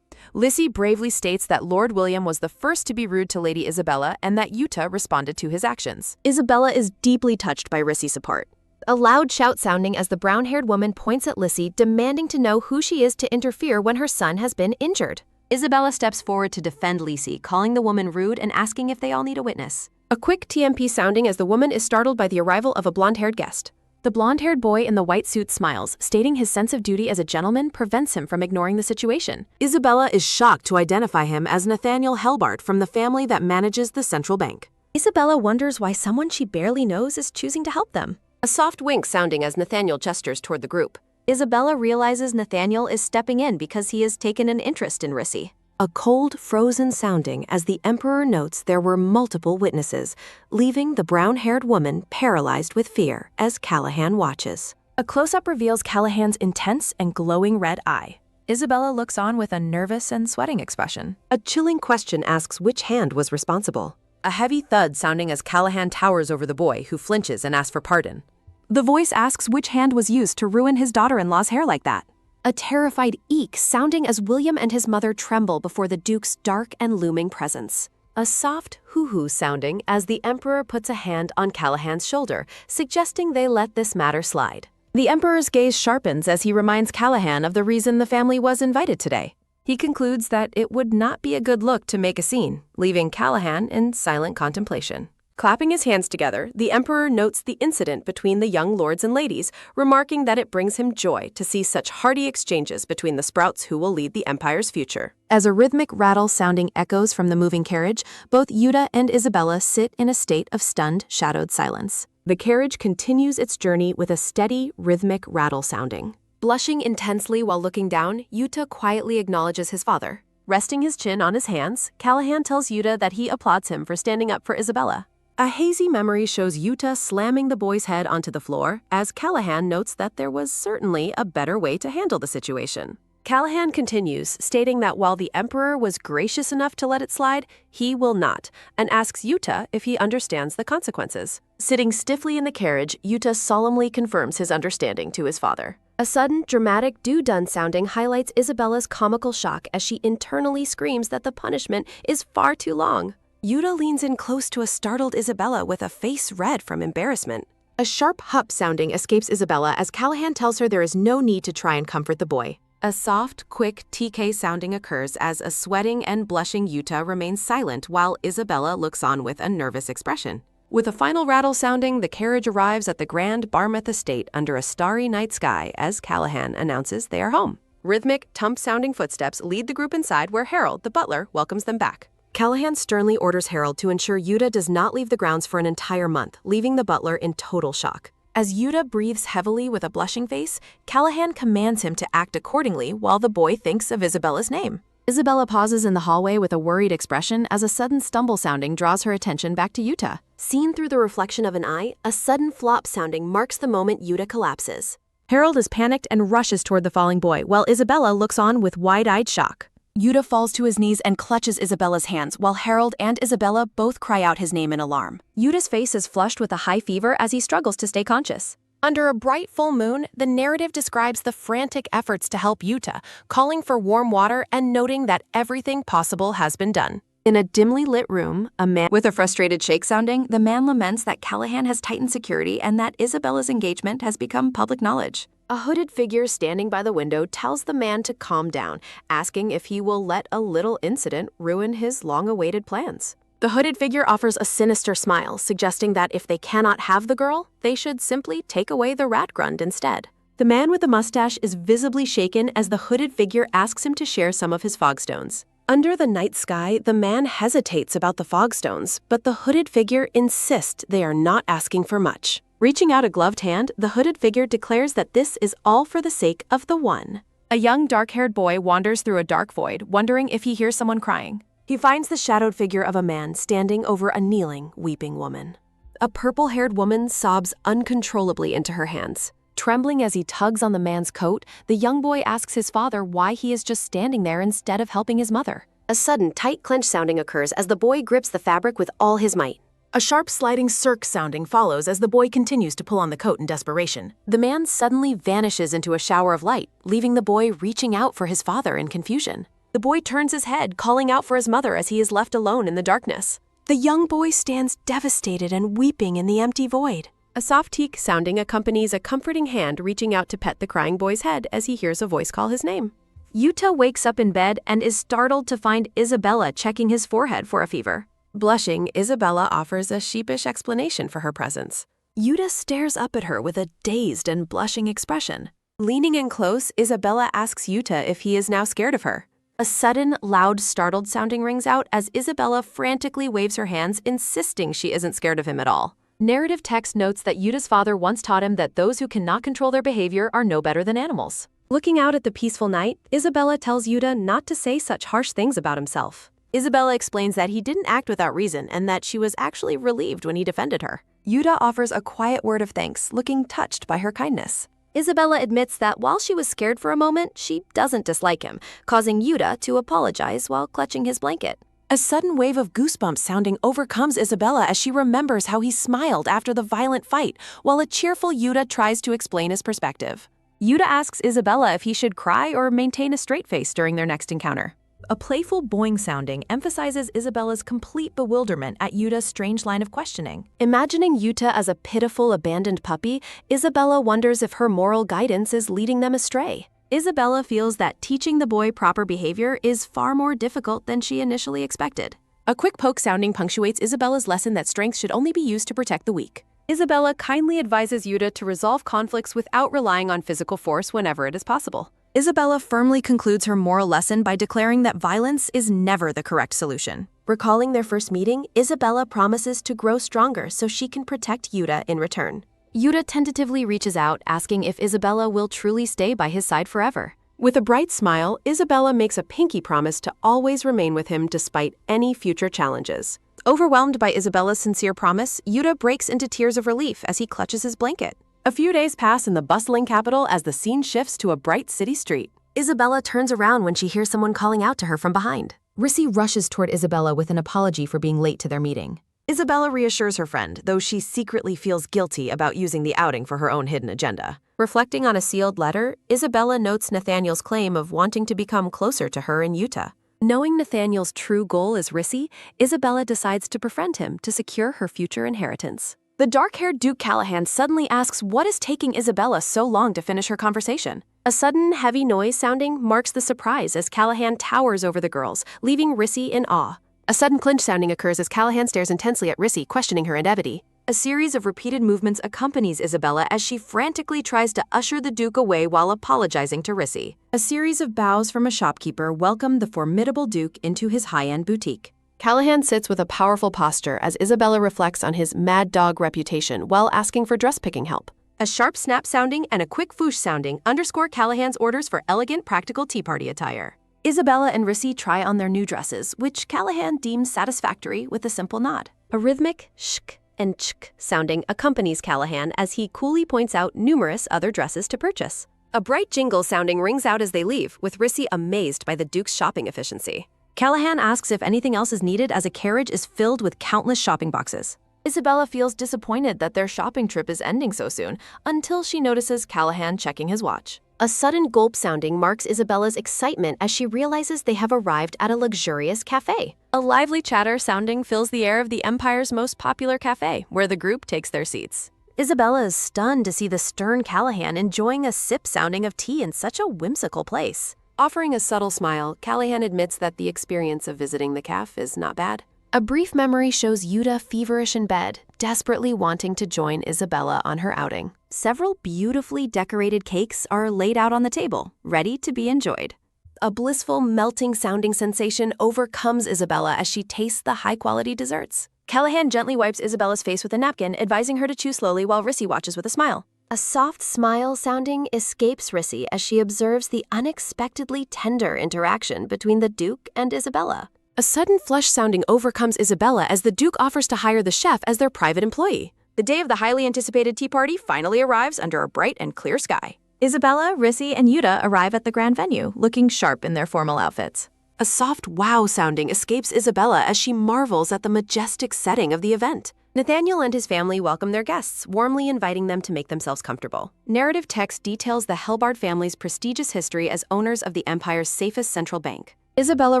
Lissy bravely states that Lord William was the first to be rude to Lady Isabella and that Yuta responded to his actions. Isabella is deeply touched by Rissy's support. A loud shout sounding as the brown-haired woman points at Lissy, demanding to know who she is to interfere when her son has been injured. Isabella steps forward to defend Lissy, calling the woman rude and asking if they all need a witness. A quick TMP sounding as the woman is startled by the arrival of a blonde-haired guest. The blonde-haired boy in the white suit smiles, stating his sense of duty as a gentleman prevents him from ignoring the situation. Isabella is shocked to identify him as Nathaniel Helbart from the family that manages the central bank. Isabella wonders why someone she barely knows is choosing to help them. A soft wink sounding as Nathaniel gestures toward the group. Isabella realizes Nathaniel is stepping in because he has taken an interest in Rissy. A cold, frozen sounding as the Emperor notes there were multiple witnesses, leaving the brown-haired woman paralyzed with fear as Callahan watches. A close-up reveals Callahan's intense and glowing red eye. Isabella looks on with a nervous and sweating expression. A chilling question asks which hand was responsible. A heavy thud sounding as Callahan towers over the boy, who flinches and asks for pardon. The voice asks which hand was used to ruin his daughter-in-law's hair like that. A terrified eek sounding as William and his mother tremble before the Duke's dark and looming presence. A soft hoo-hoo sounding as the Emperor puts a hand on Callahan's shoulder, suggesting they let this matter slide. The Emperor's gaze sharpens as he reminds Callahan of the reason the family was invited today. He concludes that it would not be a good look to make a scene, leaving Callahan in silent contemplation. Clapping his hands together, the Emperor notes the incident between the young lords and ladies, remarking that it brings him joy to see such hearty exchanges between the sprouts who will lead the empire's future. As a rhythmic rattle sounding echoes from the moving carriage, both Yuta and Isabella sit in a state of stunned, shadowed silence. The carriage continues its journey with a steady, rhythmic rattle sounding. Blushing intensely while looking down, Yuta quietly acknowledges his father. Resting his chin on his hands, Callahan tells Yuta that he applauds him for standing up for Isabella. A hazy memory shows Yuta slamming the boy's head onto the floor, as Callahan notes that there was certainly a better way to handle the situation. Callahan continues, stating that while the Emperor was gracious enough to let it slide, he will not, and asks Yuta if he understands the consequences. Sitting stiffly in the carriage, Yuta solemnly confirms his understanding to his father. A sudden, dramatic do-done sounding highlights Isabella's comical shock as she internally screams that the punishment is far too long. Yuta leans in close to a startled Isabella with a face red from embarrassment. A sharp hup sounding escapes Isabella as Callahan tells her there is no need to try and comfort the boy. A soft, quick TK sounding occurs as a sweating and blushing Yuta remains silent while Isabella looks on with a nervous expression. With a final rattle sounding, the carriage arrives at the Grand Barmouth estate under a starry night sky as Callahan announces they are home. Rhythmic, tump-sounding footsteps lead the group inside where Harold, the butler, welcomes them back. Callahan sternly orders Harold to ensure Yuta does not leave the grounds for an entire month, leaving the butler in total shock. As Yuta breathes heavily with a blushing face, Callahan commands him to act accordingly while the boy thinks of Isabella's name. Isabella pauses in the hallway with a worried expression as a sudden stumble sounding draws her attention back to Yuta. Seen through the reflection of an eye, a sudden flop sounding marks the moment Yuta collapses. Harold is panicked and rushes toward the falling boy, while Isabella looks on with wide-eyed shock. Yuta falls to his knees and clutches Isabella's hands, while Harold and Isabella both cry out his name in alarm. Yuta's face is flushed with a high fever as he struggles to stay conscious. Under a bright full moon, the narrative describes the frantic efforts to help Yuta, calling for warm water and noting that everything possible has been done. In a dimly lit room, a man with a frustrated shake sounding, the man laments that Callahan has tightened security and that Isabella's engagement has become public knowledge. A hooded figure standing by the window tells the man to calm down, asking if he will let a little incident ruin his long-awaited plans. The hooded figure offers a sinister smile, suggesting that if they cannot have the girl, they should simply take away the rat grund instead. The man with the mustache is visibly shaken as the hooded figure asks him to share some of his fogstones. Under the night sky, the man hesitates about the fogstones, but the hooded figure insists they are not asking for much. Reaching out a gloved hand, the hooded figure declares that this is all for the sake of the one. A young dark-haired boy wanders through a dark void, wondering if he hears someone crying. He finds the shadowed figure of a man standing over a kneeling, weeping woman. A purple-haired woman sobs uncontrollably into her hands. Trembling as he tugs on the man's coat, the young boy asks his father why he is just standing there instead of helping his mother. A sudden, tight clench sounding occurs as the boy grips the fabric with all his might. A sharp sliding circ sounding follows as the boy continues to pull on the coat in desperation. The man suddenly vanishes into a shower of light, leaving the boy reaching out for his father in confusion. The boy turns his head, calling out for his mother as he is left alone in the darkness. The young boy stands devastated and weeping in the empty void. A soft teak sounding accompanies a comforting hand reaching out to pet the crying boy's head as he hears a voice call his name. Yuta wakes up in bed and is startled to find Isabella checking his forehead for a fever. Blushing, Isabella offers a sheepish explanation for her presence. Yuta stares up at her with a dazed and blushing expression. Leaning in close, Isabella asks Yuta if he is now scared of her. A sudden, loud, startled sounding rings out as Isabella frantically waves her hands, insisting she isn't scared of him at all. Narrative text notes that Yuta's father once taught him that those who cannot control their behavior are no better than animals. Looking out at the peaceful night, Isabella tells Yuta not to say such harsh things about himself. Isabella explains that he didn't act without reason and that she was actually relieved when he defended her. Yuta offers a quiet word of thanks, looking touched by her kindness. Isabella admits that while she was scared for a moment, she doesn't dislike him, causing Yuta to apologize while clutching his blanket. A sudden wave of goosebumps sounding overcomes Isabella as she remembers how he smiled after the violent fight, while a cheerful Yuta tries to explain his perspective. Yuta asks Isabella if he should cry or maintain a straight face during their next encounter. A playful boing sounding emphasizes Isabella's complete bewilderment at Yuta's strange line of questioning. Imagining Yuta as a pitiful, abandoned puppy, Isabella wonders if her moral guidance is leading them astray. Isabella feels that teaching the boy proper behavior is far more difficult than she initially expected. A quick poke sounding punctuates Isabella's lesson that strength should only be used to protect the weak. Isabella kindly advises Yuta to resolve conflicts without relying on physical force whenever it is possible. Isabella firmly concludes her moral lesson by declaring that violence is never the correct solution. Recalling their first meeting, Isabella promises to grow stronger so she can protect Yuta in return. Yuta tentatively reaches out, asking if Isabella will truly stay by his side forever. With a bright smile, Isabella makes a pinky promise to always remain with him despite any future challenges. Overwhelmed by Isabella's sincere promise, Yuta breaks into tears of relief as he clutches his blanket. A few days pass in the bustling capital as the scene shifts to a bright city street. Isabella turns around when she hears someone calling out to her from behind. Rissy rushes toward Isabella with an apology for being late to their meeting. Isabella reassures her friend, though she secretly feels guilty about using the outing for her own hidden agenda. Reflecting on a sealed letter, Isabella notes Nathaniel's claim of wanting to become closer to her and Yuta. Knowing Nathaniel's true goal is Rissy, Isabella decides to befriend him to secure her future inheritance. The dark-haired Duke Callahan suddenly asks what is taking Isabella so long to finish her conversation. A sudden, heavy noise sounding marks the surprise as Callahan towers over the girls, leaving Rissy in awe. A sudden clinch sounding occurs as Callahan stares intensely at Rissy, questioning her identity. A series of repeated movements accompanies Isabella as she frantically tries to usher the Duke away while apologizing to Rissy. A series of bows from a shopkeeper welcome the formidable Duke into his high-end boutique. Callahan sits with a powerful posture as Isabella reflects on his mad dog reputation while asking for dress-picking help. A sharp snap sounding and a quick whoosh sounding underscore Callahan's orders for elegant, practical tea party attire. Isabella and Rissy try on their new dresses, which Callahan deems satisfactory with a simple nod. A rhythmic shk and chk sounding accompanies Callahan as he coolly points out numerous other dresses to purchase. A bright jingle sounding rings out as they leave, with Rissy amazed by the Duke's shopping efficiency. Callahan asks if anything else is needed as a carriage is filled with countless shopping boxes. Isabella feels disappointed that their shopping trip is ending so soon, until she notices Callahan checking his watch. A sudden gulp sounding marks Isabella's excitement as she realizes they have arrived at a luxurious cafe. A lively chatter sounding fills the air of the Empire's most popular cafe, where the group takes their seats. Isabella is stunned to see the stern Callahan enjoying a sip sounding of tea in such a whimsical place. Offering a subtle smile, Callahan admits that the experience of visiting the cafe is not bad. A brief memory shows Yuta feverish in bed, desperately wanting to join Isabella on her outing. Several beautifully decorated cakes are laid out on the table, ready to be enjoyed. A blissful, melting-sounding sensation overcomes Isabella as she tastes the high-quality desserts. Callahan gently wipes Isabella's face with a napkin, advising her to chew slowly while Rissy watches with a smile. A soft smile sounding escapes Rissy as she observes the unexpectedly tender interaction between the Duke and Isabella. A sudden flush sounding overcomes Isabella as the Duke offers to hire the chef as their private employee. The day of the highly anticipated tea party finally arrives under a bright and clear sky. Isabella, Rissy, and Yuta arrive at the grand venue, looking sharp in their formal outfits. A soft wow sounding escapes Isabella as she marvels at the majestic setting of the event. Nathaniel and his family welcome their guests, warmly inviting them to make themselves comfortable. Narrative text details the Hellbard family's prestigious history as owners of the Empire's safest central bank. Isabella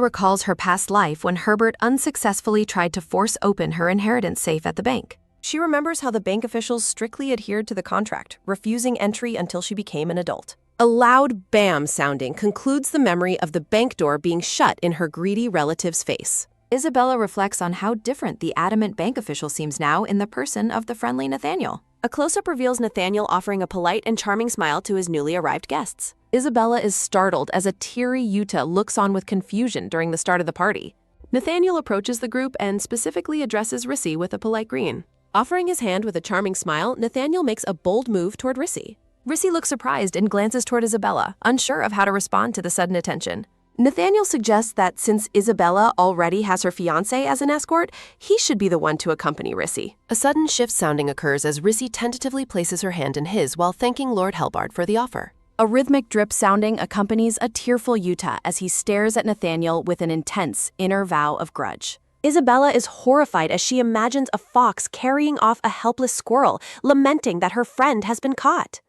recalls her past life when Herbert unsuccessfully tried to force open her inheritance safe at the bank. She remembers how the bank officials strictly adhered to the contract, refusing entry until she became an adult. A loud bam sounding concludes the memory of the bank door being shut in her greedy relative's face. Isabella reflects on how different the adamant bank official seems now in the person of the friendly Nathaniel. A close-up reveals Nathaniel offering a polite and charming smile to his newly arrived guests. Isabella is startled as a teary Yuta looks on with confusion during the start of the party. Nathaniel approaches the group and specifically addresses Rissy with a polite greeting. Offering his hand with a charming smile, Nathaniel makes a bold move toward Rissy. Rissy looks surprised and glances toward Isabella, unsure of how to respond to the sudden attention. Nathaniel suggests that since Isabella already has her fiancé as an escort, he should be the one to accompany Rissy. A sudden shift sounding occurs as Rissy tentatively places her hand in his while thanking Lord Hellbard for the offer. A rhythmic drip sounding accompanies a tearful Yuta as he stares at Nathaniel with an intense inner vow of grudge. Isabella is horrified as she imagines a fox carrying off a helpless squirrel, lamenting that her friend has been caught.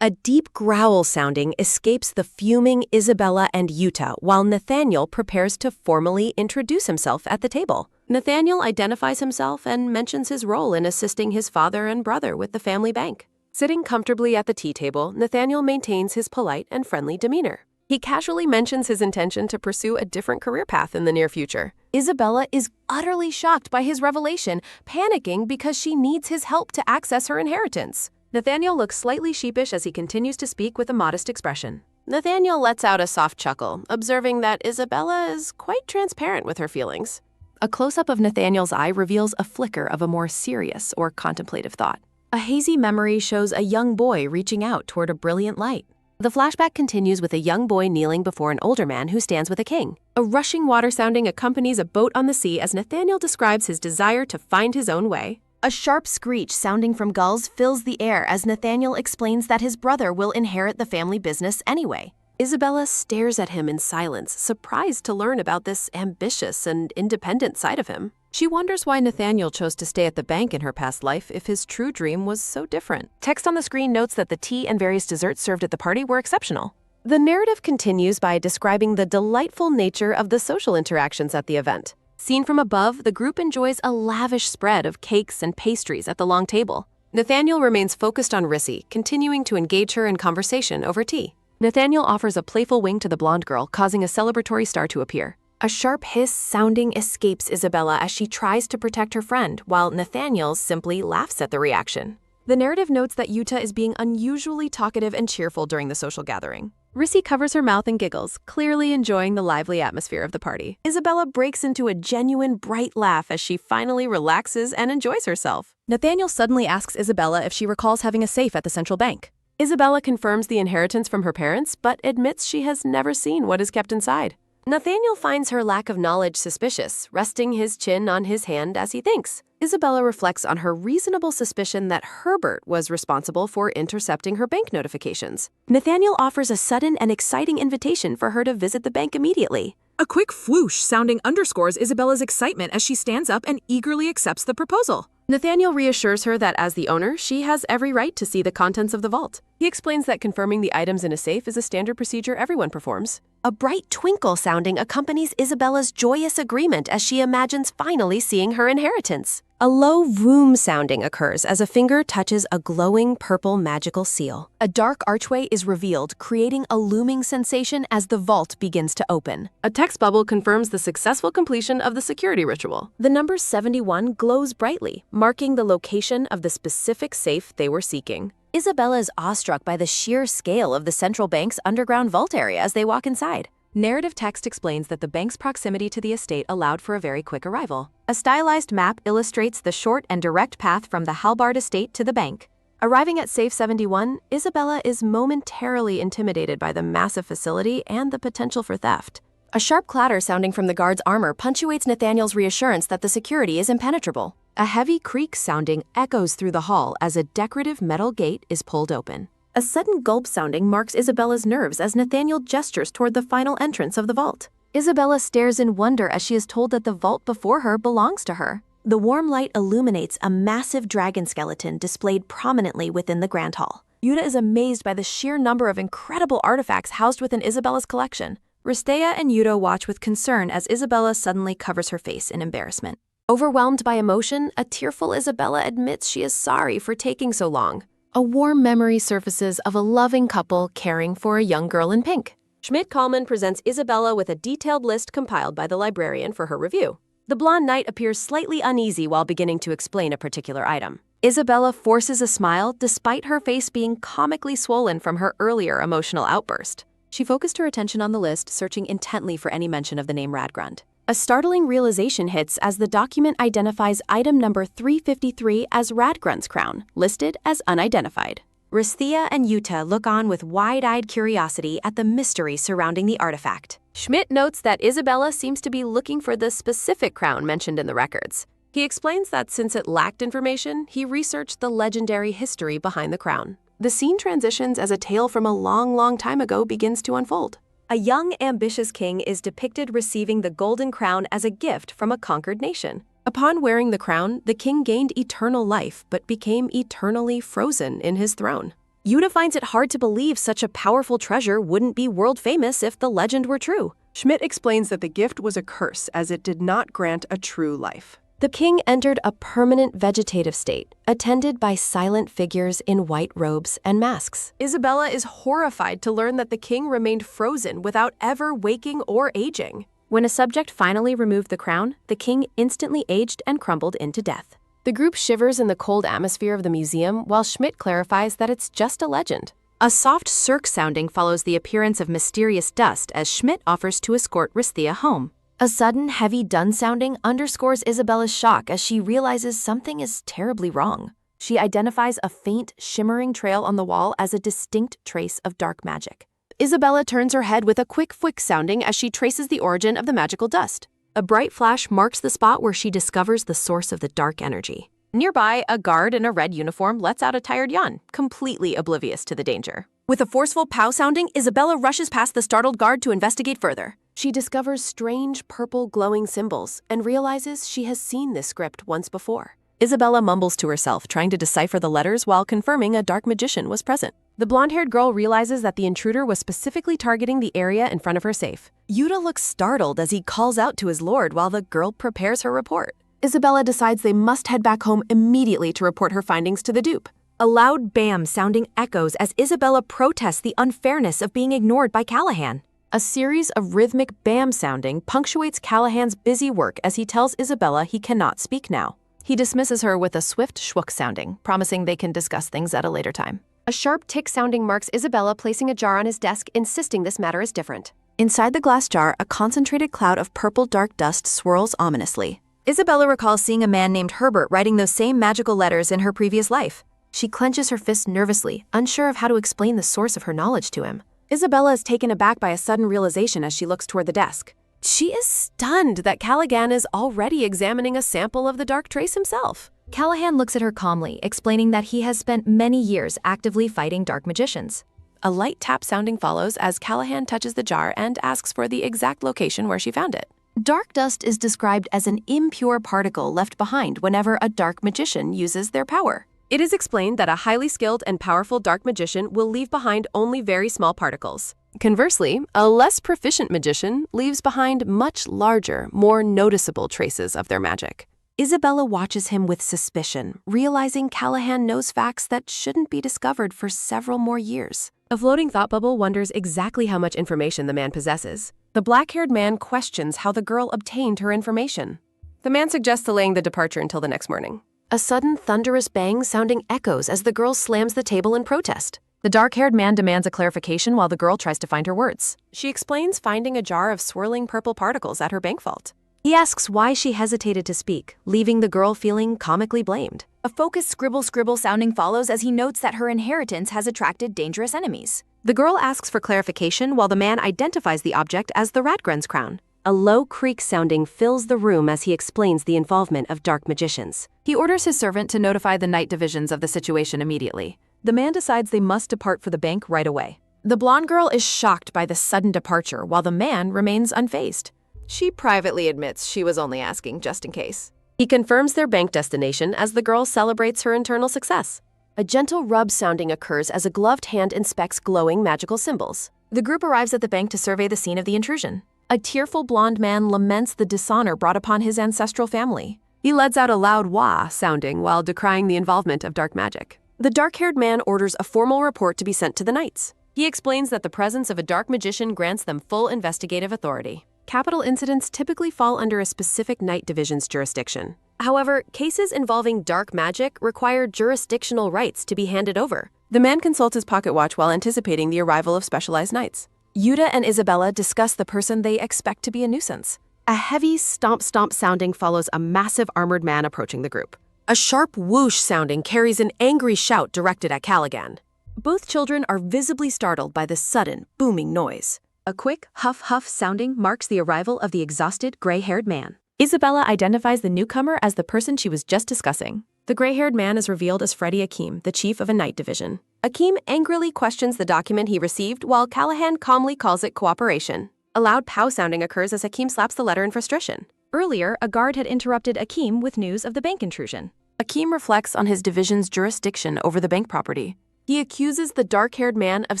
A deep growl sounding escapes the fuming Isabella and Yuta while Nathaniel prepares to formally introduce himself at the table. Nathaniel identifies himself and mentions his role in assisting his father and brother with the family bank. Sitting comfortably at the tea table, Nathaniel maintains his polite and friendly demeanor. He casually mentions his intention to pursue a different career path in the near future. Isabella is utterly shocked by his revelation, panicking because she needs his help to access her inheritance. Nathaniel looks slightly sheepish as he continues to speak with a modest expression. Nathaniel lets out a soft chuckle, observing that Isabella is quite transparent with her feelings. A close-up of Nathaniel's eye reveals a flicker of a more serious or contemplative thought. A hazy memory shows a young boy reaching out toward a brilliant light. The flashback continues with a young boy kneeling before an older man who stands with a king. A rushing water sounding accompanies a boat on the sea as Nathaniel describes his desire to find his own way. A sharp screech sounding from gulls fills the air as Nathaniel explains that his brother will inherit the family business anyway. Isabella stares at him in silence, surprised to learn about this ambitious and independent side of him. She wonders why Nathaniel chose to stay at the bank in her past life if his true dream was so different. Text on the screen notes that the tea and various desserts served at the party were exceptional. The narrative continues by describing the delightful nature of the social interactions at the event. Seen from above, the group enjoys a lavish spread of cakes and pastries at the long table. Nathaniel remains focused on Rissy, continuing to engage her in conversation over tea. Nathaniel offers a playful wing to the blonde girl, causing a celebratory star to appear. A sharp hiss sounding escapes Isabella as she tries to protect her friend, while Nathaniel simply laughs at the reaction. The narrative notes that Yuta is being unusually talkative and cheerful during the social gathering. Rissy covers her mouth and giggles, clearly enjoying the lively atmosphere of the party. Isabella breaks into a genuine bright laugh as she finally relaxes and enjoys herself. Nathaniel suddenly asks Isabella if she recalls having a safe at the central bank. Isabella confirms the inheritance from her parents, but admits she has never seen what is kept inside. Nathaniel finds her lack of knowledge suspicious, resting his chin on his hand as he thinks. Isabella reflects on her reasonable suspicion that Herbert was responsible for intercepting her bank notifications. Nathaniel offers a sudden and exciting invitation for her to visit the bank immediately. A quick whoosh sounding underscores Isabella's excitement as she stands up and eagerly accepts the proposal. Nathaniel reassures her that as the owner, she has every right to see the contents of the vault. He explains that confirming the items in a safe is a standard procedure everyone performs. A bright twinkle sounding accompanies Isabella's joyous agreement as she imagines finally seeing her inheritance. A low vroom sounding occurs as a finger touches a glowing purple magical seal. A dark archway is revealed, creating a looming sensation as the vault begins to open. A text bubble confirms the successful completion of the security ritual. The number 71 glows brightly, marking the location of the specific safe they were seeking. Isabella is awestruck by the sheer scale of the central bank's underground vault area as they walk inside. Narrative text explains that the bank's proximity to the estate allowed for a very quick arrival. A stylized map illustrates the short and direct path from the Halbard estate to the bank. Arriving at Safe 71, Isabella is momentarily intimidated by the massive facility and the potential for theft. A sharp clatter sounding from the guard's armor punctuates Nathaniel's reassurance that the security is impenetrable. A heavy creak sounding echoes through the hall as a decorative metal gate is pulled open. A sudden gulp sounding marks Isabella's nerves as Nathaniel gestures toward the final entrance of the vault. Isabella stares in wonder as she is told that the vault before her belongs to her. The warm light illuminates a massive dragon skeleton displayed prominently within the grand hall. Yuta is amazed by the sheer number of incredible artifacts housed within Isabella's collection. Ristea and Yuta watch with concern as Isabella suddenly covers her face in embarrassment. Overwhelmed by emotion, a tearful Isabella admits she is sorry for taking so long. A warm memory surfaces of a loving couple caring for a young girl in pink. Schmidt-Kallman presents Isabella with a detailed list compiled by the librarian for her review. The blonde knight appears slightly uneasy while beginning to explain a particular item. Isabella forces a smile despite her face being comically swollen from her earlier emotional outburst. She focused her attention on the list, searching intently for any mention of the name Radgrund. A startling realization hits as the document identifies item number 353 as Radgrund's crown, listed as unidentified. Risthea and Yuta look on with wide-eyed curiosity at the mystery surrounding the artifact. Schmidt notes that Isabella seems to be looking for the specific crown mentioned in the records. He explains that since it lacked information, he researched the legendary history behind the crown. The scene transitions as a tale from a long time ago begins to unfold. A young, ambitious king is depicted receiving the golden crown as a gift from a conquered nation. Upon wearing the crown, the king gained eternal life but became eternally frozen in his throne. Yuta finds it hard to believe such a powerful treasure wouldn't be world famous if the legend were true. Schmidt explains that the gift was a curse as it did not grant a true life. The king entered a permanent vegetative state, attended by silent figures in white robes and masks. Isabella is horrified to learn that the king remained frozen without ever waking or aging. When a subject finally removed the crown, the king instantly aged and crumbled into death. The group shivers in the cold atmosphere of the museum while Schmidt clarifies that it's just a legend. A soft cirque sounding follows the appearance of mysterious dust as Schmidt offers to escort Risthea home. A sudden, heavy dun sounding underscores Isabella's shock as she realizes something is terribly wrong. She identifies a faint, shimmering trail on the wall as a distinct trace of dark magic. Isabella turns her head with a quick fwick sounding as she traces the origin of the magical dust. A bright flash marks the spot where she discovers the source of the dark energy. Nearby, a guard in a red uniform lets out a tired yawn, completely oblivious to the danger. With a forceful pow sounding, Isabella rushes past the startled guard to investigate further. She discovers strange purple glowing symbols and realizes she has seen this script once before. Isabella mumbles to herself, trying to decipher the letters while confirming a dark magician was present. The blonde-haired girl realizes that the intruder was specifically targeting the area in front of her safe. Yuta looks startled as he calls out to his lord while the girl prepares her report. Isabella decides they must head back home immediately to report her findings to the dupe. A loud bam sounding echoes as Isabella protests the unfairness of being ignored by Callahan. A series of rhythmic bam sounding punctuates Callahan's busy work as he tells Isabella he cannot speak now. He dismisses her with a swift schwook sounding, promising they can discuss things at a later time. A sharp tick sounding marks Isabella placing a jar on his desk, insisting this matter is different. Inside the glass jar, a concentrated cloud of purple dark dust swirls ominously. Isabella recalls seeing a man named Herbert writing those same magical letters in her previous life. She clenches her fist nervously, unsure of how to explain the source of her knowledge to him. Isabella is taken aback by a sudden realization as she looks toward the desk. She is stunned that Callaghan is already examining a sample of the dark trace himself. Callahan looks at her calmly, explaining that he has spent many years actively fighting dark magicians. A light tap sounding follows as Callahan touches the jar and asks for the exact location where she found it. Dark dust is described as an impure particle left behind whenever a dark magician uses their power. It is explained that a highly skilled and powerful dark magician will leave behind only very small particles. Conversely, a less proficient magician leaves behind much larger, more noticeable traces of their magic. Isabella watches him with suspicion, realizing Callahan knows facts that shouldn't be discovered for several more years. A floating thought bubble wonders exactly how much information the man possesses. The black-haired man questions how the girl obtained her information. The man suggests delaying the departure until the next morning. A sudden thunderous bang sounding echoes as the girl slams the table in protest. The dark-haired man demands a clarification while the girl tries to find her words. She explains finding a jar of swirling purple particles at her bank vault. He asks why she hesitated to speak, leaving the girl feeling comically blamed. A focused scribble sounding follows as he notes that her inheritance has attracted dangerous enemies. The girl asks for clarification while the man identifies the object as the Radgren's crown. A low creak sounding fills the room as he explains the involvement of dark magicians. He orders his servant to notify the night divisions of the situation immediately. The man decides they must depart for the bank right away. The blonde girl is shocked by the sudden departure while the man remains unfazed. She privately admits she was only asking just in case. He confirms their bank destination as the girl celebrates her internal success. A gentle rub sounding occurs as a gloved hand inspects glowing magical symbols. The group arrives at the bank to survey the scene of the intrusion. A tearful blonde man laments the dishonor brought upon his ancestral family. He lets out a loud wah sounding while decrying the involvement of dark magic. The dark-haired man orders a formal report to be sent to the knights. He explains that the presence of a dark magician grants them full investigative authority. Capital incidents typically fall under a specific night division's jurisdiction. However, cases involving dark magic require jurisdictional rights to be handed over. The man consults his pocket watch while anticipating the arrival of specialized knights. Yuta and Isabella discuss the person they expect to be a nuisance. A heavy stomp sounding follows a massive armored man approaching the group. A sharp whoosh sounding carries an angry shout directed at Callaghan. Both children are visibly startled by the sudden, booming noise. A quick huff sounding marks the arrival of the exhausted gray-haired man. Isabella identifies the newcomer as the person she was just discussing. The gray-haired man is revealed as Freddie Akeem, the chief of a night division. Akeem angrily questions the document he received while Callaghan calmly calls it cooperation. A loud pow sounding occurs as Akeem slaps the letter in frustration. Earlier, a guard had interrupted Akeem with news of the bank intrusion. Akeem reflects on his division's jurisdiction over the bank property. He accuses the dark-haired man of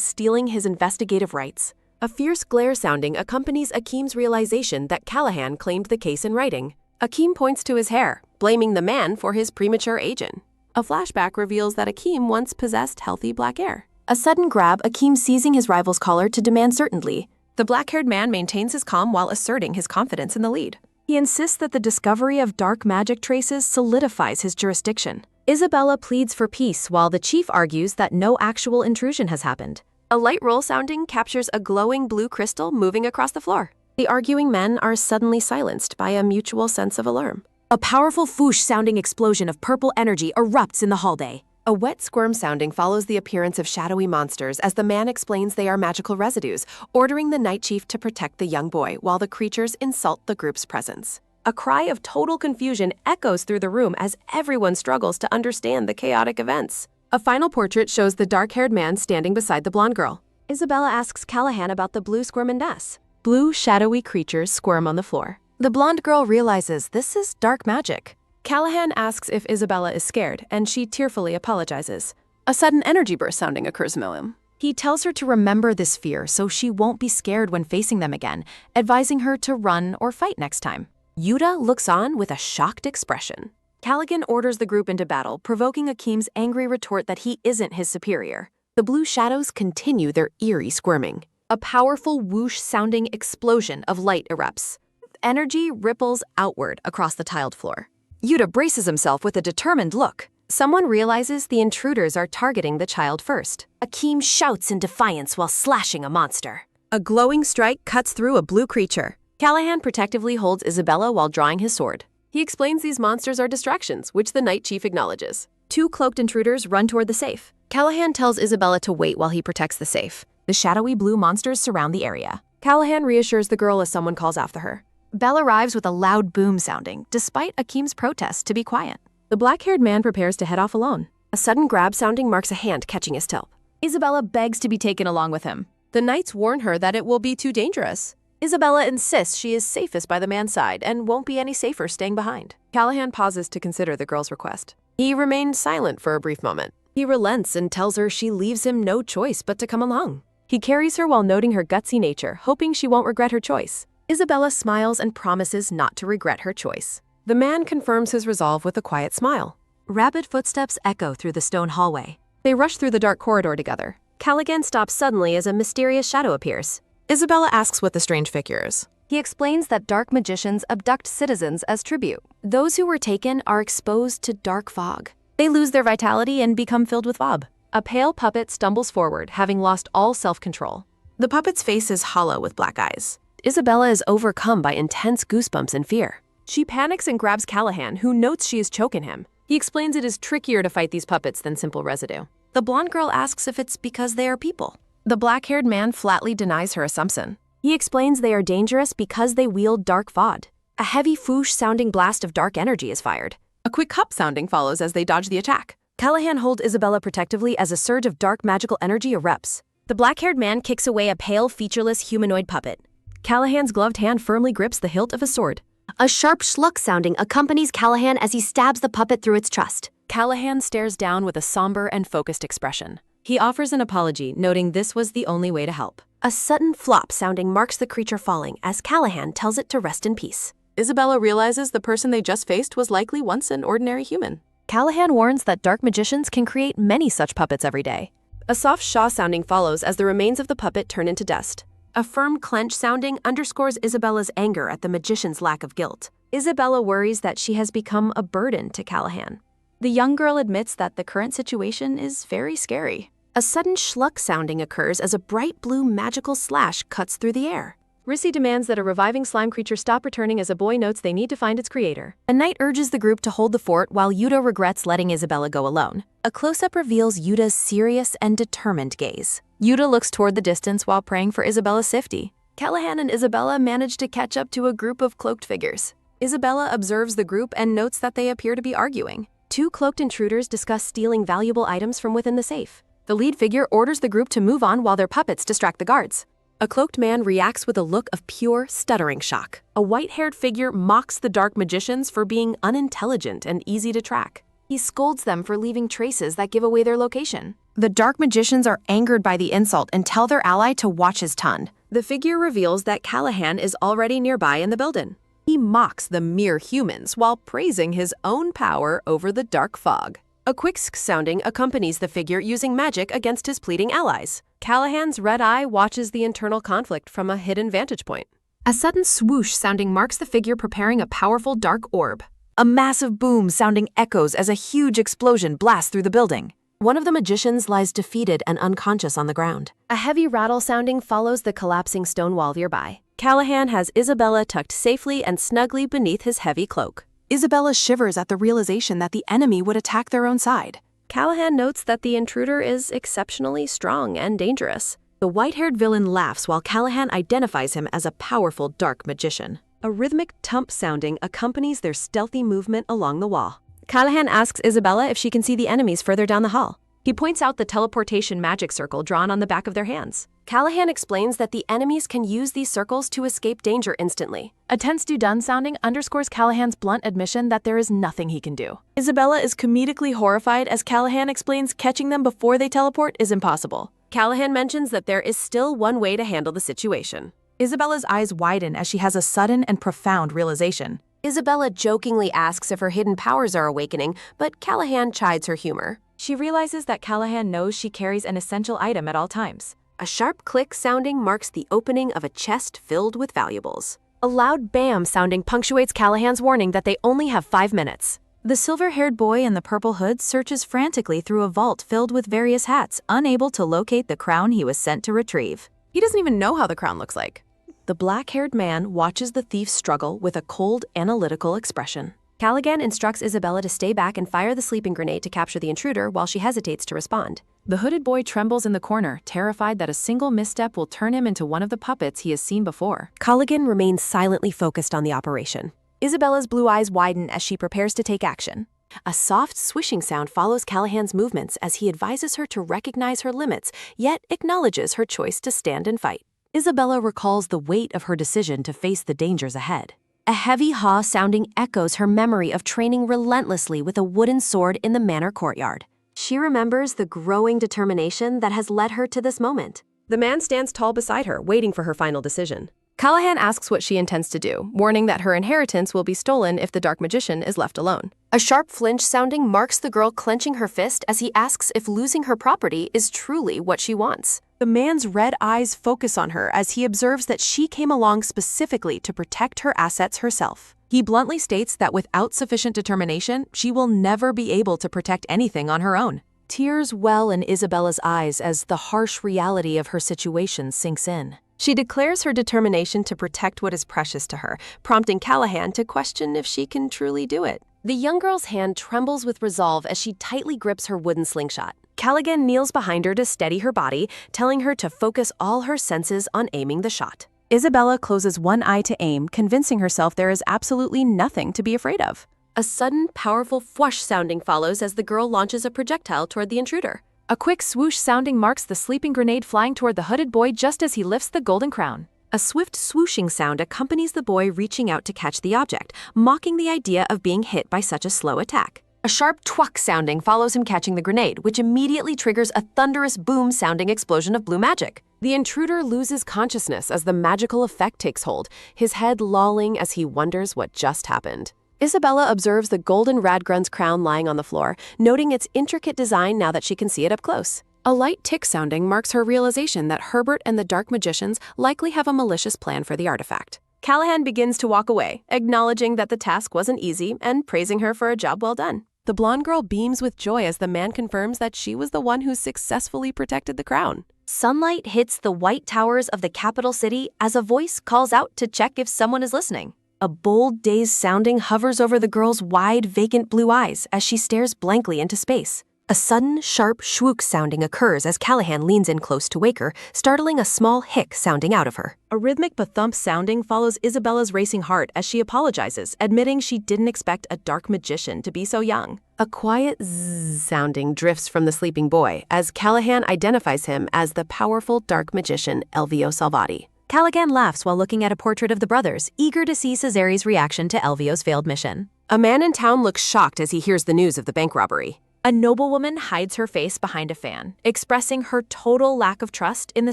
stealing his investigative rights. A fierce glare sounding accompanies Akeem's realization that Callaghan claimed the case in writing. Akeem points to his hair, blaming the man for his premature aging. A flashback reveals that Akeem once possessed healthy black hair. A sudden grab, Akeem seizing his rival's collar to demand certainty. The black-haired man maintains his calm while asserting his confidence in the lead. He insists that the discovery of dark magic traces solidifies his jurisdiction. Isabella pleads for peace while the chief argues that no actual intrusion has happened. A light roll sounding captures a glowing blue crystal moving across the floor. The arguing men are suddenly silenced by a mutual sense of alarm. A powerful whoosh-sounding explosion of purple energy erupts in the hallway. A wet squirm sounding follows the appearance of shadowy monsters as the man explains they are magical residues, ordering the night chief to protect the young boy while the creatures insult the group's presence. A cry of total confusion echoes through the room as everyone struggles to understand the chaotic events. A final portrait shows the dark-haired man standing beside the blonde girl. Isabella asks Callaghan about the blue squirm and ness. Blue, shadowy creatures squirm on the floor. The blonde girl realizes this is dark magic. Callaghan asks if Isabella is scared, and she tearfully apologizes. A sudden energy burst sounding occurs in the room. He tells her to remember this fear so she won't be scared when facing them again, advising her to run or fight next time. Yuta looks on with a shocked expression. Callaghan orders the group into battle, provoking Akeem's angry retort that he isn't his superior. The blue shadows continue their eerie squirming. A powerful whoosh-sounding explosion of light erupts. Energy ripples outward across the tiled floor. Yuta braces himself with a determined look. Someone realizes the intruders are targeting the child first. Akeem shouts in defiance while slashing a monster. A glowing strike cuts through a blue creature. Callaghan protectively holds Isabella while drawing his sword. He explains these monsters are distractions, which the night chief acknowledges. Two cloaked intruders run toward the safe. Callaghan tells Isabella to wait while he protects the safe. The shadowy blue monsters surround the area. Callaghan reassures the girl as someone calls after her. Belle arrives with a loud boom sounding, despite Akeem's protest to be quiet. The black-haired man prepares to head off alone. A sudden grab sounding marks a hand catching his tail. Isabella begs to be taken along with him. The knights warn her that it will be too dangerous. Isabella insists she is safest by the man's side and won't be any safer staying behind. Callaghan pauses to consider the girl's request. He remained silent for a brief moment. He relents and tells her she leaves him no choice but to come along. He carries her while noting her gutsy nature, hoping she won't regret her choice. Isabella smiles and promises not to regret her choice. The man confirms his resolve with a quiet smile. Rapid footsteps echo through the stone hallway. They rush through the dark corridor together. Callaghan stops suddenly as a mysterious shadow appears. Isabella asks what the strange figure is. He explains that dark magicians abduct citizens as tribute. Those who were taken are exposed to dark fog. They lose their vitality and become filled with fog. A pale puppet stumbles forward, having lost all self-control. The puppet's face is hollow with black eyes. Isabella is overcome by intense goosebumps and fear. She panics and grabs Callahan, who notes she is choking him. He explains it is trickier to fight these puppets than simple residue. The blonde girl asks if it's because they are people. The black-haired man flatly denies her assumption. He explains they are dangerous because they wield dark vod. A heavy foosh-sounding blast of dark energy is fired. A quick hup sounding follows as they dodge the attack. Callahan holds Isabella protectively as a surge of dark magical energy erupts. The black-haired man kicks away a pale, featureless humanoid puppet. Callahan's gloved hand firmly grips the hilt of a sword. A sharp schluck sounding accompanies Callahan as he stabs the puppet through its chest. Callahan stares down with a somber and focused expression. He offers an apology, noting this was the only way to help. A sudden flop sounding marks the creature falling as Callahan tells it to rest in peace. Isabella realizes the person they just faced was likely once an ordinary human. Callahan warns that dark magicians can create many such puppets every day. A soft shaw sounding follows as the remains of the puppet turn into dust. A firm clench sounding underscores Isabella's anger at the magician's lack of guilt. Isabella worries that she has become a burden to Callahan. The young girl admits that the current situation is very scary. A sudden schluck sounding occurs as a bright blue magical slash cuts through the air. Rissy demands that a reviving slime creature stop returning as a boy notes they need to find its creator. A knight urges the group to hold the fort while Yuta regrets letting Isabella go alone. A close-up reveals Yuta's serious and determined gaze. Yuta looks toward the distance while praying for Isabella's safety. Callahan and Isabella manage to catch up to a group of cloaked figures. Isabella observes the group and notes that they appear to be arguing. Two cloaked intruders discuss stealing valuable items from within the safe. The lead figure orders the group to move on while their puppets distract the guards. A cloaked man reacts with a look of pure, stuttering shock. A white-haired figure mocks the dark magicians for being unintelligent and easy to track. He scolds them for leaving traces that give away their location. The dark magicians are angered by the insult and tell their ally to watch his tongue. The figure reveals that Callahan is already nearby in the building. He mocks the mere humans while praising his own power over the dark fog. A quick sounding accompanies the figure using magic against his pleading allies. Callahan's red eye watches the internal conflict from a hidden vantage point. A sudden swoosh sounding marks the figure preparing a powerful dark orb. A massive boom sounding echoes as a huge explosion blasts through the building. One of the magicians lies defeated and unconscious on the ground. A heavy rattle sounding follows the collapsing stone wall nearby. Callahan has Isabella tucked safely and snugly beneath his heavy cloak. Isabella shivers at the realization that the enemy would attack their own side. Callahan notes that the intruder is exceptionally strong and dangerous. The white-haired villain laughs while Callahan identifies him as a powerful dark magician. A rhythmic tump sounding accompanies their stealthy movement along the wall. Callahan asks Isabella if she can see the enemies further down the hall. He points out the teleportation magic circle drawn on the back of their hands. Callahan explains that the enemies can use these circles to escape danger instantly. A tense do-done sounding underscores Callahan's blunt admission that there is nothing he can do. Isabella is comedically horrified as Callahan explains catching them before they teleport is impossible. Callahan mentions that there is still one way to handle the situation. Isabella's eyes widen as she has a sudden and profound realization. Isabella jokingly asks if her hidden powers are awakening, but Callahan chides her humor. She realizes that Callahan knows she carries an essential item at all times. A sharp click sounding marks the opening of a chest filled with valuables. A loud bam sounding punctuates Callahan's warning that they only have 5 minutes. The silver-haired boy in the purple hood searches frantically through a vault filled with various hats, unable to locate the crown he was sent to retrieve. He doesn't even know how the crown looks like. The black-haired man watches the thief struggle with a cold, analytical expression. Callahan instructs Isabella to stay back and fire the sleeping grenade to capture the intruder while she hesitates to respond. The hooded boy trembles in the corner, terrified that a single misstep will turn him into one of the puppets he has seen before. Callahan remains silently focused on the operation. Isabella's blue eyes widen as she prepares to take action. A soft swishing sound follows Callahan's movements as he advises her to recognize her limits, yet acknowledges her choice to stand and fight. Isabella recalls the weight of her decision to face the dangers ahead. A heavy haw sounding echoes her memory of training relentlessly with a wooden sword in the manor courtyard. She remembers the growing determination that has led her to this moment. The man stands tall beside her, waiting for her final decision. Callahan asks what she intends to do, warning that her inheritance will be stolen if the dark magician is left alone. A sharp flinch sounding marks the girl clenching her fist as he asks if losing her property is truly what she wants. The man's red eyes focus on her as he observes that she came along specifically to protect her assets herself. He bluntly states that without sufficient determination, she will never be able to protect anything on her own. Tears well in Isabella's eyes as the harsh reality of her situation sinks in. She declares her determination to protect what is precious to her, prompting Callahan to question if she can truly do it. The young girl's hand trembles with resolve as she tightly grips her wooden slingshot. Callaghan kneels behind her to steady her body, telling her to focus all her senses on aiming the shot. Isabella closes one eye to aim, convincing herself there is absolutely nothing to be afraid of. A sudden, powerful whoosh sounding follows as the girl launches a projectile toward the intruder. A quick swoosh sounding marks the sleeping grenade flying toward the hooded boy just as he lifts the golden crown. A swift swooshing sound accompanies the boy reaching out to catch the object, mocking the idea of being hit by such a slow attack. A sharp twuck sounding follows him catching the grenade, which immediately triggers a thunderous boom-sounding explosion of blue magic. The intruder loses consciousness as the magical effect takes hold, his head lolling as he wonders what just happened. Isabella observes the golden Radgrun's crown lying on the floor, noting its intricate design now that she can see it up close. A light tick sounding marks her realization that Herbert and the Dark Magicians likely have a malicious plan for the artifact. Callahan begins to walk away, acknowledging that the task wasn't easy and praising her for a job well done. The blonde girl beams with joy as the man confirms that she was the one who successfully protected the crown. Sunlight hits the white towers of the capital city as a voice calls out to check if someone is listening. A bold, dazed sounding hovers over the girl's wide, vacant blue eyes as she stares blankly into space. A sudden, sharp shwook sounding occurs as Callahan leans in close to wake her, startling a small hic sounding out of her. A rhythmic ba-thump sounding follows Isabella's racing heart as she apologizes, admitting she didn't expect a dark magician to be so young. A quiet zzz sounding drifts from the sleeping boy as Callahan identifies him as the powerful dark magician Elvio Salvati. Callaghan laughs while looking at a portrait of the brothers, eager to see Cesari's reaction to Elvio's failed mission. A man in town looks shocked as he hears the news of the bank robbery. A noblewoman hides her face behind a fan, expressing her total lack of trust in the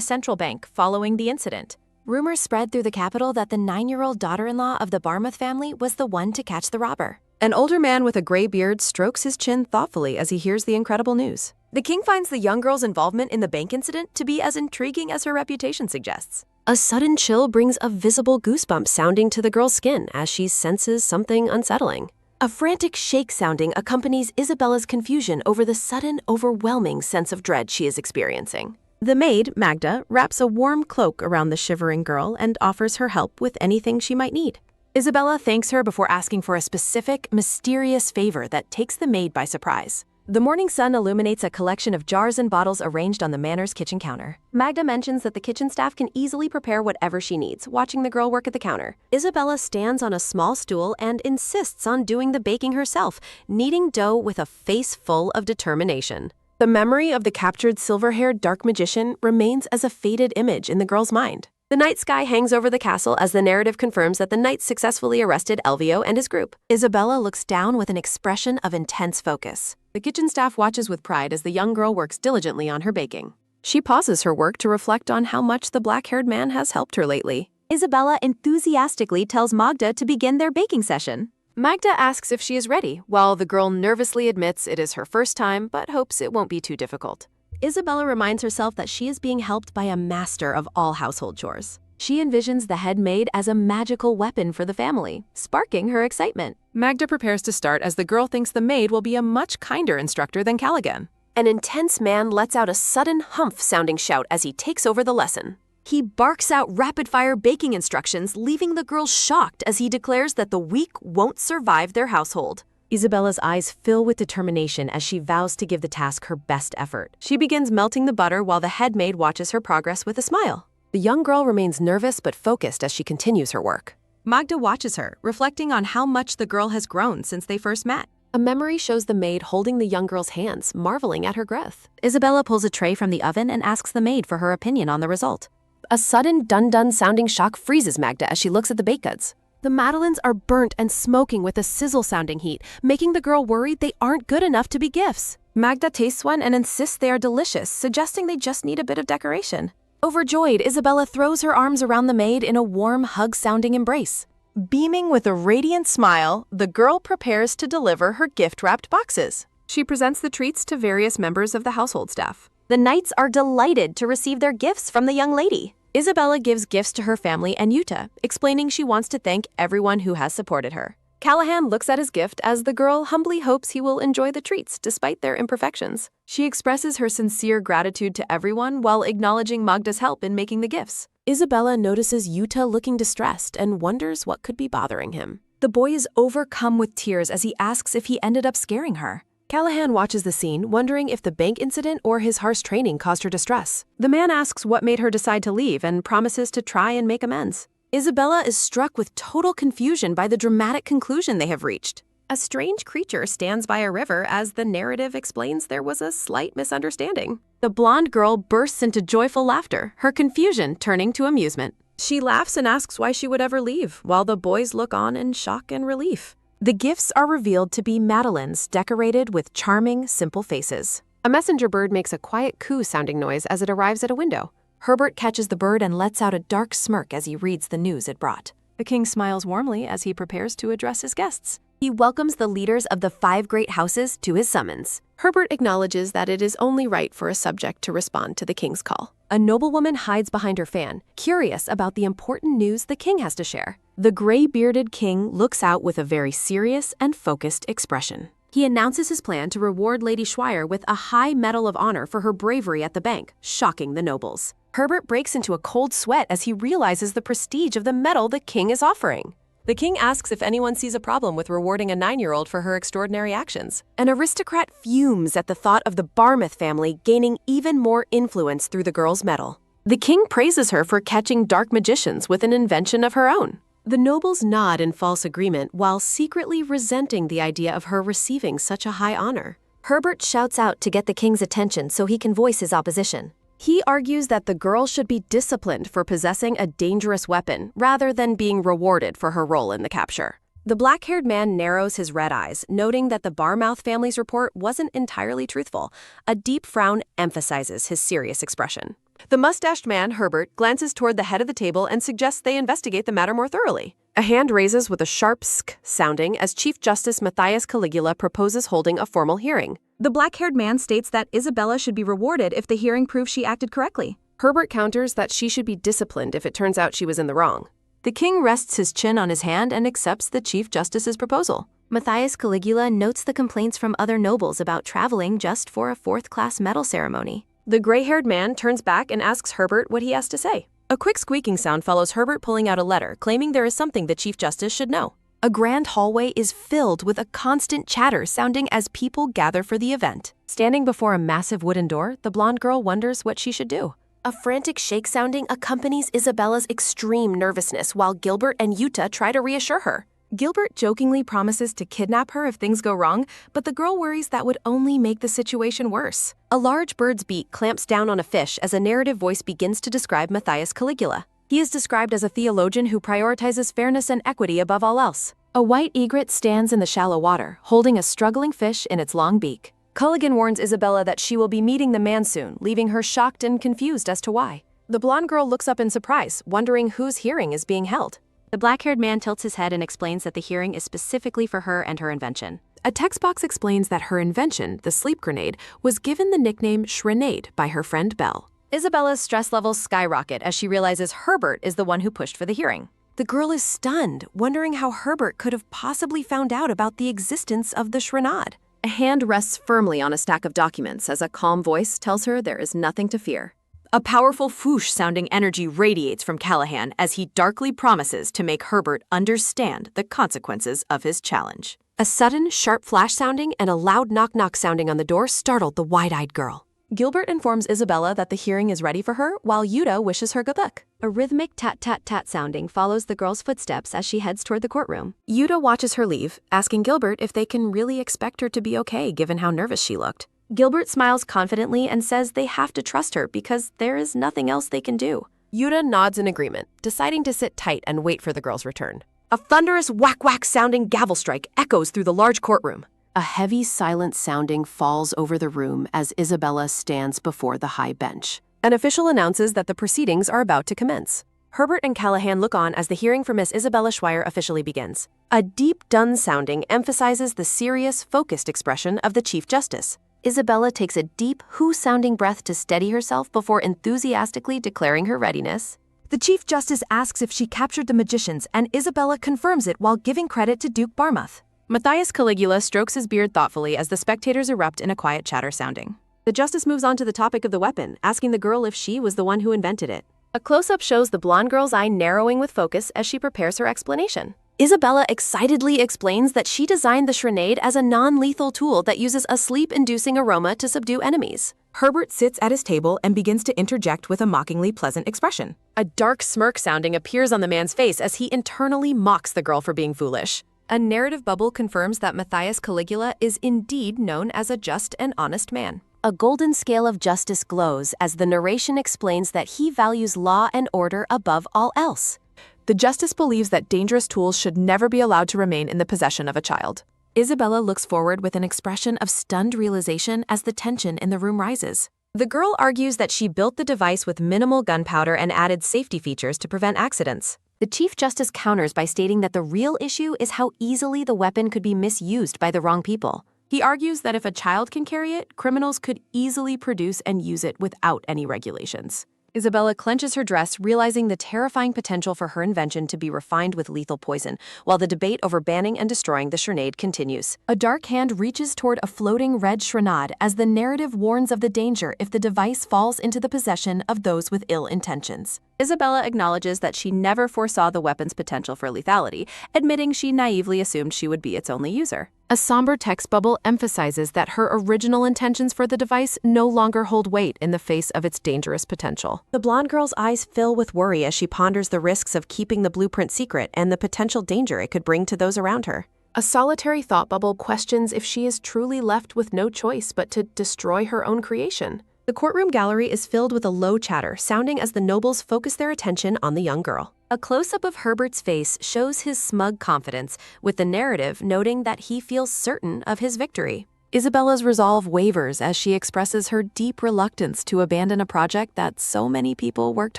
central bank following the incident. Rumors spread through the capital that the 9-year-old daughter-in-law of the Barmouth family was the one to catch the robber. An older man with a gray beard strokes his chin thoughtfully as he hears the incredible news. The king finds the young girl's involvement in the bank incident to be as intriguing as her reputation suggests. A sudden chill brings a visible goosebump sounding to the girl's skin as she senses something unsettling. A frantic shake sounding accompanies Isabella's confusion over the sudden, overwhelming sense of dread she is experiencing. The maid, Magda, wraps a warm cloak around the shivering girl and offers her help with anything she might need. Isabella thanks her before asking for a specific, mysterious favor that takes the maid by surprise. The morning sun illuminates a collection of jars and bottles arranged on the manor's kitchen counter. Magda mentions that the kitchen staff can easily prepare whatever she needs, watching the girl work at the counter. Isabella stands on a small stool and insists on doing the baking herself, kneading dough with a face full of determination. The memory of the captured silver-haired dark magician remains as a faded image in the girl's mind. The night sky hangs over the castle as the narrative confirms that the knights successfully arrested Elvio and his group. Isabella looks down with an expression of intense focus. The kitchen staff watches with pride as the young girl works diligently on her baking. She pauses her work to reflect on how much the black-haired man has helped her lately. Isabella enthusiastically tells Magda to begin their baking session. Magda asks if she is ready, while the girl nervously admits it is her first time but hopes it won't be too difficult. Isabella reminds herself that she is being helped by a master of all household chores. She envisions the head maid as a magical weapon for the family, sparking her excitement. Magda prepares to start as the girl thinks the maid will be a much kinder instructor than Callaghan. An intense man lets out a sudden humph-sounding shout as he takes over the lesson. He barks out rapid-fire baking instructions, leaving the girl shocked as he declares that the weak won't survive their household. Isabella's eyes fill with determination as she vows to give the task her best effort. She begins melting the butter while the head maid watches her progress with a smile. The young girl remains nervous but focused as she continues her work. Magda watches her, reflecting on how much the girl has grown since they first met. A memory shows the maid holding the young girl's hands, marveling at her growth. Isabella pulls a tray from the oven and asks the maid for her opinion on the result. A sudden dun-dun sounding shock freezes Magda as she looks at the baked goods. The madeleines are burnt and smoking with a sizzle-sounding heat, making the girl worried they aren't good enough to be gifts. Magda tastes one and insists they are delicious, suggesting they just need a bit of decoration. Overjoyed, Isabella throws her arms around the maid in a warm, hug-sounding embrace. Beaming with a radiant smile, the girl prepares to deliver her gift-wrapped boxes. She presents the treats to various members of the household staff. The knights are delighted to receive their gifts from the young lady. Isabella gives gifts to her family and Yuta, explaining she wants to thank everyone who has supported her. Callahan looks at his gift as the girl humbly hopes he will enjoy the treats despite their imperfections. She expresses her sincere gratitude to everyone while acknowledging Magda's help in making the gifts. Isabella notices Yuta looking distressed and wonders what could be bothering him. The boy is overcome with tears as he asks if he ended up scaring her. Callahan watches the scene, wondering if the bank incident or his harsh training caused her distress. The man asks what made her decide to leave and promises to try and make amends. Isabella is struck with total confusion by the dramatic conclusion they have reached. A strange creature stands by a river as the narrative explains there was a slight misunderstanding. The blonde girl bursts into joyful laughter, her confusion turning to amusement. She laughs and asks why she would ever leave, while the boys look on in shock and relief. The gifts are revealed to be Madeleines decorated with charming, simple faces. A messenger bird makes a quiet coo-sounding noise as it arrives at a window. Herbert catches the bird and lets out a dark smirk as he reads the news it brought. The king smiles warmly as he prepares to address his guests. He welcomes the leaders of the 5 great houses to his summons. Herbert acknowledges that it is only right for a subject to respond to the king's call. A noblewoman hides behind her fan, curious about the important news the king has to share. The gray-bearded king looks out with a very serious and focused expression. He announces his plan to reward Lady Schweier with a high medal of honor for her bravery at the bank, shocking the nobles. Herbert breaks into a cold sweat as he realizes the prestige of the medal the king is offering. The king asks if anyone sees a problem with rewarding a 9-year-old for her extraordinary actions. An aristocrat fumes at the thought of the Barmouth family gaining even more influence through the girl's medal. The king praises her for catching dark magicians with an invention of her own. The nobles nod in false agreement while secretly resenting the idea of her receiving such a high honor. Herbert shouts out to get the king's attention so he can voice his opposition. He argues that the girl should be disciplined for possessing a dangerous weapon rather than being rewarded for her role in the capture. The black-haired man narrows his red eyes, noting that the Barmouth family's report wasn't entirely truthful. A deep frown emphasizes his serious expression. The mustached man, Herbert, glances toward the head of the table and suggests they investigate the matter more thoroughly. A hand raises with a sharp sk sounding as Chief Justice Matthias Caligula proposes holding a formal hearing. The black-haired man states that Isabella should be rewarded if the hearing proves she acted correctly. Herbert counters that she should be disciplined if it turns out she was in the wrong. The king rests his chin on his hand and accepts the Chief Justice's proposal. Matthias Caligula notes the complaints from other nobles about traveling just for a 4th-class medal ceremony. The gray-haired man turns back and asks Herbert what he has to say. A quick squeaking sound follows Herbert pulling out a letter, claiming there is something the Chief Justice should know. A grand hallway is filled with a constant chatter sounding as people gather for the event. Standing before a massive wooden door, the blonde girl wonders what she should do. A frantic shake sounding accompanies Isabella's extreme nervousness while Gilbert and Yuta try to reassure her. Gilbert jokingly promises to kidnap her if things go wrong, but the girl worries that would only make the situation worse. A large bird's beak clamps down on a fish as a narrative voice begins to describe Matthias Caligula. He is described as a theologian who prioritizes fairness and equity above all else. A white egret stands in the shallow water, holding a struggling fish in its long beak. Culligan warns Isabella that she will be meeting the man soon, leaving her shocked and confused as to why. The blonde girl looks up in surprise, wondering whose hearing is being held. The black-haired man tilts his head and explains that the hearing is specifically for her and her invention. A text box explains that her invention, the sleep grenade, was given the nickname Shrenade by her friend Belle. Isabella's stress levels skyrocket as she realizes Herbert is the one who pushed for the hearing. The girl is stunned, wondering how Herbert could have possibly found out about the existence of the Shrenade. A hand rests firmly on a stack of documents as a calm voice tells her there is nothing to fear. A powerful whoosh-sounding energy radiates from Callahan as he darkly promises to make Herbert understand the consequences of his challenge. A sudden, sharp flash sounding and a loud knock-knock sounding on the door startled the wide-eyed girl. Gilbert informs Isabella that the hearing is ready for her, while Yuta wishes her good luck. A rhythmic tat-tat-tat sounding follows the girl's footsteps as she heads toward the courtroom. Yuta watches her leave, asking Gilbert if they can really expect her to be okay given how nervous she looked. Gilbert smiles confidently and says they have to trust her because there is nothing else they can do. Yuta nods in agreement, deciding to sit tight and wait for the girl's return. A thunderous whack-whack sounding gavel strike echoes through the large courtroom. A heavy silent sounding falls over the room as Isabella stands before the high bench. An official announces that the proceedings are about to commence. Herbert and Callahan look on as the hearing for Miss Isabella Schweier officially begins. A deep dun sounding emphasizes the serious, focused expression of the Chief Justice. Isabella takes a deep, who-sounding breath to steady herself before enthusiastically declaring her readiness. The Chief Justice asks if she captured the magicians, and Isabella confirms it while giving credit to Duke Barmouth. Matthias Caligula strokes his beard thoughtfully as the spectators erupt in a quiet chatter sounding. The justice moves on to the topic of the weapon, asking the girl if she was the one who invented it. A close-up shows the blonde girl's eye narrowing with focus as she prepares her explanation. Isabella excitedly explains that she designed the grenade as a non-lethal tool that uses a sleep-inducing aroma to subdue enemies. Herbert sits at his table and begins to interject with a mockingly pleasant expression. A dark smirk sounding appears on the man's face as he internally mocks the girl for being foolish. A narrative bubble confirms that Matthias Caligula is indeed known as a just and honest man. A golden scale of justice glows as the narration explains that he values law and order above all else. The justice believes that dangerous tools should never be allowed to remain in the possession of a child. Isabella looks forward with an expression of stunned realization as the tension in the room rises. The girl argues that she built the device with minimal gunpowder and added safety features to prevent accidents. The Chief Justice counters by stating that the real issue is how easily the weapon could be misused by the wrong people. He argues that if a child can carry it, criminals could easily produce and use it without any regulations. Isabella clenches her dress, realizing the terrifying potential for her invention to be refined with lethal poison, while the debate over banning and destroying the grenade continues. A dark hand reaches toward a floating red grenade as the narrative warns of the danger if the device falls into the possession of those with ill intentions. Isabella acknowledges that she never foresaw the weapon's potential for lethality, admitting she naively assumed she would be its only user. A somber text bubble emphasizes that her original intentions for the device no longer hold weight in the face of its dangerous potential. The blonde girl's eyes fill with worry as she ponders the risks of keeping the blueprint secret and the potential danger it could bring to those around her. A solitary thought bubble questions if she is truly left with no choice but to destroy her own creation. The courtroom gallery is filled with a low chatter, sounding as the nobles focus their attention on the young girl. A close-up of Herbert's face shows his smug confidence, with the narrative noting that he feels certain of his victory. Isabella's resolve wavers as she expresses her deep reluctance to abandon a project that so many people worked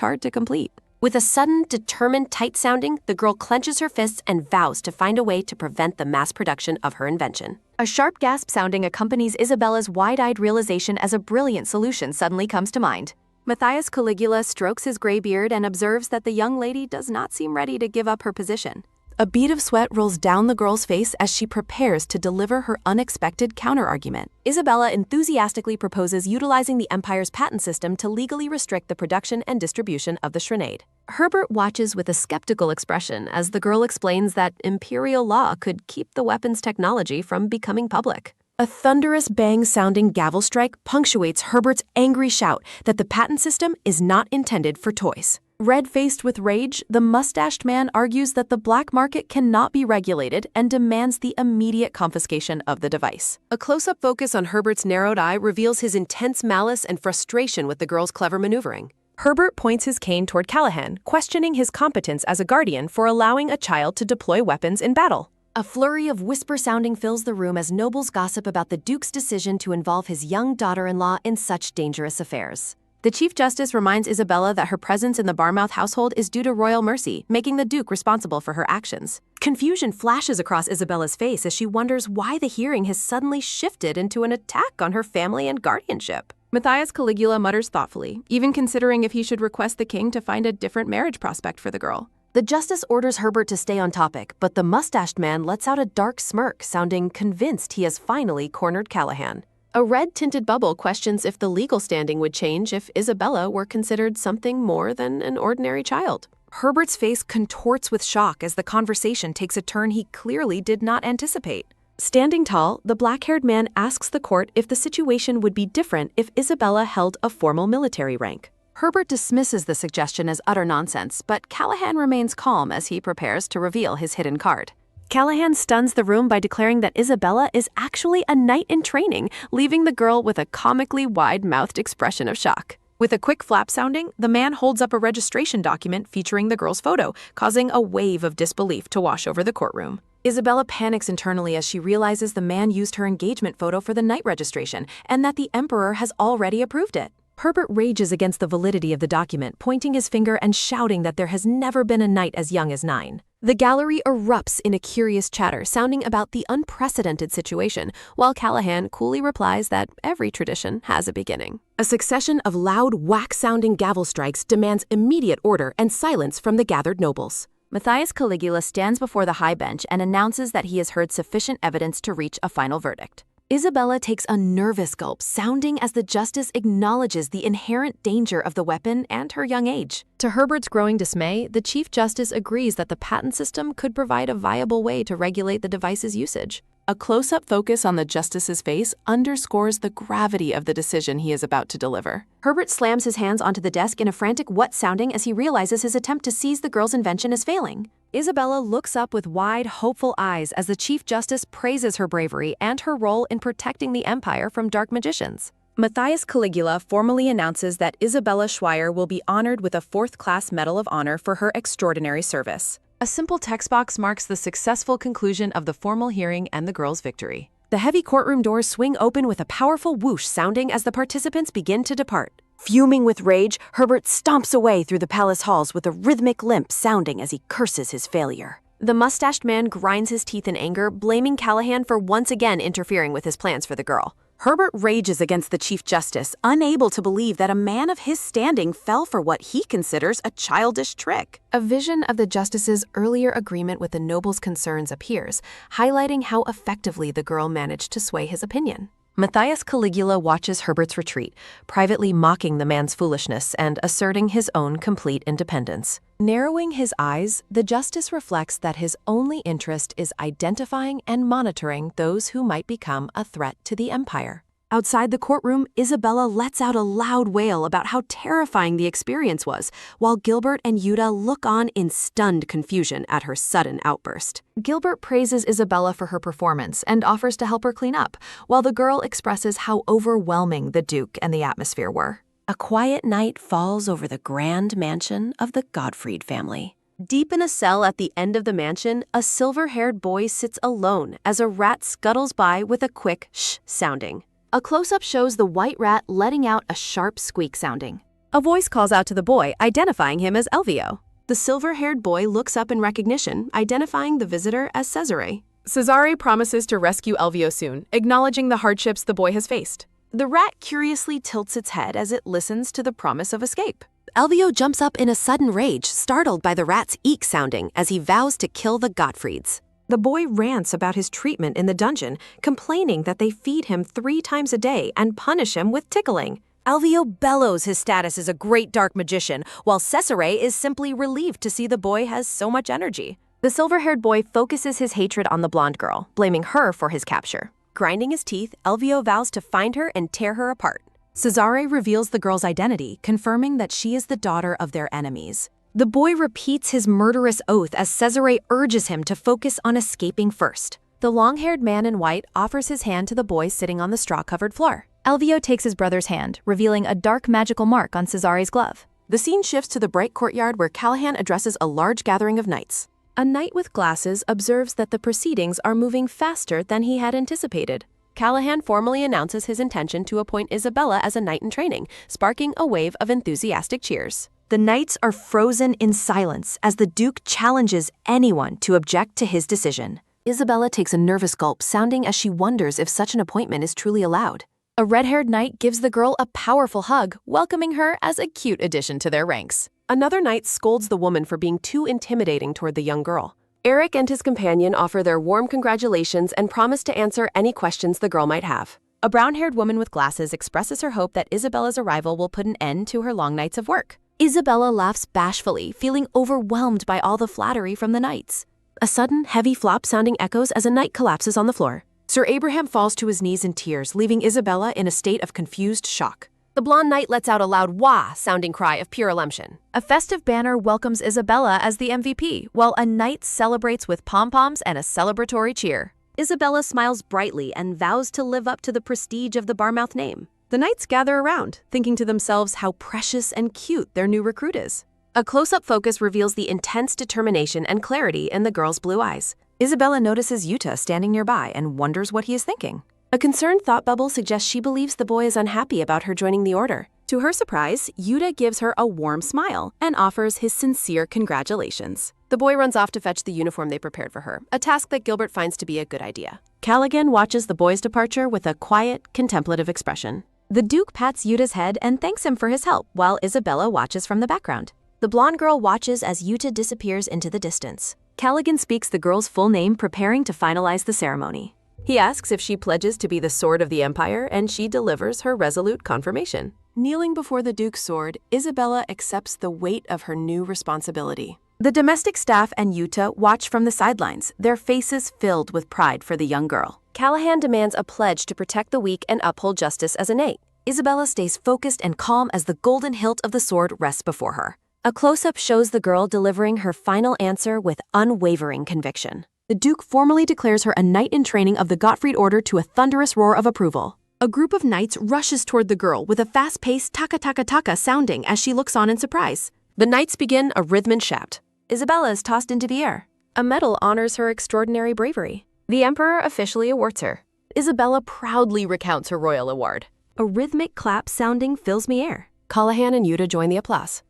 hard to complete. With a sudden, determined tight sounding, the girl clenches her fists and vows to find a way to prevent the mass production of her invention. A sharp gasp sounding accompanies Isabella's wide-eyed realization as a brilliant solution suddenly comes to mind. Matthias Caligula strokes his gray beard and observes that the young lady does not seem ready to give up her position. A bead of sweat rolls down the girl's face as she prepares to deliver her unexpected counterargument. Isabella enthusiastically proposes utilizing the Empire's patent system to legally restrict the production and distribution of the grenade. Herbert watches with a skeptical expression as the girl explains that imperial law could keep the weapon's technology from becoming public. A thunderous bang-sounding gavel strike punctuates Herbert's angry shout that the patent system is not intended for toys. Red-faced with rage, the mustached man argues that the black market cannot be regulated and demands the immediate confiscation of the device. A close-up focus on Herbert's narrowed eye reveals his intense malice and frustration with the girl's clever maneuvering. Herbert points his cane toward Callahan, questioning his competence as a guardian for allowing a child to deploy weapons in battle. A flurry of whisper sounding fills the room as nobles gossip about the Duke's decision to involve his young daughter-in-law in such dangerous affairs. The Chief Justice reminds Isabella that her presence in the Barmouth household is due to royal mercy, making the Duke responsible for her actions. Confusion flashes across Isabella's face as she wonders why the hearing has suddenly shifted into an attack on her family and guardianship. Matthias Caligula mutters thoughtfully, even considering if he should request the king to find a different marriage prospect for the girl. The justice orders Herbert to stay on topic, but the mustached man lets out a dark smirk, sounding convinced he has finally cornered Callahan. A red-tinted bubble questions if the legal standing would change if Isabella were considered something more than an ordinary child. Herbert's face contorts with shock as the conversation takes a turn he clearly did not anticipate. Standing tall, the black-haired man asks the court if the situation would be different if Isabella held a formal military rank. Herbert dismisses the suggestion as utter nonsense, but Callahan remains calm as he prepares to reveal his hidden card. Callahan stuns the room by declaring that Isabella is actually a knight in training, leaving the girl with a comically wide-mouthed expression of shock. With a quick flap sounding, the man holds up a registration document featuring the girl's photo, causing a wave of disbelief to wash over the courtroom. Isabella panics internally as she realizes the man used her engagement photo for the knight registration and that the Emperor has already approved it. Herbert rages against the validity of the document, pointing his finger and shouting that there has never been a knight as young as 9. The gallery erupts in a curious chatter sounding about the unprecedented situation, while Callahan coolly replies that every tradition has a beginning. A succession of loud, whack-sounding gavel strikes demands immediate order and silence from the gathered nobles. Matthias Caligula stands before the high bench and announces that he has heard sufficient evidence to reach a final verdict. Isabella takes a nervous gulp, sounding as the justice acknowledges the inherent danger of the weapon and her young age. To Herbert's growing dismay, the Chief Justice agrees that the patent system could provide a viable way to regulate the device's usage. A close-up focus on the justice's face underscores the gravity of the decision he is about to deliver. Herbert slams his hands onto the desk in a frantic what sounding as he realizes his attempt to seize the girl's invention is failing. Isabella looks up with wide, hopeful eyes as the Chief Justice praises her bravery and her role in protecting the Empire from dark magicians. Matthias Caligula formally announces that Isabella Schweier will be honored with a 4th-class Medal of Honor for her extraordinary service. A simple text box marks the successful conclusion of the formal hearing and the girl's victory. The heavy courtroom doors swing open with a powerful whoosh sounding as the participants begin to depart. Fuming with rage, Herbert stomps away through the palace halls with a rhythmic limp sounding as he curses his failure. The mustached man grinds his teeth in anger, blaming Callahan for once again interfering with his plans for the girl. Herbert rages against the Chief Justice, unable to believe that a man of his standing fell for what he considers a childish trick. A vision of the justice's earlier agreement with the noble's concerns appears, highlighting how effectively the girl managed to sway his opinion. Matthias Caligula watches Herbert's retreat, privately mocking the man's foolishness and asserting his own complete independence. Narrowing his eyes, the justice reflects that his only interest is identifying and monitoring those who might become a threat to the Empire. Outside the courtroom, Isabella lets out a loud wail about how terrifying the experience was, while Gilbert and Yuta look on in stunned confusion at her sudden outburst. Gilbert praises Isabella for her performance and offers to help her clean up, while the girl expresses how overwhelming the Duke and the atmosphere were. A quiet night falls over the grand mansion of the Gottfried family. Deep in a cell at the end of the mansion, a silver-haired boy sits alone as a rat scuttles by with a quick shh sounding. A close-up shows the white rat letting out a sharp squeak sounding. A voice calls out to the boy, identifying him as Elvio. The silver-haired boy looks up in recognition, identifying the visitor as Cesare. Cesare promises to rescue Elvio soon, acknowledging the hardships the boy has faced. The rat curiously tilts its head as it listens to the promise of escape. Elvio jumps up in a sudden rage, startled by the rat's eek sounding as he vows to kill the Gottfrieds. The boy rants about his treatment in the dungeon, complaining that they feed him 3 times a day and punish him with tickling. Elvio bellows his status as a great dark magician, while Cesare is simply relieved to see the boy has so much energy. The silver-haired boy focuses his hatred on the blonde girl, blaming her for his capture. Grinding his teeth, Elvio vows to find her and tear her apart. Cesare reveals the girl's identity, confirming that she is the daughter of their enemies. The boy repeats his murderous oath as Cesare urges him to focus on escaping first. The long-haired man in white offers his hand to the boy sitting on the straw-covered floor. Elvio takes his brother's hand, revealing a dark magical mark on Cesare's glove. The scene shifts to the bright courtyard where Callahan addresses a large gathering of knights. A knight with glasses observes that the proceedings are moving faster than he had anticipated. Callahan formally announces his intention to appoint Isabella as a knight in training, sparking a wave of enthusiastic cheers. The knights are frozen in silence as the Duke challenges anyone to object to his decision. Isabella takes a nervous gulp, sounding as she wonders if such an appointment is truly allowed. A red-haired knight gives the girl a powerful hug, welcoming her as a cute addition to their ranks. Another knight scolds the woman for being too intimidating toward the young girl. Eric and his companion offer their warm congratulations and promise to answer any questions the girl might have. A brown-haired woman with glasses expresses her hope that Isabella's arrival will put an end to her long nights of work. Isabella laughs bashfully, feeling overwhelmed by all the flattery from the knights. A sudden, heavy flop sounding echoes as a knight collapses on the floor. Sir Abraham falls to his knees in tears, leaving Isabella in a state of confused shock. The blonde knight lets out a loud wah sounding cry of pure elemption. A festive banner welcomes Isabella as the MVP, while a knight celebrates with pom-poms and a celebratory cheer. Isabella smiles brightly and vows to live up to the prestige of the Barmouth name. The knights gather around, thinking to themselves how precious and cute their new recruit is. A close-up focus reveals the intense determination and clarity in the girl's blue eyes. Isabella notices Yuta standing nearby and wonders what he is thinking. A concerned thought bubble suggests she believes the boy is unhappy about her joining the order. To her surprise, Yuta gives her a warm smile and offers his sincere congratulations. The boy runs off to fetch the uniform they prepared for her, a task that Gilbert finds to be a good idea. Callaghan watches the boy's departure with a quiet, contemplative expression. The Duke pats Yuta's head and thanks him for his help, while Isabella watches from the background. The blonde girl watches as Yuta disappears into the distance. Callaghan speaks the girl's full name, preparing to finalize the ceremony. He asks if she pledges to be the sword of the Empire, and she delivers her resolute confirmation. Kneeling before the Duke's sword, Isabella accepts the weight of her new responsibility. The domestic staff and Yuta watch from the sidelines, their faces filled with pride for the young girl. Callaghan demands a pledge to protect the weak and uphold justice as innate. Isabella stays focused and calm as the golden hilt of the sword rests before her. A close-up shows the girl delivering her final answer with unwavering conviction. The Duke formally declares her a knight in training of the Gottfried Order to a thunderous roar of approval. A group of knights rushes toward the girl with a fast-paced taka-taka-taka sounding as she looks on in surprise. The knights begin a rhythmic shout. Isabella is tossed into the air. A medal honors her extraordinary bravery. The Emperor officially awards her. Isabella proudly recounts her royal award. A rhythmic clap sounding fills the air. Callaghan and Yuta join the applause.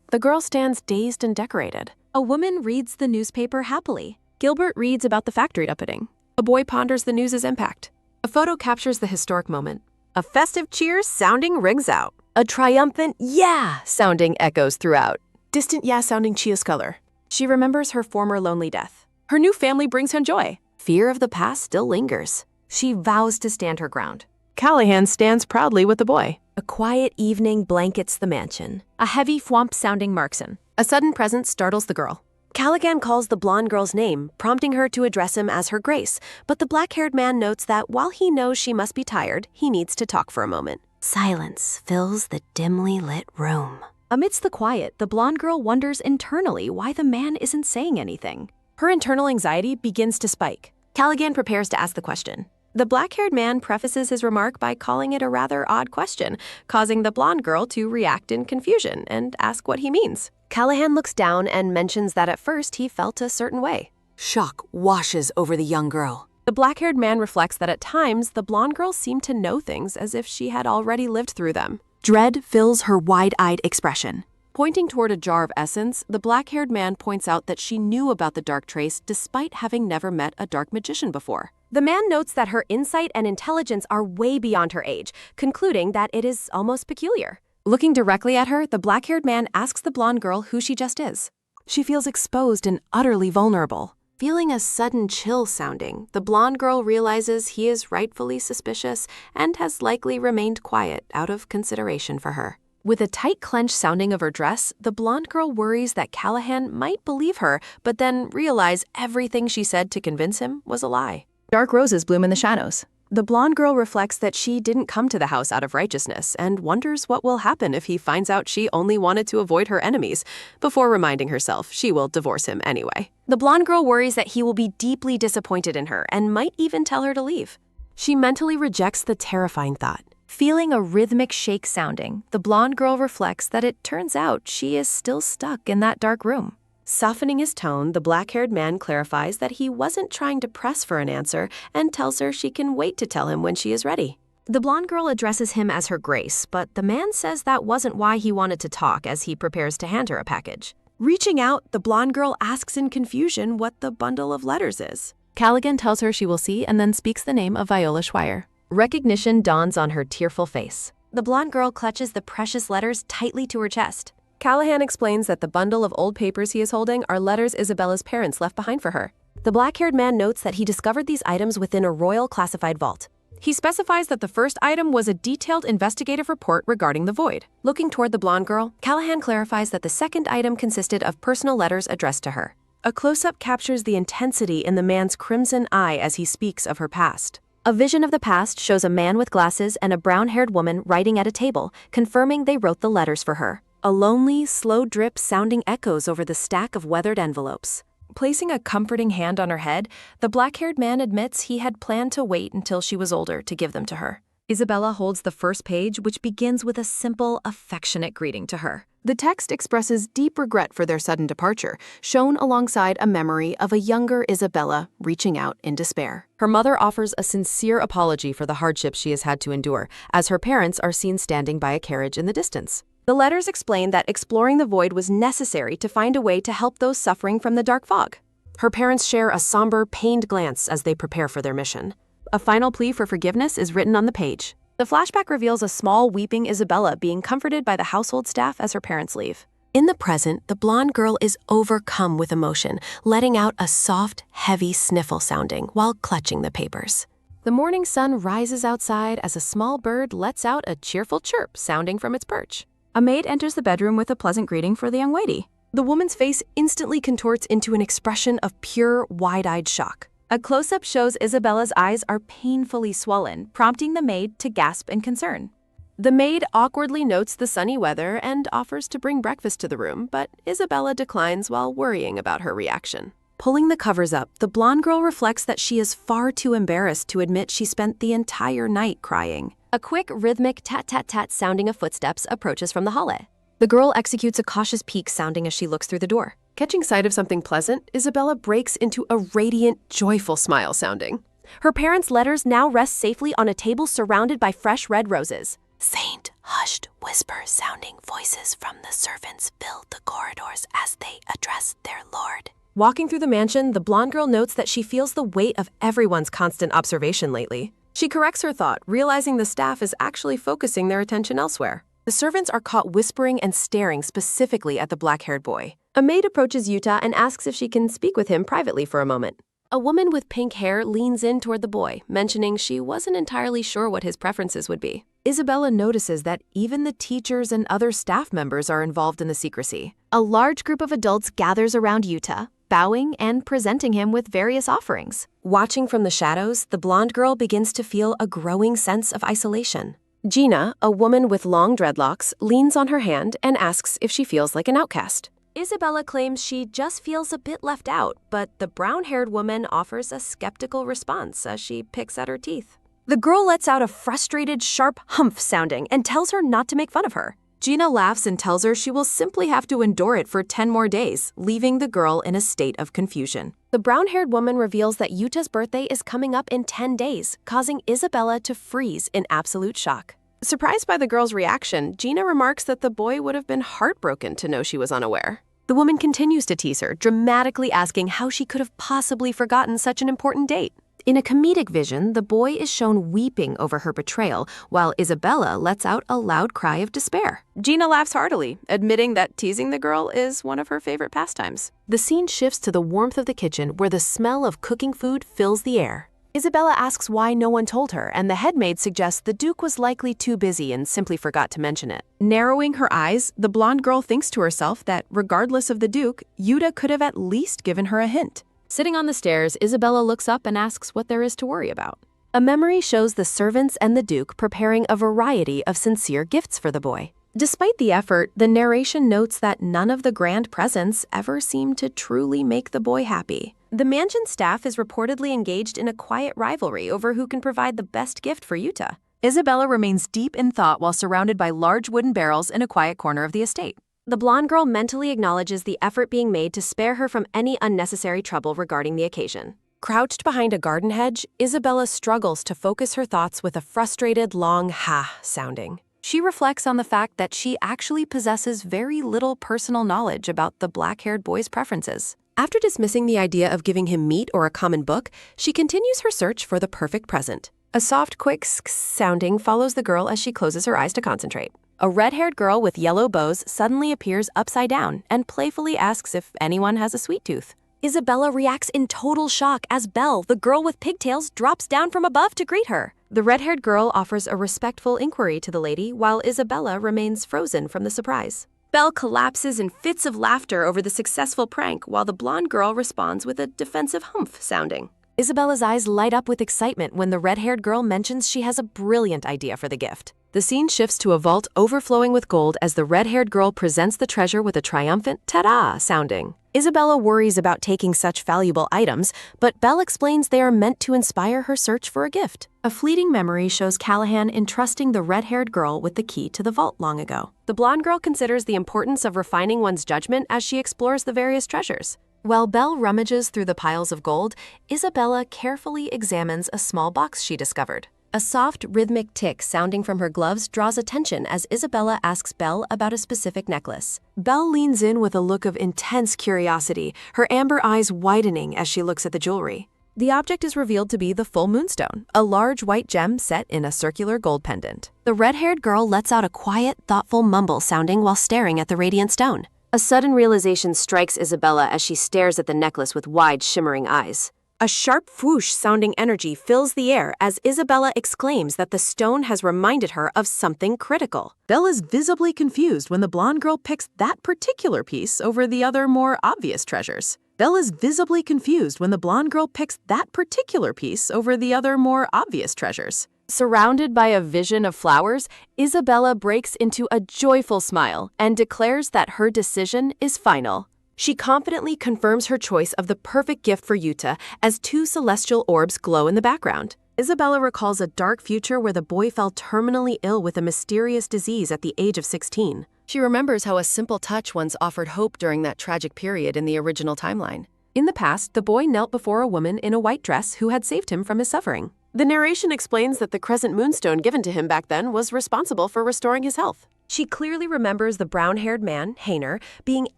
The girl stands dazed and decorated. A woman reads the newspaper happily. Gilbert reads about the factory opening. A boy ponders the news's impact. A photo captures the historic moment. A festive cheer sounding rings out. A triumphant yeah Sounding echoes throughout. Distant yeah sounding chiaroscuro. She remembers her former lonely death. Her new family brings her joy. Fear of the past still lingers. She vows to stand her ground. Callaghan stands proudly with the boy. A quiet evening blankets the mansion. A heavy thwomp sounding Markson. A sudden presence startles the girl. Callaghan calls the blonde girl's name, prompting her to address him as her grace, but the black-haired man notes that while he knows she must be tired, he needs to talk for a moment. Silence fills the dimly lit room. Amidst the quiet, the blonde girl wonders internally why the man isn't saying anything. Her internal anxiety begins to spike. Callaghan prepares to ask the question. The black-haired man prefaces his remark by calling it a rather odd question, causing the blonde girl to react in confusion and ask what he means. Callaghan looks down and mentions that at first he felt a certain way. Shock washes over the young girl. The black-haired man reflects that at times, the blonde girl seemed to know things as if she had already lived through them. Dread fills her wide-eyed expression. Pointing toward a jar of essence, the black-haired man points out that she knew about the dark trace despite having never met a dark magician before. The man notes that her insight and intelligence are way beyond her age, concluding that it is almost peculiar. Looking directly at her, the black-haired man asks the blonde girl who she just is. She feels exposed and utterly vulnerable. Feeling a sudden chill sounding, the blonde girl realizes he is rightfully suspicious and has likely remained quiet out of consideration for her. With a tight clench sounding of her dress, the blonde girl worries that Callaghan might believe her, but then realize everything she said to convince him was a lie. Dark roses bloom in the shadows. The blonde girl reflects that she didn't come to the house out of righteousness and wonders what will happen if he finds out she only wanted to avoid her enemies, before reminding herself she will divorce him anyway. The blonde girl worries that he will be deeply disappointed in her and might even tell her to leave. She mentally rejects the terrifying thought. Feeling a rhythmic shake sounding, the blonde girl reflects that it turns out she is still stuck in that dark room. Softening his tone, the black-haired man clarifies that he wasn't trying to press for an answer and tells her she can wait to tell him when she is ready. The blonde girl addresses him as her grace, but the man says that wasn't why he wanted to talk as he prepares to hand her a package. Reaching out, the blonde girl asks in confusion what the bundle of letters is. Callaghan tells her she will see and then speaks the name of Viola Schweier. Recognition dawns on her tearful face. The blonde girl clutches the precious letters tightly to her chest. Callaghan explains that the bundle of old papers he is holding are letters Isabella's parents left behind for her. The black-haired man notes that he discovered these items within a royal classified vault. He specifies that the first item was a detailed investigative report regarding the void. Looking toward the blonde girl, Callaghan clarifies that the second item consisted of personal letters addressed to her. A close-up captures the intensity in the man's crimson eye as he speaks of her past. A vision of the past shows a man with glasses and a brown-haired woman writing at a table, confirming they wrote the letters for her. A lonely, slow drip sounding echoes over the stack of weathered envelopes. Placing a comforting hand on her head, the black-haired man admits he had planned to wait until she was older to give them to her. Isabella holds the first page, which begins with a simple, affectionate greeting to her. The text expresses deep regret for their sudden departure, shown alongside a memory of a younger Isabella reaching out in despair. Her mother offers a sincere apology for the hardships she has had to endure, as her parents are seen standing by a carriage in the distance. The letters explain that exploring the void was necessary to find a way to help those suffering from the dark fog. Her parents share a somber, pained glance as they prepare for their mission. A final plea for forgiveness is written on the page. The flashback reveals a small, weeping Isabella being comforted by the household staff as her parents leave. In the present, the blonde girl is overcome with emotion, letting out a soft, heavy sniffle sounding while clutching the papers. The morning sun rises outside as a small bird lets out a cheerful chirp sounding from its perch. A maid enters the bedroom with a pleasant greeting for the young lady. The woman's face instantly contorts into an expression of pure, wide-eyed shock. A close-up shows Isabella's eyes are painfully swollen, prompting the maid to gasp in concern. The maid awkwardly notes the sunny weather and offers to bring breakfast to the room, but Isabella declines while worrying about her reaction. Pulling the covers up, the blonde girl reflects that she is far too embarrassed to admit she spent the entire night crying. A quick, rhythmic tat-tat-tat sounding of footsteps approaches from the hallway. The girl executes a cautious peek sounding as she looks through the door. Catching sight of something pleasant, Isabella breaks into a radiant, joyful smile sounding. Her parents' letters now rest safely on a table surrounded by fresh red roses. Faint, hushed whispers sounding voices from the servants fill the corridors as they address their lord. Walking through the mansion, the blonde girl notes that she feels the weight of everyone's constant observation lately. She corrects her thought, realizing the staff is actually focusing their attention elsewhere. The servants are caught whispering and staring specifically at the black-haired boy. A maid approaches Yuta and asks if she can speak with him privately for a moment. A woman with pink hair leans in toward the boy, mentioning she wasn't entirely sure what his preferences would be. Isabella notices that even the teachers and other staff members are involved in the secrecy. A large group of adults gathers around Yuta, bowing and presenting him with various offerings. Watching from the shadows, the blonde girl begins to feel a growing sense of isolation. Gina, a woman with long dreadlocks, leans on her hand and asks if she feels like an outcast. Isabella claims she just feels a bit left out, but the brown-haired woman offers a skeptical response as she picks at her teeth. The girl lets out a frustrated, sharp humph sounding and tells her not to make fun of her. Gina laughs and tells her she will simply have to endure it for 10 more days, leaving the girl in a state of confusion. The brown-haired woman reveals that Yuta's birthday is coming up in 10 days, causing Isabella to freeze in absolute shock. Surprised by the girl's reaction, Gina remarks that the boy would have been heartbroken to know she was unaware. The woman continues to tease her, dramatically asking how she could have possibly forgotten such an important date. In a comedic vision, the boy is shown weeping over her betrayal, while Isabella lets out a loud cry of despair. Gina laughs heartily, admitting that teasing the girl is one of her favorite pastimes. The scene shifts to the warmth of the kitchen, where the smell of cooking food fills the air. Isabella asks why no one told her, and the headmaid suggests the Duke was likely too busy and simply forgot to mention it. Narrowing her eyes, the blonde girl thinks to herself that, regardless of the Duke, Yuta could have at least given her a hint. Sitting on the stairs, Isabella looks up and asks what there is to worry about. A memory shows the servants and the Duke preparing a variety of sincere gifts for the boy. Despite the effort, the narration notes that none of the grand presents ever seem to truly make the boy happy. The mansion staff is reportedly engaged in a quiet rivalry over who can provide the best gift for Yuta. Isabella remains deep in thought while surrounded by large wooden barrels in a quiet corner of the estate. The blonde girl mentally acknowledges the effort being made to spare her from any unnecessary trouble regarding the occasion. Crouched behind a garden hedge, Isabella struggles to focus her thoughts with a frustrated, long ha sounding. She reflects on the fact that she actually possesses very little personal knowledge about the black-haired boy's preferences. After dismissing the idea of giving him meat or a common book, she continues her search for the perfect present. A soft, quick sk sounding follows the girl as she closes her eyes to concentrate. A red-haired girl with yellow bows suddenly appears upside down and playfully asks if anyone has a sweet tooth. Isabella reacts in total shock as Belle, the girl with pigtails, drops down from above to greet her. The red-haired girl offers a respectful inquiry to the lady, while Isabella remains frozen from the surprise. Belle collapses in fits of laughter over the successful prank, while the blonde girl responds with a defensive humph sounding. Isabella's eyes light up with excitement when the red-haired girl mentions she has a brilliant idea for the gift. The scene shifts to a vault overflowing with gold as the red-haired girl presents the treasure with a triumphant ta-da sounding. Isabella worries about taking such valuable items, but Belle explains they are meant to inspire her search for a gift. A fleeting memory shows Callahan entrusting the red-haired girl with the key to the vault long ago. The blonde girl considers the importance of refining one's judgment as she explores the various treasures. While Belle rummages through the piles of gold, Isabella carefully examines a small box she discovered. A soft, rhythmic tick sounding from her gloves draws attention as Isabella asks Belle about a specific necklace. Belle leans in with a look of intense curiosity, her amber eyes widening as she looks at the jewelry. The object is revealed to be the full moonstone, a large white gem set in a circular gold pendant. The red-haired girl lets out a quiet, thoughtful mumble sounding while staring at the radiant stone. A sudden realization strikes Isabella as she stares at the necklace with wide, shimmering eyes. A sharp whoosh-sounding energy fills the air as Isabella exclaims that the stone has reminded her of something critical. Belle is visibly confused when the blonde girl picks that particular piece over the other more obvious treasures. Belle is visibly confused when the blonde girl picks that particular piece over the other more obvious treasures. Surrounded by a vision of flowers, Isabella breaks into a joyful smile and declares that her decision is final. She confidently confirms her choice of the perfect gift for Yuta as two celestial orbs glow in the background. Isabella recalls a dark future where the boy fell terminally ill with a mysterious disease at the age of 16. She remembers how a simple touch once offered hope during that tragic period in the original timeline. In the past, the boy knelt before a woman in a white dress who had saved him from his suffering. The narration explains that the crescent moonstone given to him back then was responsible for restoring his health. She clearly remembers the brown-haired man, Hainer, being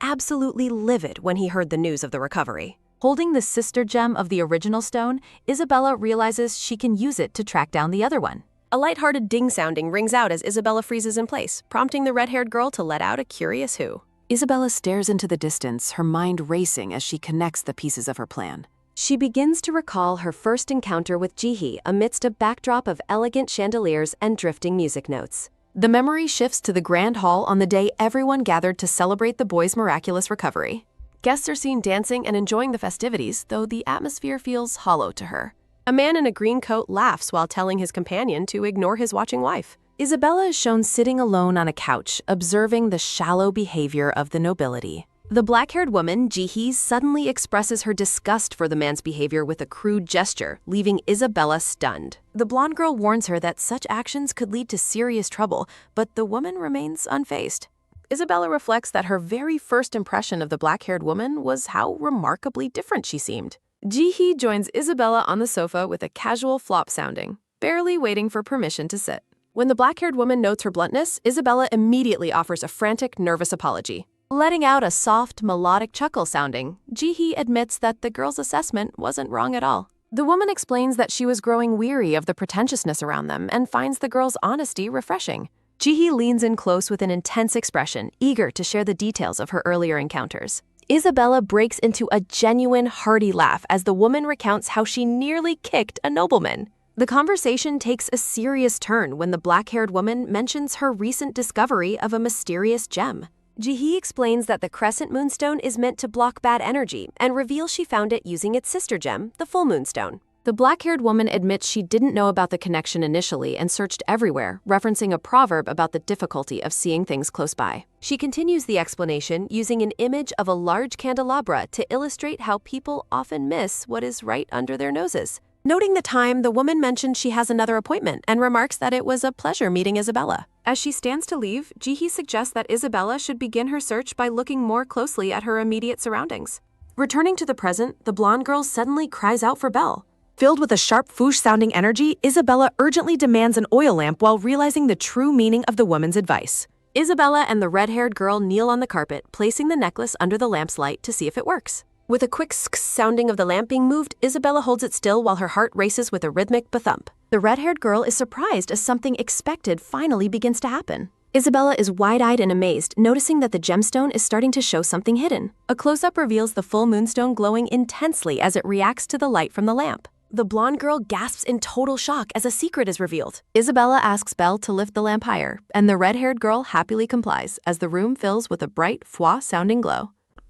absolutely livid when he heard the news of the recovery. Holding the sister gem of the original stone, Isabella realizes she can use it to track down the other one. A lighthearted ding sounding rings out as Isabella freezes in place, prompting the red-haired girl to let out a curious who. Isabella stares into the distance, her mind racing as she connects the pieces of her plan. She begins to recall her first encounter with Jihee amidst a backdrop of elegant chandeliers and drifting music notes. The memory shifts to the grand hall on the day everyone gathered to celebrate the boy's miraculous recovery. Guests are seen dancing and enjoying the festivities, though the atmosphere feels hollow to her. A man in a green coat laughs while telling his companion to ignore his watching wife. Isabella is shown sitting alone on a couch, observing the shallow behavior of the nobility. The black-haired woman, Jihee, suddenly expresses her disgust for the man's behavior with a crude gesture, leaving Isabella stunned. The blonde girl warns her that such actions could lead to serious trouble, but the woman remains unfazed. Isabella reflects that her very first impression of the black-haired woman was how remarkably different she seemed. Jihee joins Isabella on the sofa with a casual flop sounding, barely waiting for permission to sit. When the black-haired woman notes her bluntness, Isabella immediately offers a frantic, nervous apology. Letting out a soft, melodic chuckle sounding, Jihee admits that the girl's assessment wasn't wrong at all. The woman explains that she was growing weary of the pretentiousness around them and finds the girl's honesty refreshing. Jihee leans in close with an intense expression, eager to share the details of her earlier encounters. Isabella breaks into a genuine, hearty laugh as the woman recounts how she nearly kicked a nobleman. The conversation takes a serious turn when the black-haired woman mentions her recent discovery of a mysterious gem. Jihee explains that the crescent moonstone is meant to block bad energy and reveals she found it using its sister gem, the full moonstone. The black-haired woman admits she didn't know about the connection initially and searched everywhere, referencing a proverb about the difficulty of seeing things close by. She continues the explanation using an image of a large candelabra to illustrate how people often miss what is right under their noses. Noting the time, the woman mentions she has another appointment and remarks that it was a pleasure meeting Isabella. As she stands to leave, Jihee suggests that Isabella should begin her search by looking more closely at her immediate surroundings. Returning to the present, the blonde girl suddenly cries out for Belle. Filled with a sharp whoosh-sounding energy, Isabella urgently demands an oil lamp while realizing the true meaning of the woman's advice. Isabella and the red-haired girl kneel on the carpet, placing the necklace under the lamp's light to see if it works. With a quick sounding of the lamp being moved, Isabella holds it still while her heart races with a rhythmic thump. The red-haired girl is surprised as something expected finally begins to happen. Isabella is wide-eyed and amazed, noticing that the gemstone is starting to show something hidden. A close-up reveals the full moonstone glowing intensely as it reacts to the light from the lamp. The blonde girl gasps in total shock as a secret is revealed. Isabella asks Belle to lift the lamp higher, and the red-haired girl happily complies as the room fills with a bright, froid-sounding glow.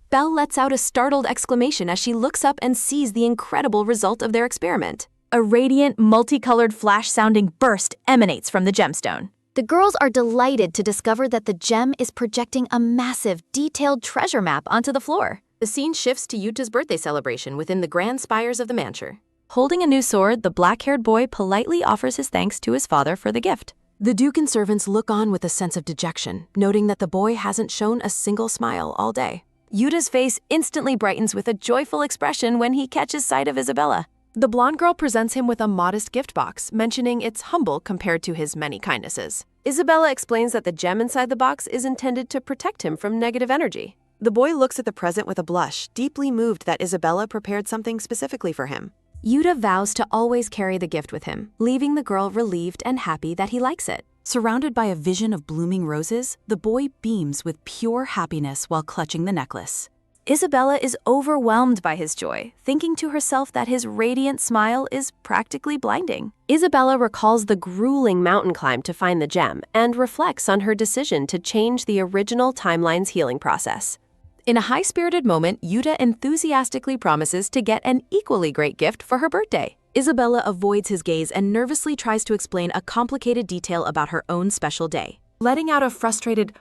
Belle lets out a startled exclamation as she looks up and sees the incredible result of their experiment. A radiant, multicolored flash-sounding burst emanates from the gemstone. The girls are delighted to discover that the gem is projecting a massive, detailed treasure map onto the floor. The scene shifts to Yuta's birthday celebration within the grand spires of the mansion. Holding a new sword, the black-haired boy politely offers his thanks to his father for the gift. The Duke and servants look on with a sense of dejection, noting that the boy hasn't shown a single smile all day. Yuta's face instantly brightens with a joyful expression when he catches sight of Isabella. The blonde girl presents him with a modest gift box, mentioning it's humble compared to his many kindnesses. Isabella explains that the gem inside the box is intended to protect him from negative energy. The boy looks at the present with a blush, deeply moved that Isabella prepared something specifically for him. Yuta vows to always carry the gift with him, leaving the girl relieved and happy that he likes it. Surrounded by a vision of blooming roses, the boy beams with pure happiness while clutching the necklace. Isabella is overwhelmed by his joy, thinking to herself that his radiant smile is practically blinding. Isabella recalls the grueling mountain climb to find the gem and reflects on her decision to change the original timeline's healing process. In a high-spirited moment, Yuta enthusiastically promises to get an equally great gift for her birthday. Isabella avoids his gaze and nervously tries to explain a complicated detail about her own special day. Letting out a frustrated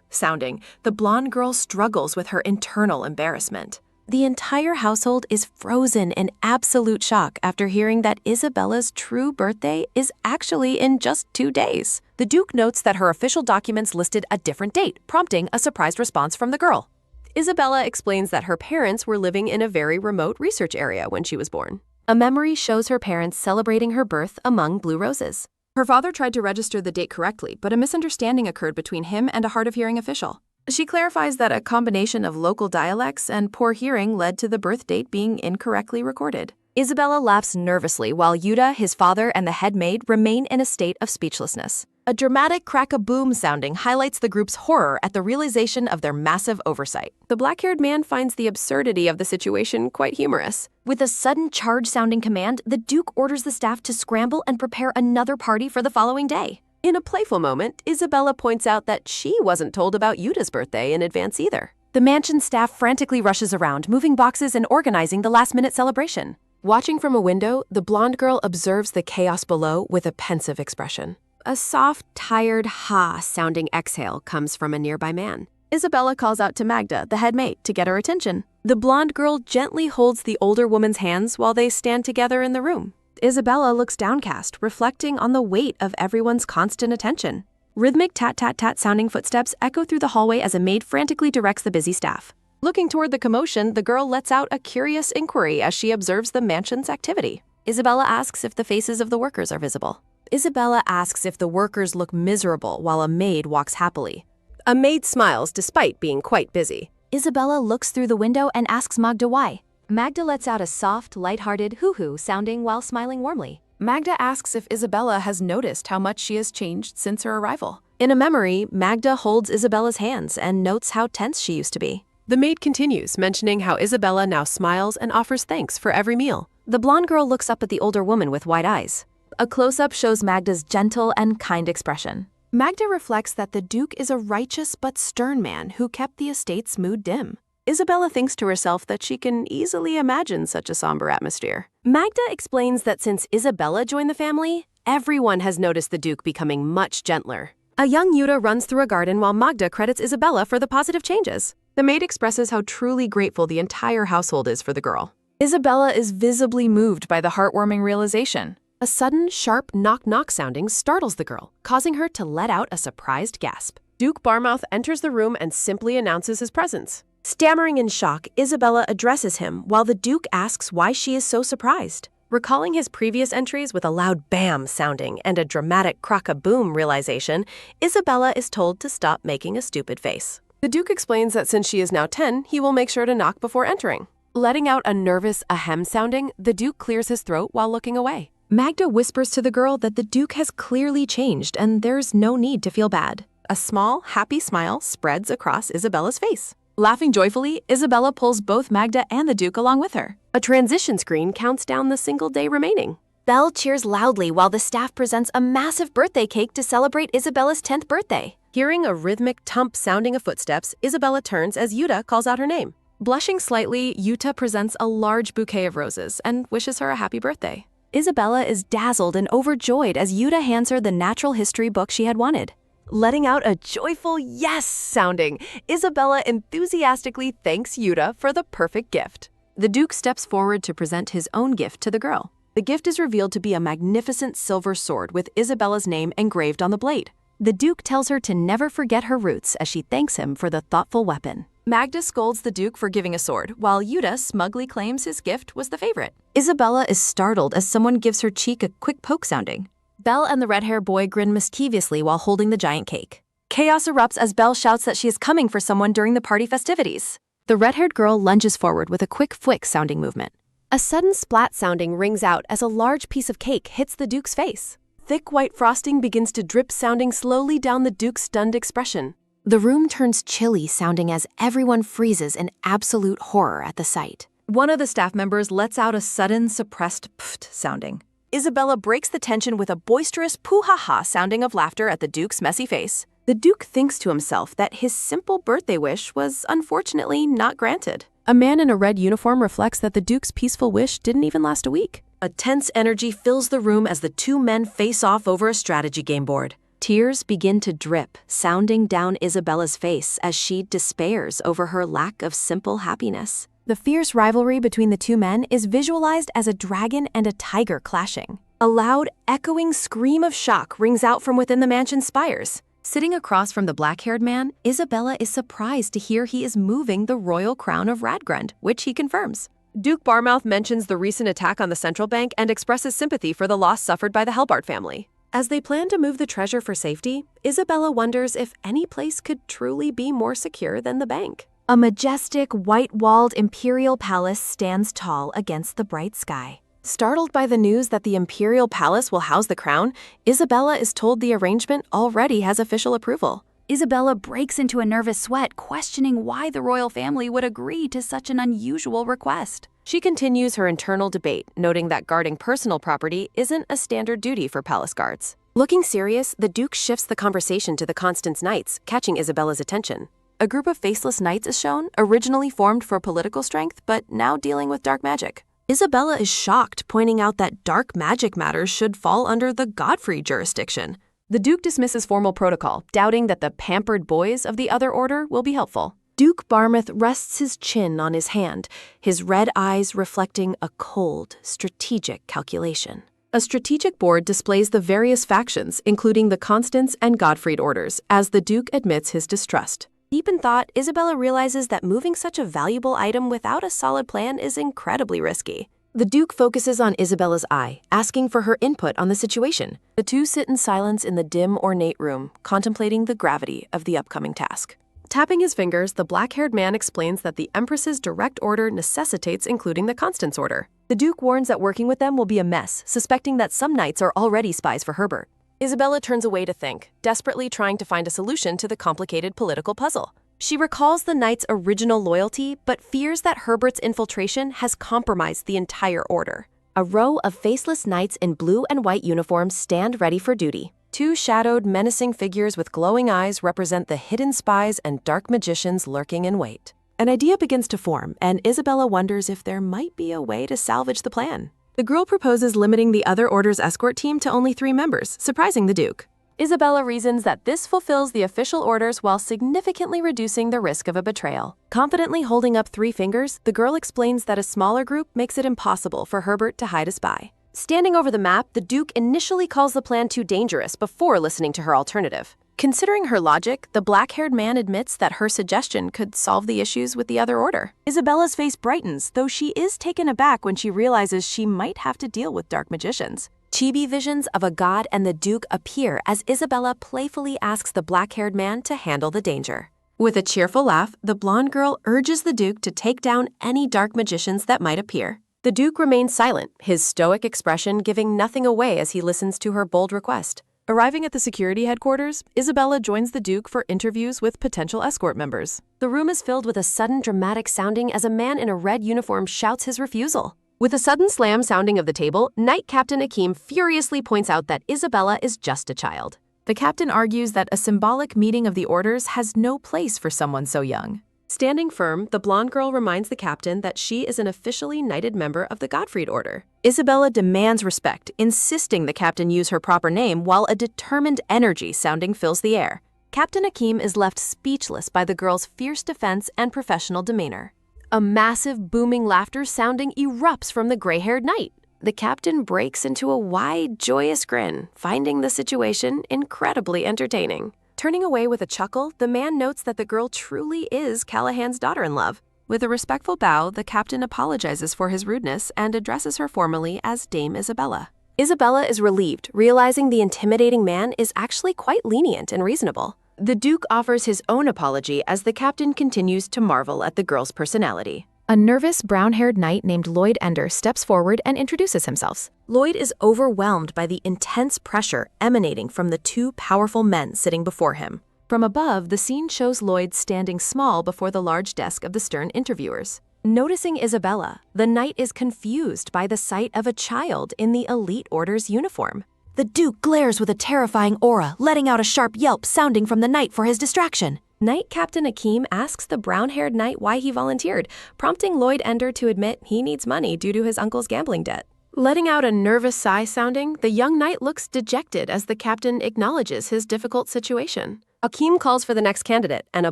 sounding, the blonde girl struggles with her internal embarrassment. The entire household is frozen in absolute shock after hearing that Isabella's true birthday is actually in just 2 days. The Duke notes that her official documents listed a different date, prompting a surprised response from the girl. Isabella explains that her parents were living in a very remote research area when she was born. A memory shows her parents celebrating her birth among blue roses. Her father tried to register the date correctly, but a misunderstanding occurred between him and a hard-of-hearing official. She clarifies that a combination of local dialects and poor hearing led to the birth date being incorrectly recorded. Isabella laughs nervously while Yuta, his father, and the head maid remain in a state of speechlessness. A dramatic crack-a-boom sounding highlights the group's horror at the realization of their massive oversight. The black-haired man finds the absurdity of the situation quite humorous. With a sudden charge-sounding command, the Duke orders the staff to scramble and prepare another party for the following day. In a playful moment, Isabella points out that she wasn't told about Yuta's birthday in advance either. The mansion staff frantically rushes around, moving boxes and organizing the last-minute celebration. Watching from a window, the blonde girl observes the chaos below with a pensive expression. A soft, tired, ha-sounding exhale comes from a nearby man. Isabella calls out to Magda, the head maid, to get her attention. The blonde girl gently holds the older woman's hands while they stand together in the room. Isabella looks downcast, reflecting on the weight of everyone's constant attention. Rhythmic tat-tat-tat sounding footsteps echo through the hallway as a maid frantically directs the busy staff. Looking toward the commotion, the girl lets out a curious inquiry as she observes the mansion's activity. Isabella asks if the faces of the workers are visible. Isabella asks if the workers look miserable while a maid walks happily. A maid smiles despite being quite busy. Isabella looks through the window and asks Magda why. Magda lets out a soft, light-hearted hoo-hoo sounding while smiling warmly. Magda asks if Isabella has noticed how much she has changed since her arrival. In a memory, Magda holds Isabella's hands and notes how tense she used to be. The maid continues, mentioning how Isabella now smiles and offers thanks for every meal. The blonde girl looks up at the older woman with wide eyes. A close-up shows Magda's gentle and kind expression. Magda reflects that the Duke is a righteous but stern man who kept the estate's mood dim. Isabella thinks to herself that she can easily imagine such a somber atmosphere. Magda explains that since Isabella joined the family, everyone has noticed the Duke becoming much gentler. A young Yuta runs through a garden while Magda credits Isabella for the positive changes. The maid expresses how truly grateful the entire household is for the girl. Isabella is visibly moved by the heartwarming realization. A sudden, sharp knock-knock sounding startles the girl, causing her to let out a surprised gasp. Duke Barmouth enters the room and simply announces his presence. Stammering in shock, Isabella addresses him while the Duke asks why she is so surprised. Recalling his previous entries with a loud bam sounding and a dramatic crock-a-boom realization, Isabella is told to stop making a stupid face. The Duke explains that since she is now 10, he will make sure to knock before entering. Letting out a nervous ahem sounding, the Duke clears his throat while looking away. Magda whispers to the girl that the Duke has clearly changed and there's no need to feel bad. A small, happy smile spreads across Isabella's face. Laughing joyfully, Isabella pulls both Magda and the Duke along with her. A transition screen counts down the single day remaining. Belle cheers loudly while the staff presents a massive birthday cake to celebrate Isabella's 10th birthday. Hearing a rhythmic thump sounding of footsteps, Isabella turns as Yuta calls out her name. Blushing slightly, Yuta presents a large bouquet of roses and wishes her a happy birthday. Isabella is dazzled and overjoyed as Yuta hands her the natural history book she had wanted. Letting out a joyful yes sounding, Isabella enthusiastically thanks Yuta for the perfect gift. The Duke steps forward to present his own gift to the girl. The gift is revealed to be a magnificent silver sword with Isabella's name engraved on the blade. The Duke tells her to never forget her roots as she thanks him for the thoughtful weapon. Magda scolds the Duke for giving a sword, while Yuta smugly claims his gift was the favorite. Isabella is startled as someone gives her cheek a quick poke sounding. Belle and the red-haired boy grin mischievously while holding the giant cake. Chaos erupts as Belle shouts that she is coming for someone during the party festivities. The red-haired girl lunges forward with a quick flick-sounding movement. A sudden splat sounding rings out as a large piece of cake hits the Duke's face. Thick white frosting begins to drip, sounding slowly down the Duke's stunned expression. The room turns chilly, sounding as everyone freezes in absolute horror at the sight. One of the staff members lets out a sudden, suppressed pft sounding. Isabella breaks the tension with a boisterous poo-ha-ha sounding of laughter at the Duke's messy face. The Duke thinks to himself that his simple birthday wish was unfortunately not granted. A man in a red uniform reflects that the Duke's peaceful wish didn't even last a week. A tense energy fills the room as the two men face off over a strategy game board. Tears begin to drip, sounding down Isabella's face as she despairs over her lack of simple happiness. The fierce rivalry between the two men is visualized as a dragon and a tiger clashing. A loud, echoing scream of shock rings out from within the mansion's spires. Sitting across from the black-haired man, Isabella is surprised to hear he is moving the royal crown of Radgrund, which he confirms. Duke Barmouth mentions the recent attack on the central bank and expresses sympathy for the loss suffered by the Helbart family. As they plan to move the treasure for safety, Isabella wonders if any place could truly be more secure than the bank. A majestic, white-walled imperial palace stands tall against the bright sky. Startled by the news that the imperial palace will house the crown, Isabella is told the arrangement already has official approval. Isabella breaks into a nervous sweat, questioning why the royal family would agree to such an unusual request. She continues her internal debate, noting that guarding personal property isn't a standard duty for palace guards. Looking serious, the Duke shifts the conversation to the Constance Knights, catching Isabella's attention. A group of faceless knights is shown, originally formed for political strength, but now dealing with dark magic. Isabella is shocked, pointing out that dark magic matters should fall under the Godfrey jurisdiction. The Duke dismisses formal protocol, doubting that the pampered boys of the other order will be helpful. Duke Barmouth rests his chin on his hand, his red eyes reflecting a cold, strategic calculation. A strategic board displays the various factions, including the Constance and Godfried orders, as the Duke admits his distrust. Deep in thought, Isabella realizes that moving such a valuable item without a solid plan is incredibly risky. The Duke focuses on Isabella's eye, asking for her input on the situation. The two sit in silence in the dim, ornate room, contemplating the gravity of the upcoming task. Tapping his fingers, the black-haired man explains that the Empress's direct order necessitates including the Constance order. The Duke warns that working with them will be a mess, suspecting that some knights are already spies for Herbert. Isabella turns away to think, desperately trying to find a solution to the complicated political puzzle. She recalls the knight's original loyalty, but fears that Herbert's infiltration has compromised the entire order. A row of faceless knights in blue and white uniforms stand ready for duty. Two shadowed, menacing figures with glowing eyes represent the hidden spies and dark magicians lurking in wait. An idea begins to form, and Isabella wonders if there might be a way to salvage the plan. The girl proposes limiting the other order's escort team to only 3 members, surprising the Duke. Isabella reasons that this fulfills the official orders while significantly reducing the risk of a betrayal. Confidently holding up 3 fingers, the girl explains that a smaller group makes it impossible for Herbert to hide a spy. Standing over the map, the Duke initially calls the plan too dangerous before listening to her alternative. Considering her logic, the black-haired man admits that her suggestion could solve the issues with the other order. Isabella's face brightens, though she is taken aback when she realizes she might have to deal with dark magicians. Chibi visions of a god and the Duke appear as Isabella playfully asks the black-haired man to handle the danger. With a cheerful laugh, the blonde girl urges the Duke to take down any dark magicians that might appear. The Duke remains silent, his stoic expression giving nothing away as he listens to her bold request. Arriving at the security headquarters, Isabella joins the Duke for interviews with potential escort members. The room is filled with a sudden dramatic sounding as a man in a red uniform shouts his refusal. With a sudden slam sounding of the table, Knight Captain Akeem furiously points out that Isabella is just a child. The captain argues that a symbolic meeting of the orders has no place for someone so young. Standing firm, the blonde girl reminds the captain that she is an officially knighted member of the Godfried Order. Isabella demands respect, insisting the captain use her proper name while a determined energy sounding fills the air. Captain Akeem is left speechless by the girl's fierce defense and professional demeanor. A massive, booming laughter sounding erupts from the gray-haired knight. The captain breaks into a wide, joyous grin, finding the situation incredibly entertaining. Turning away with a chuckle, the man notes that the girl truly is Callahan's daughter-in-law. With a respectful bow, the captain apologizes for his rudeness and addresses her formally as Dame Isabella. Isabella is relieved, realizing the intimidating man is actually quite lenient and reasonable. The Duke offers his own apology as the captain continues to marvel at the girl's personality. A nervous, brown-haired knight named Lloyd Ender steps forward and introduces himself. Lloyd is overwhelmed by the intense pressure emanating from the two powerful men sitting before him. From above, the scene shows Lloyd standing small before the large desk of the stern interviewers. Noticing Isabella, the knight is confused by the sight of a child in the elite order's uniform. The Duke glares with a terrifying aura, letting out a sharp yelp sounding from the knight for his distraction. Knight Captain Akeem asks the brown-haired knight why he volunteered, prompting Lloyd Ender to admit he needs money due to his uncle's gambling debt. Letting out a nervous sigh sounding, the young knight looks dejected as the captain acknowledges his difficult situation. Akeem calls for the next candidate, and a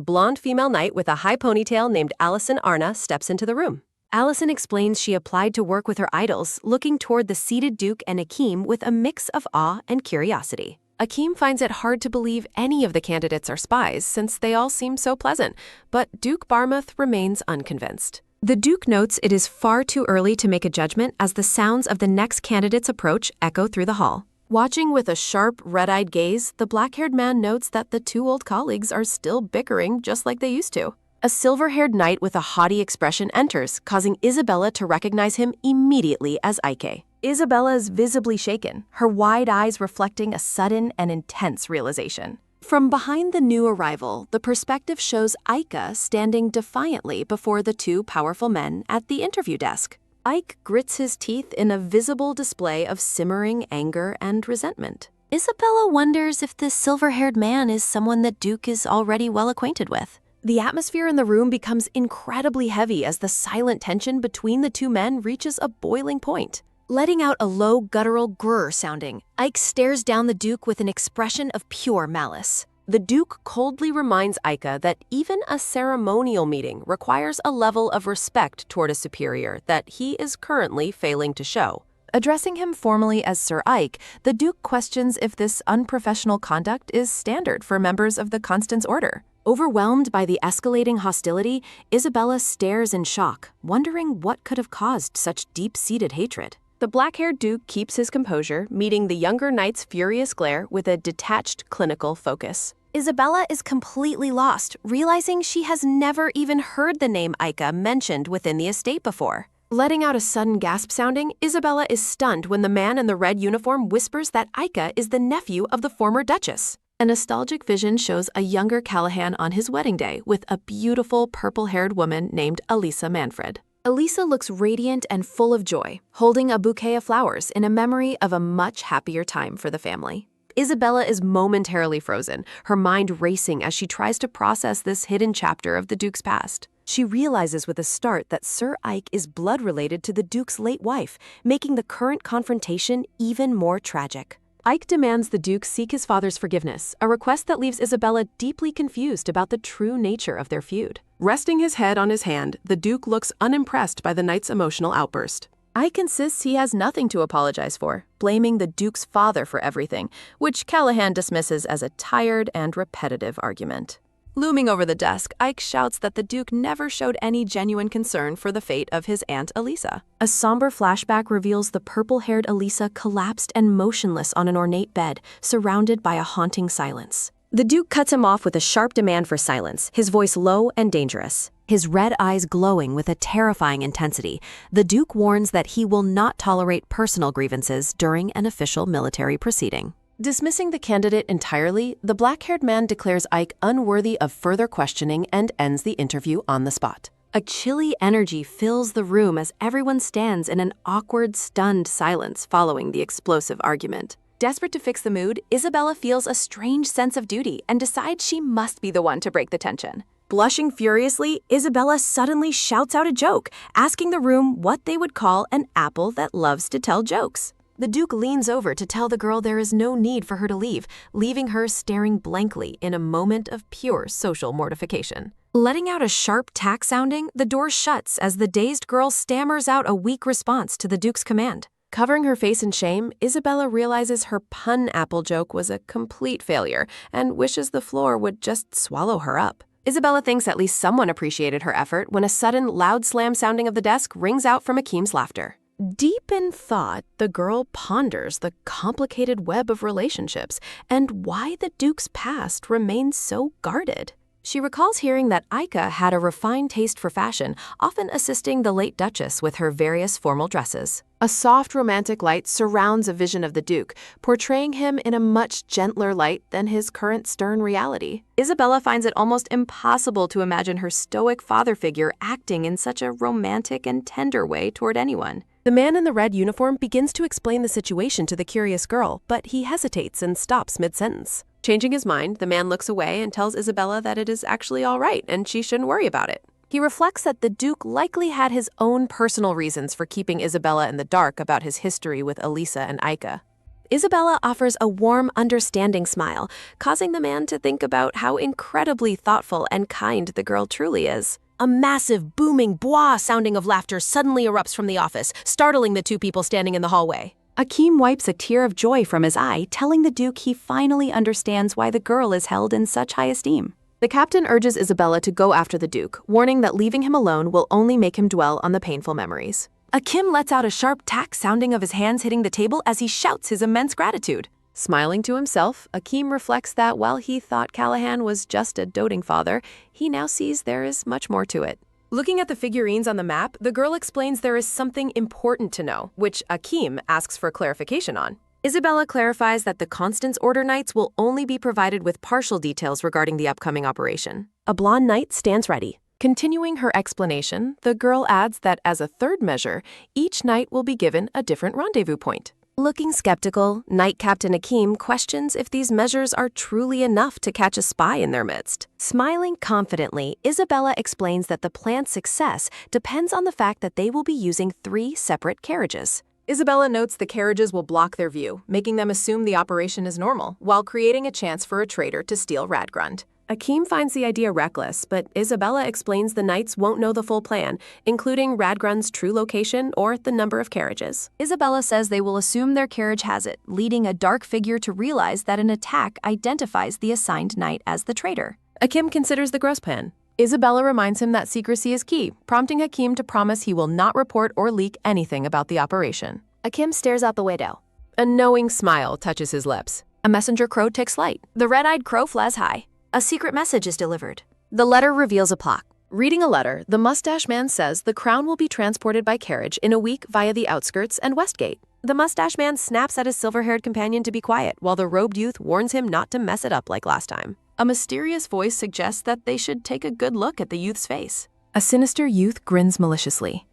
blonde female knight with a high ponytail named Allison Arna steps into the room. Allison explains she applied to work with her idols, looking toward the seated Duke and Akeem with a mix of awe and curiosity. Akeem finds it hard to believe any of the candidates are spies since they all seem so pleasant, but Duke Barmouth remains unconvinced. The Duke notes it is far too early to make a judgment as the sounds of the next candidate's approach echo through the hall. Watching with a sharp, red-eyed gaze, the black-haired man notes that the two old colleagues are still bickering just like they used to. A silver-haired knight with a haughty expression enters, causing Isabella to recognize him immediately as Ike. Isabella is visibly shaken, her wide eyes reflecting a sudden and intense realization. From behind the new arrival, the perspective shows Ike standing defiantly before the two powerful men at the interview desk. Ike grits his teeth in a visible display of simmering anger and resentment. Isabella wonders if this silver-haired man is someone that Duke is already well acquainted with. The atmosphere in the room becomes incredibly heavy as the silent tension between the two men reaches a boiling point. Letting out a low, guttural grrr sounding, Ike stares down the Duke with an expression of pure malice. The Duke coldly reminds Ike that even a ceremonial meeting requires a level of respect toward a superior that he is currently failing to show. Addressing him formally as Sir Ike, the Duke questions if this unprofessional conduct is standard for members of the Constance Order. Overwhelmed by the escalating hostility, Isabella stares in shock, wondering what could have caused such deep-seated hatred. The black-haired Duke keeps his composure, meeting the younger knight's furious glare with a detached, clinical focus. Isabella is completely lost, realizing she has never even heard the name Ike mentioned within the estate before. Letting out a sudden gasp sounding, Isabella is stunned when the man in the red uniform whispers that Ike is the nephew of the former Duchess. A nostalgic vision shows a younger Callahan on his wedding day with a beautiful purple-haired woman named Elisa Manfred. Elisa looks radiant and full of joy, holding a bouquet of flowers in a memory of a much happier time for the family. Isabella is momentarily frozen, her mind racing as she tries to process this hidden chapter of the Duke's past. She realizes with a start that Sir Ike is blood-related to the Duke's late wife, making the current confrontation even more tragic. Ike demands the Duke seek his father's forgiveness, a request that leaves Isabella deeply confused about the true nature of their feud. Resting his head on his hand, the Duke looks unimpressed by the knight's emotional outburst. Ike insists he has nothing to apologize for, blaming the Duke's father for everything, which Callahan dismisses as a tired and repetitive argument. Looming over the desk, Ike shouts that the Duke never showed any genuine concern for the fate of his Aunt Elisa. A somber flashback reveals the purple-haired Elisa collapsed and motionless on an ornate bed, surrounded by a haunting silence. The Duke cuts him off with a sharp demand for silence, his voice low and dangerous. His red eyes glowing with a terrifying intensity, the Duke warns that he will not tolerate personal grievances during an official military proceeding. Dismissing the candidate entirely, the black-haired man declares Ike unworthy of further questioning and ends the interview on the spot. A chilly energy fills the room as everyone stands in an awkward, stunned silence following the explosive argument. Desperate to fix the mood, Isabella feels a strange sense of duty and decides she must be the one to break the tension. Blushing furiously, Isabella suddenly shouts out a joke, asking the room what they would call an apple that loves to tell jokes. The Duke leans over to tell the girl there is no need for her to leave, leaving her staring blankly in a moment of pure social mortification. Letting out a sharp tack sounding, the door shuts as the dazed girl stammers out a weak response to the Duke's command. Covering her face in shame, Isabella realizes her pun apple joke was a complete failure and wishes the floor would just swallow her up. Isabella thinks at least someone appreciated her effort when a sudden loud slam sounding of the desk rings out from Akeem's laughter. Deep in thought, the girl ponders the complicated web of relationships and why the Duke's past remains so guarded. She recalls hearing that Aika had a refined taste for fashion, often assisting the late Duchess with her various formal dresses. A soft romantic light surrounds a vision of the Duke, portraying him in a much gentler light than his current stern reality. Isabella finds it almost impossible to imagine her stoic father figure acting in such a romantic and tender way toward anyone. The man in the red uniform begins to explain the situation to the curious girl, but he hesitates and stops mid-sentence. Changing his mind, the man looks away and tells Isabella that it is actually all right and she shouldn't worry about it. He reflects that the Duke likely had his own personal reasons for keeping Isabella in the dark about his history with Elisa and Aika. Isabella offers a warm, understanding smile, causing the man to think about how incredibly thoughtful and kind the girl truly is. A massive, booming bwah sounding of laughter suddenly erupts from the office, startling the two people standing in the hallway. Akeem wipes a tear of joy from his eye, telling the Duke he finally understands why the girl is held in such high esteem. The captain urges Isabella to go after the Duke, warning that leaving him alone will only make him dwell on the painful memories. Akeem lets out a sharp tack sounding of his hands hitting the table as he shouts his immense gratitude. Smiling to himself, Akeem reflects that while he thought Callahan was just a doting father, he now sees there is much more to it. Looking at the figurines on the map, the girl explains there is something important to know, which Akeem asks for clarification on. Isabella clarifies that the Constance Order Knights will only be provided with partial details regarding the upcoming operation. A blonde knight stands ready. Continuing her explanation, the girl adds that as a third measure, each knight will be given a different rendezvous point. Looking skeptical, Knight Captain Akeem questions if these measures are truly enough to catch a spy in their midst. Smiling confidently, Isabella explains that the plan's success depends on the fact that they will be using 3 separate carriages. Isabella notes the carriages will block their view, making them assume the operation is normal, while creating a chance for a traitor to steal Radgrund. Akeem finds the idea reckless, but Isabella explains the knights won't know the full plan, including Radgrund's true location or the number of carriages. Isabella says they will assume their carriage has it, leading a dark figure to realize that an attack identifies the assigned knight as the traitor. Akeem considers the gross plan. Isabella reminds him that secrecy is key, prompting Akeem to promise he will not report or leak anything about the operation. Akeem stares out the window. A knowing smile touches his lips. A messenger crow takes flight. The red-eyed crow flies high. A secret message is delivered. The letter reveals a plot. Reading a letter, the mustache man says the crown will be transported by carriage in a week via the outskirts and Westgate. The mustache man snaps at his silver-haired companion to be quiet, while the robed youth warns him not to mess it up like last time. A mysterious voice suggests that they should take a good look at the youth's face. A sinister youth grins maliciously.